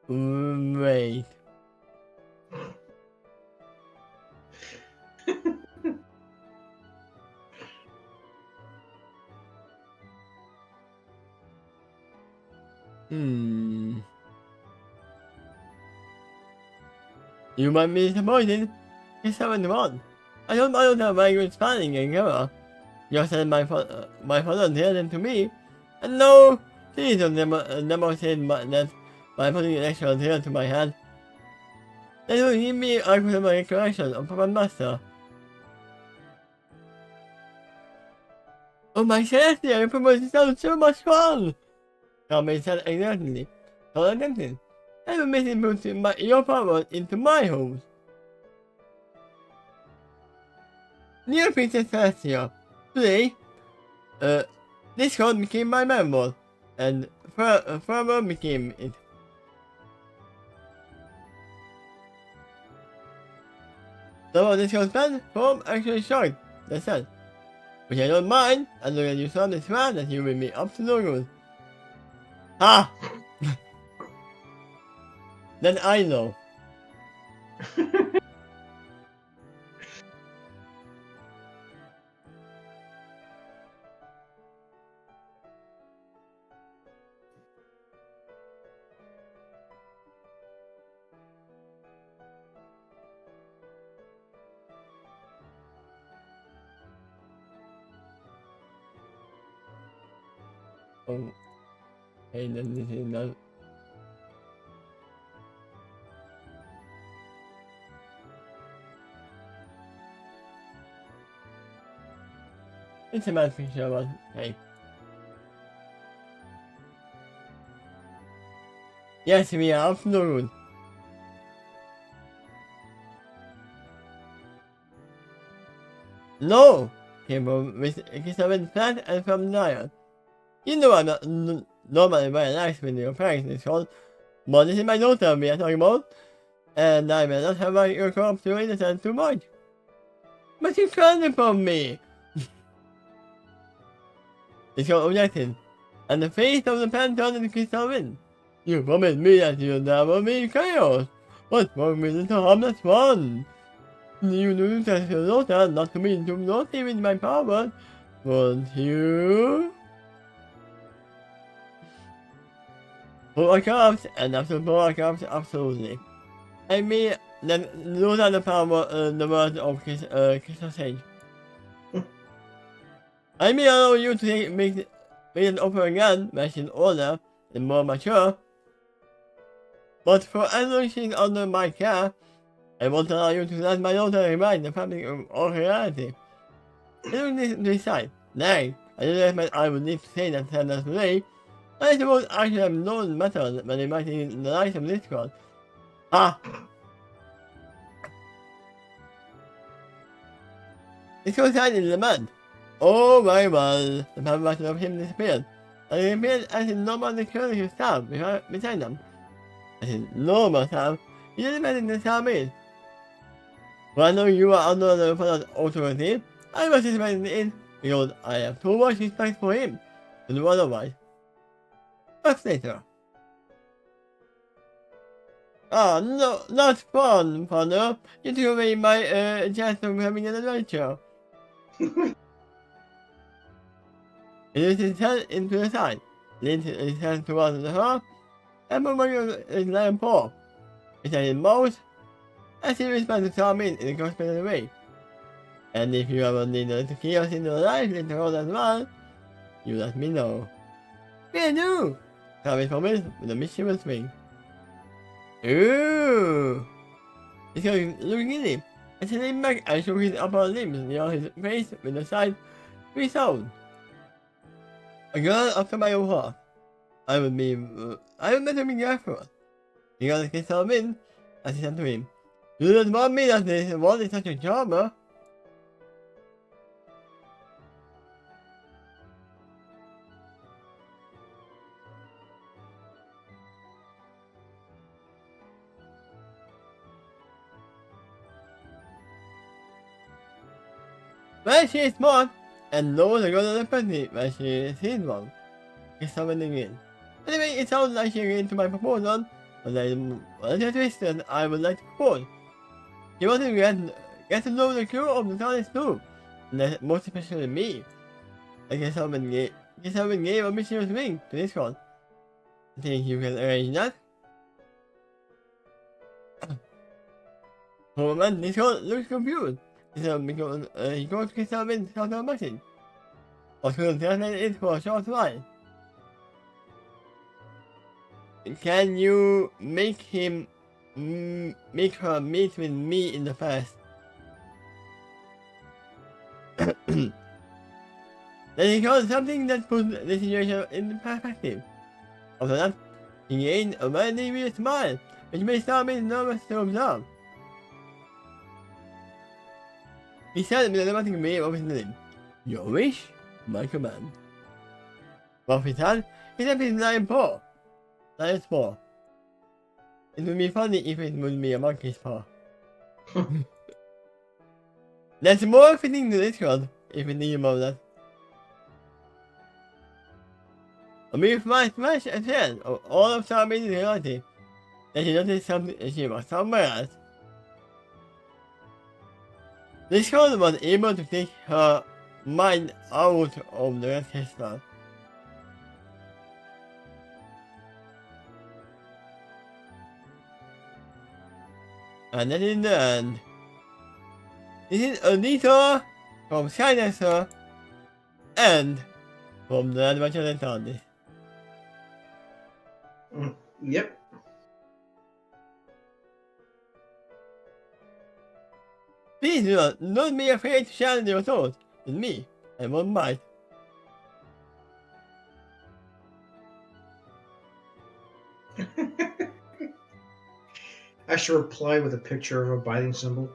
Wait. You might be disappointed. It's 71. I don't have very good spelling in camera. You said my father did it to me. And no, please don't never say that by putting an extra tail to my hand. That will give me a good correction of Papa Master. Oh my Celestia, your promotion sounds so much fun! Tommy said exactly. So attempted. I will make it put your power into my home. Dear Princess Celestia, today, this code became my memoir, and forever became it. So this code's pen form actually short, that's it. Which I don't mind, as long as you saw this man that you will be up to no good. Ha! Then I know. Oh, hey, then this is not. It's a bad picture, but hey. Yes, we are absolute. No! Came from Christopher Platt and from Nyan. You know I'm not normally very nice with your parents in school, but this is my daughter we are talking about, and I will not have your crop to innocent too much. But you can't from me! The school objected, and the face of the pen turned to Christopher. You promised me that you'll never be chaos. What's wrong with little harmless one? You knew that your daughter not to be too naughty with my power, won't you? Photographs and after photographs, absolutely. I mean, those are the power, the words of Crystal Sage. I may allow you to make it over again, when she's older and more mature. But for as long as she's under my care, I won't allow you to let my daughter remind the public of all reality. I don't need to decide. Nay, I don't expect I would need to say that today. I suppose I should have known better when inviting the light of this God. Ah! It's so sad in the mud. Oh very well. The power button of him disappeared. And he appeared as his normal security staff beside them. As his normal staff, he didn't imagine the staff is. Well, I know you are under the father's authority. I was expecting it because I have too much respect for him to do otherwise. But later. Ah, no, not fun, father. You took away my chance of having an adventure. He used his hand into the side, leaned his hand towards her, and moved his lamp paw. He said his mouth, as he responded to Charmin in a conspiracy way. And if you ever need a little chaos in your life later on as well, you let me know. We do! Charmin promised with a mischievous swing. Ooh! He's looking at him, and he leaned back and shook his upper limbs near his face with a side resound. A girl after my own heart. I would better be careful. He got a kiss of him, as he said to him, You don't want me that this world is such a charmer. Well, she is smart, and knows a good empathy when she sees one. He's summoning in. Anyway, it sounds like she agreed to my proposal, but there's a twist that I would like to propose. She wants to get to know the crew of the TARDIS too, and most especially me. I guess someone gave a mysterious ring to this one. I think you can arrange that. For a moment, this one looks confused. Because he goes to Christopher out of a message. Or to translate it for a short while. Can you make her meet with me in the past? Then he calls something that puts the situation in perspective. After that, he gained a very weird smile, which made Starman nervous to observe. He said with a dramatic wave of his name, Your wish, my command. Off his hand, he left his lion paw. Lion's paw. It would be funny if it would be a monkey's paw. That's more fitting to this world, if you think about that. A mere flash and hand of all of Starman's reality. Then she noticed something she was somewhere else. This girl was able to take her mind out of the red crystal. And then in the end, this is a detour from Skydancer and from the Adventure in TARDIS. Yep. Please do not be afraid to share your thoughts with me I won't bite. I should reply with a picture of a biting symbol.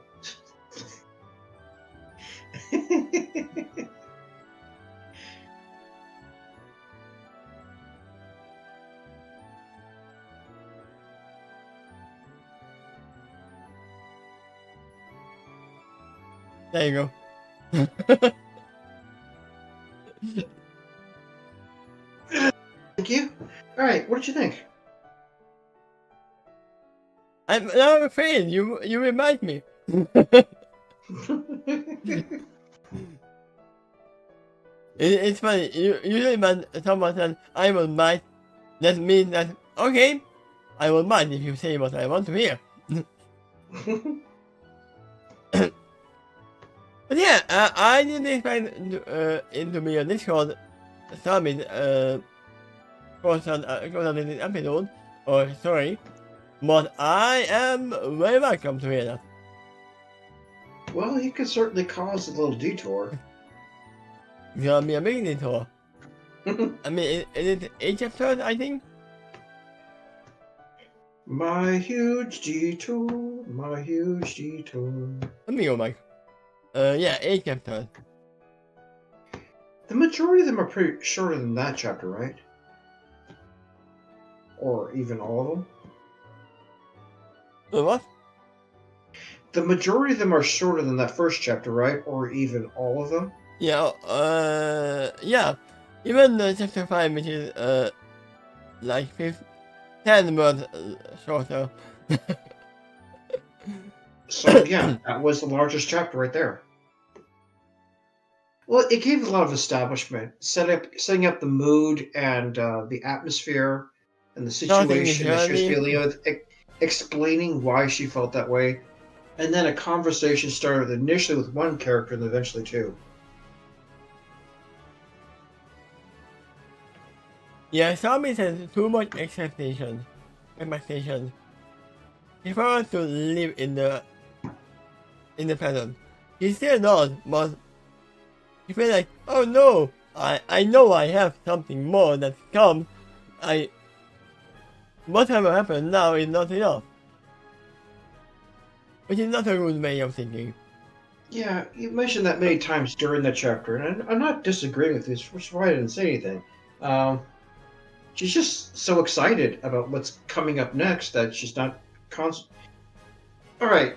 There you go. Thank you. All right, what did you think? I'm now afraid you remind me. It's funny. Usually when someone says I will bite, that means that okay, I will bite if you say what I want to hear. But yeah, I didn't expect it to be a Discord summit goes on this episode or story, but I am very welcome to hear that. Well, he could certainly cause a little detour. It's gonna be a big detour. I mean, it is 8 episodes, I think. My huge detour, my huge detour. Let me go, Mike. Yeah, 8 episodes. The majority of them are pretty shorter than that chapter, right? Or even all of them? What? The majority of them are shorter than that first chapter, right? Or even all of them? Yeah, yeah. Even chapter 5, which is, like 10 words shorter. So, yeah, that was the largest chapter right there. Well, it gave a lot of establishment, setting up the mood and the atmosphere and the situation that she was dealing with, explaining why she felt that way, and then a conversation started initially with one character and eventually two. Yeah, Zombie has too much expectation. He wants to live in the present. He still does, but he feels like, oh no, I know I have something more that comes. Whatever happens now is not enough. Which is not a good way of thinking. Yeah, you mentioned that many times during that chapter, and I'm not disagreeing with this, which is why I didn't say anything. She's just so excited about what's coming up next that she's not All right.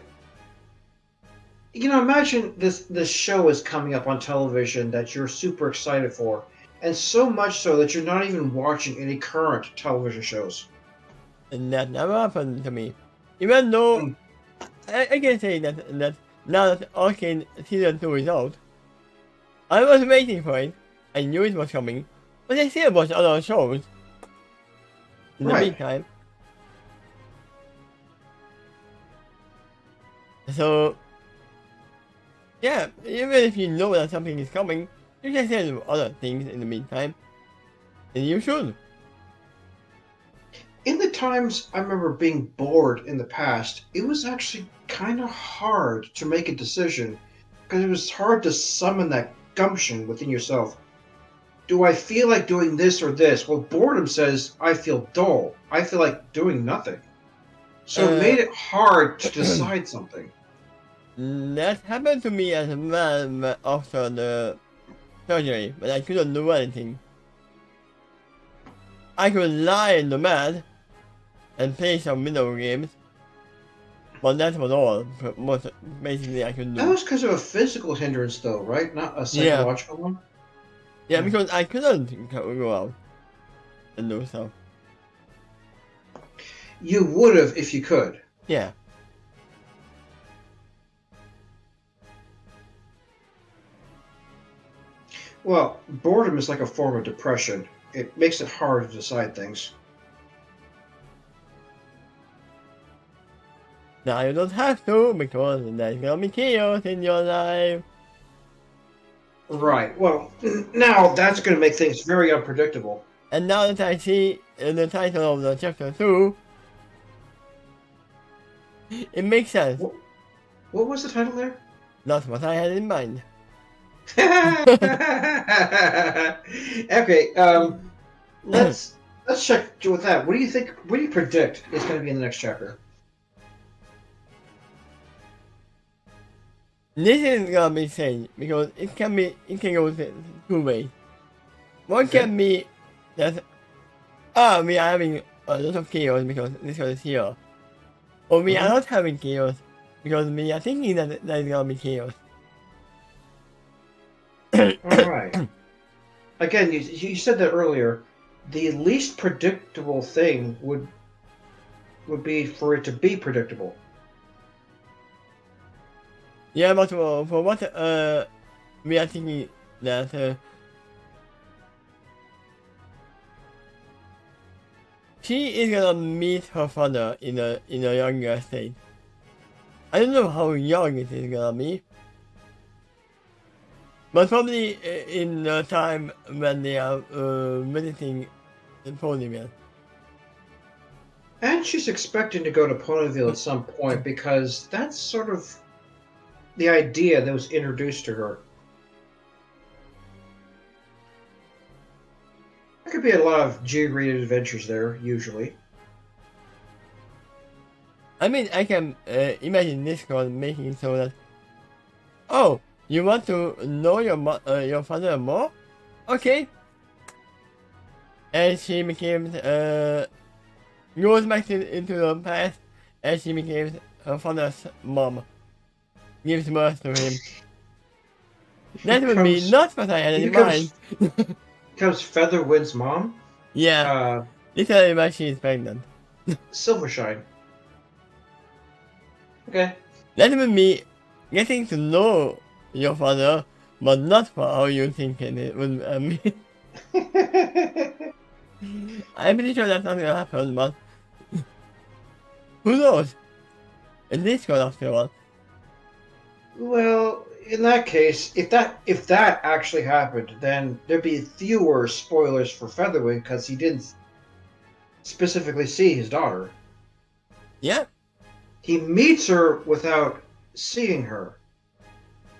You know, imagine this show is coming up on television that you're super excited for, and so much so that you're not even watching any current television shows. And that never happened to me. Even though I can say that now that Arcane Season 2 is out, I was waiting for it. I knew it was coming, but I still watched other shows in the meantime. So, yeah, even if you know that something is coming, you can still do other things in the meantime. And you should. In the times I remember being bored in the past, it was actually kind of hard to make a decision because it was hard to summon that gumption within yourself. Do I feel like doing this or this? Well, boredom says I feel dull. I feel like doing nothing. So it made it hard to decide something. That happened to me as well after the surgery, but I couldn't do anything. I could lie in the bed and play some video games, but that was all. Basically, I could do. That was because of a physical hindrance, though, right? Not a psychological one? Yeah, because I couldn't go out and do stuff. You would have if you could. Yeah. Well, boredom is like a form of depression. It makes it hard to decide things. Now you don't have to, because there's gonna be chaos in your life. Right. Well, now that's going to make things very unpredictable. And now that I see the title of the chapter 2, it makes sense. What was the title there? That's what I had in mind. Okay, let's check with that. What do you think? What do you predict is going to be in the next chapter? This is gonna be insane because it can go two ways. One Okay. can be that we are having a lot of chaos because this is here. Or we are not having chaos because we are thinking that there is gonna be chaos. All right. Again, you said that earlier. The least predictable thing would be for it to be predictable. Yeah, but for what we are thinking that she is gonna meet her father in a younger state. I don't know how young it is gonna be, but probably in the time when they are visiting the Ponyville. And she's expecting to go to Ponyville at some point because that's sort of the idea that was introduced to her. There could be a lot of G-rated adventures there, usually. I mean, I can imagine this girl making it so that, oh, you want to know your father more? Okay. And she became goes back into the past, and she became her father's mom. Gives birth to him. That would be not what I had in mind. Becomes Featherwind's mom? Yeah. Literally why she is pregnant. Silvershine. Okay. That would be getting to know your father, but not for how you think it would be. I'm pretty sure that's not gonna happen, but who knows? In this one after all. Well, in that case, if that actually happened, then there'd be fewer spoilers for Featherwind because he didn't specifically see his daughter. Yeah. He meets her without seeing her.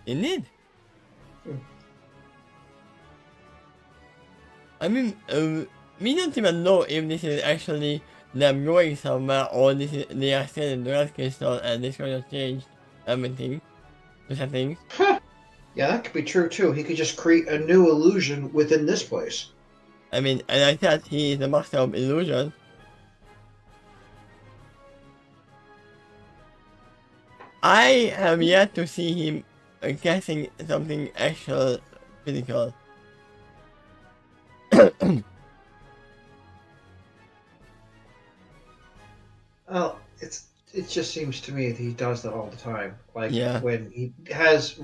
Indeed. I mean, we don't even know if this is actually them going somewhere or they are still in the Red Crystal and this gonna change everything. The settings. Yeah, that could be true too. He could just create a new illusion within this place. I mean, and I said he is the master of illusion. I have yet to see him guessing something actual physical. Well, it just seems to me that he does that all the time. Like yeah. When he has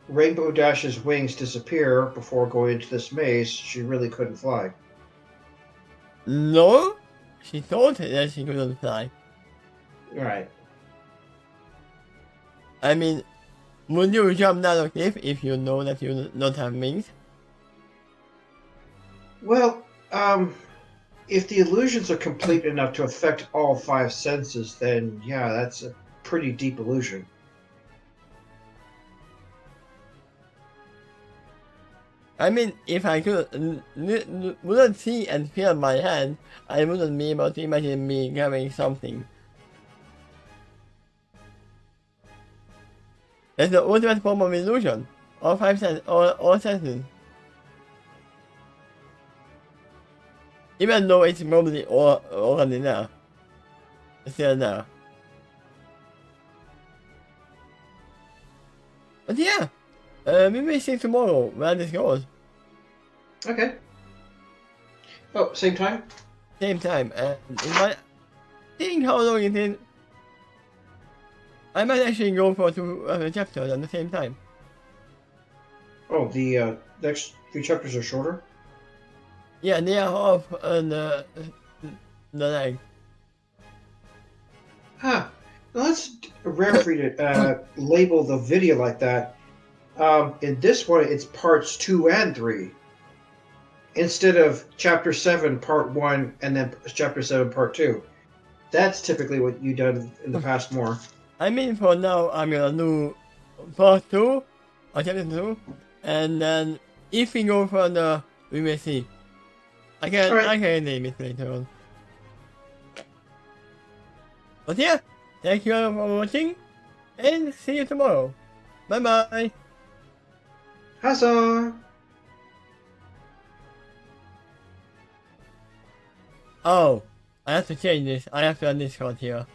Rainbow Dash's wings disappear before going into this maze, she really couldn't fly. No, she thought that she couldn't fly. Right. I mean, would you jump down a cliff if you know that you don't have wings? Well, if the illusions are complete enough to affect all five senses, then yeah, that's a pretty deep illusion. I mean, if I wouldn't see and feel my hand, I wouldn't be able to imagine me carrying something. That's the ultimate form of illusion. All five senses, all senses. Even though it's probably already there. It's still there. But yeah, we may see tomorrow where this goes. Okay. Oh, same time? Same time, and seeing how long it is, I might actually go for two chapters at the same time. Oh, the next few chapters are shorter? Yeah, they are off on the leg. Huh. Well, that's rare for you to label the video like that. In this one, it's parts 2 and 3. Instead of chapter 7, part 1, and then chapter 7, part 2. That's typically what you've done in the past more. I mean, for now, I'm gonna do part 2 or chapter 2, and then if we go further, we will see. I can name it later on. But yeah, thank you all for watching, and see you tomorrow. Bye bye. Huzzah! Oh, I have to change this. I have to add Discord here.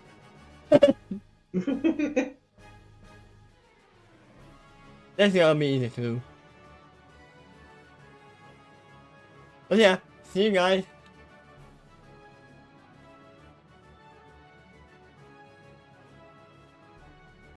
That's gonna be easy to do. But yeah, see you guys.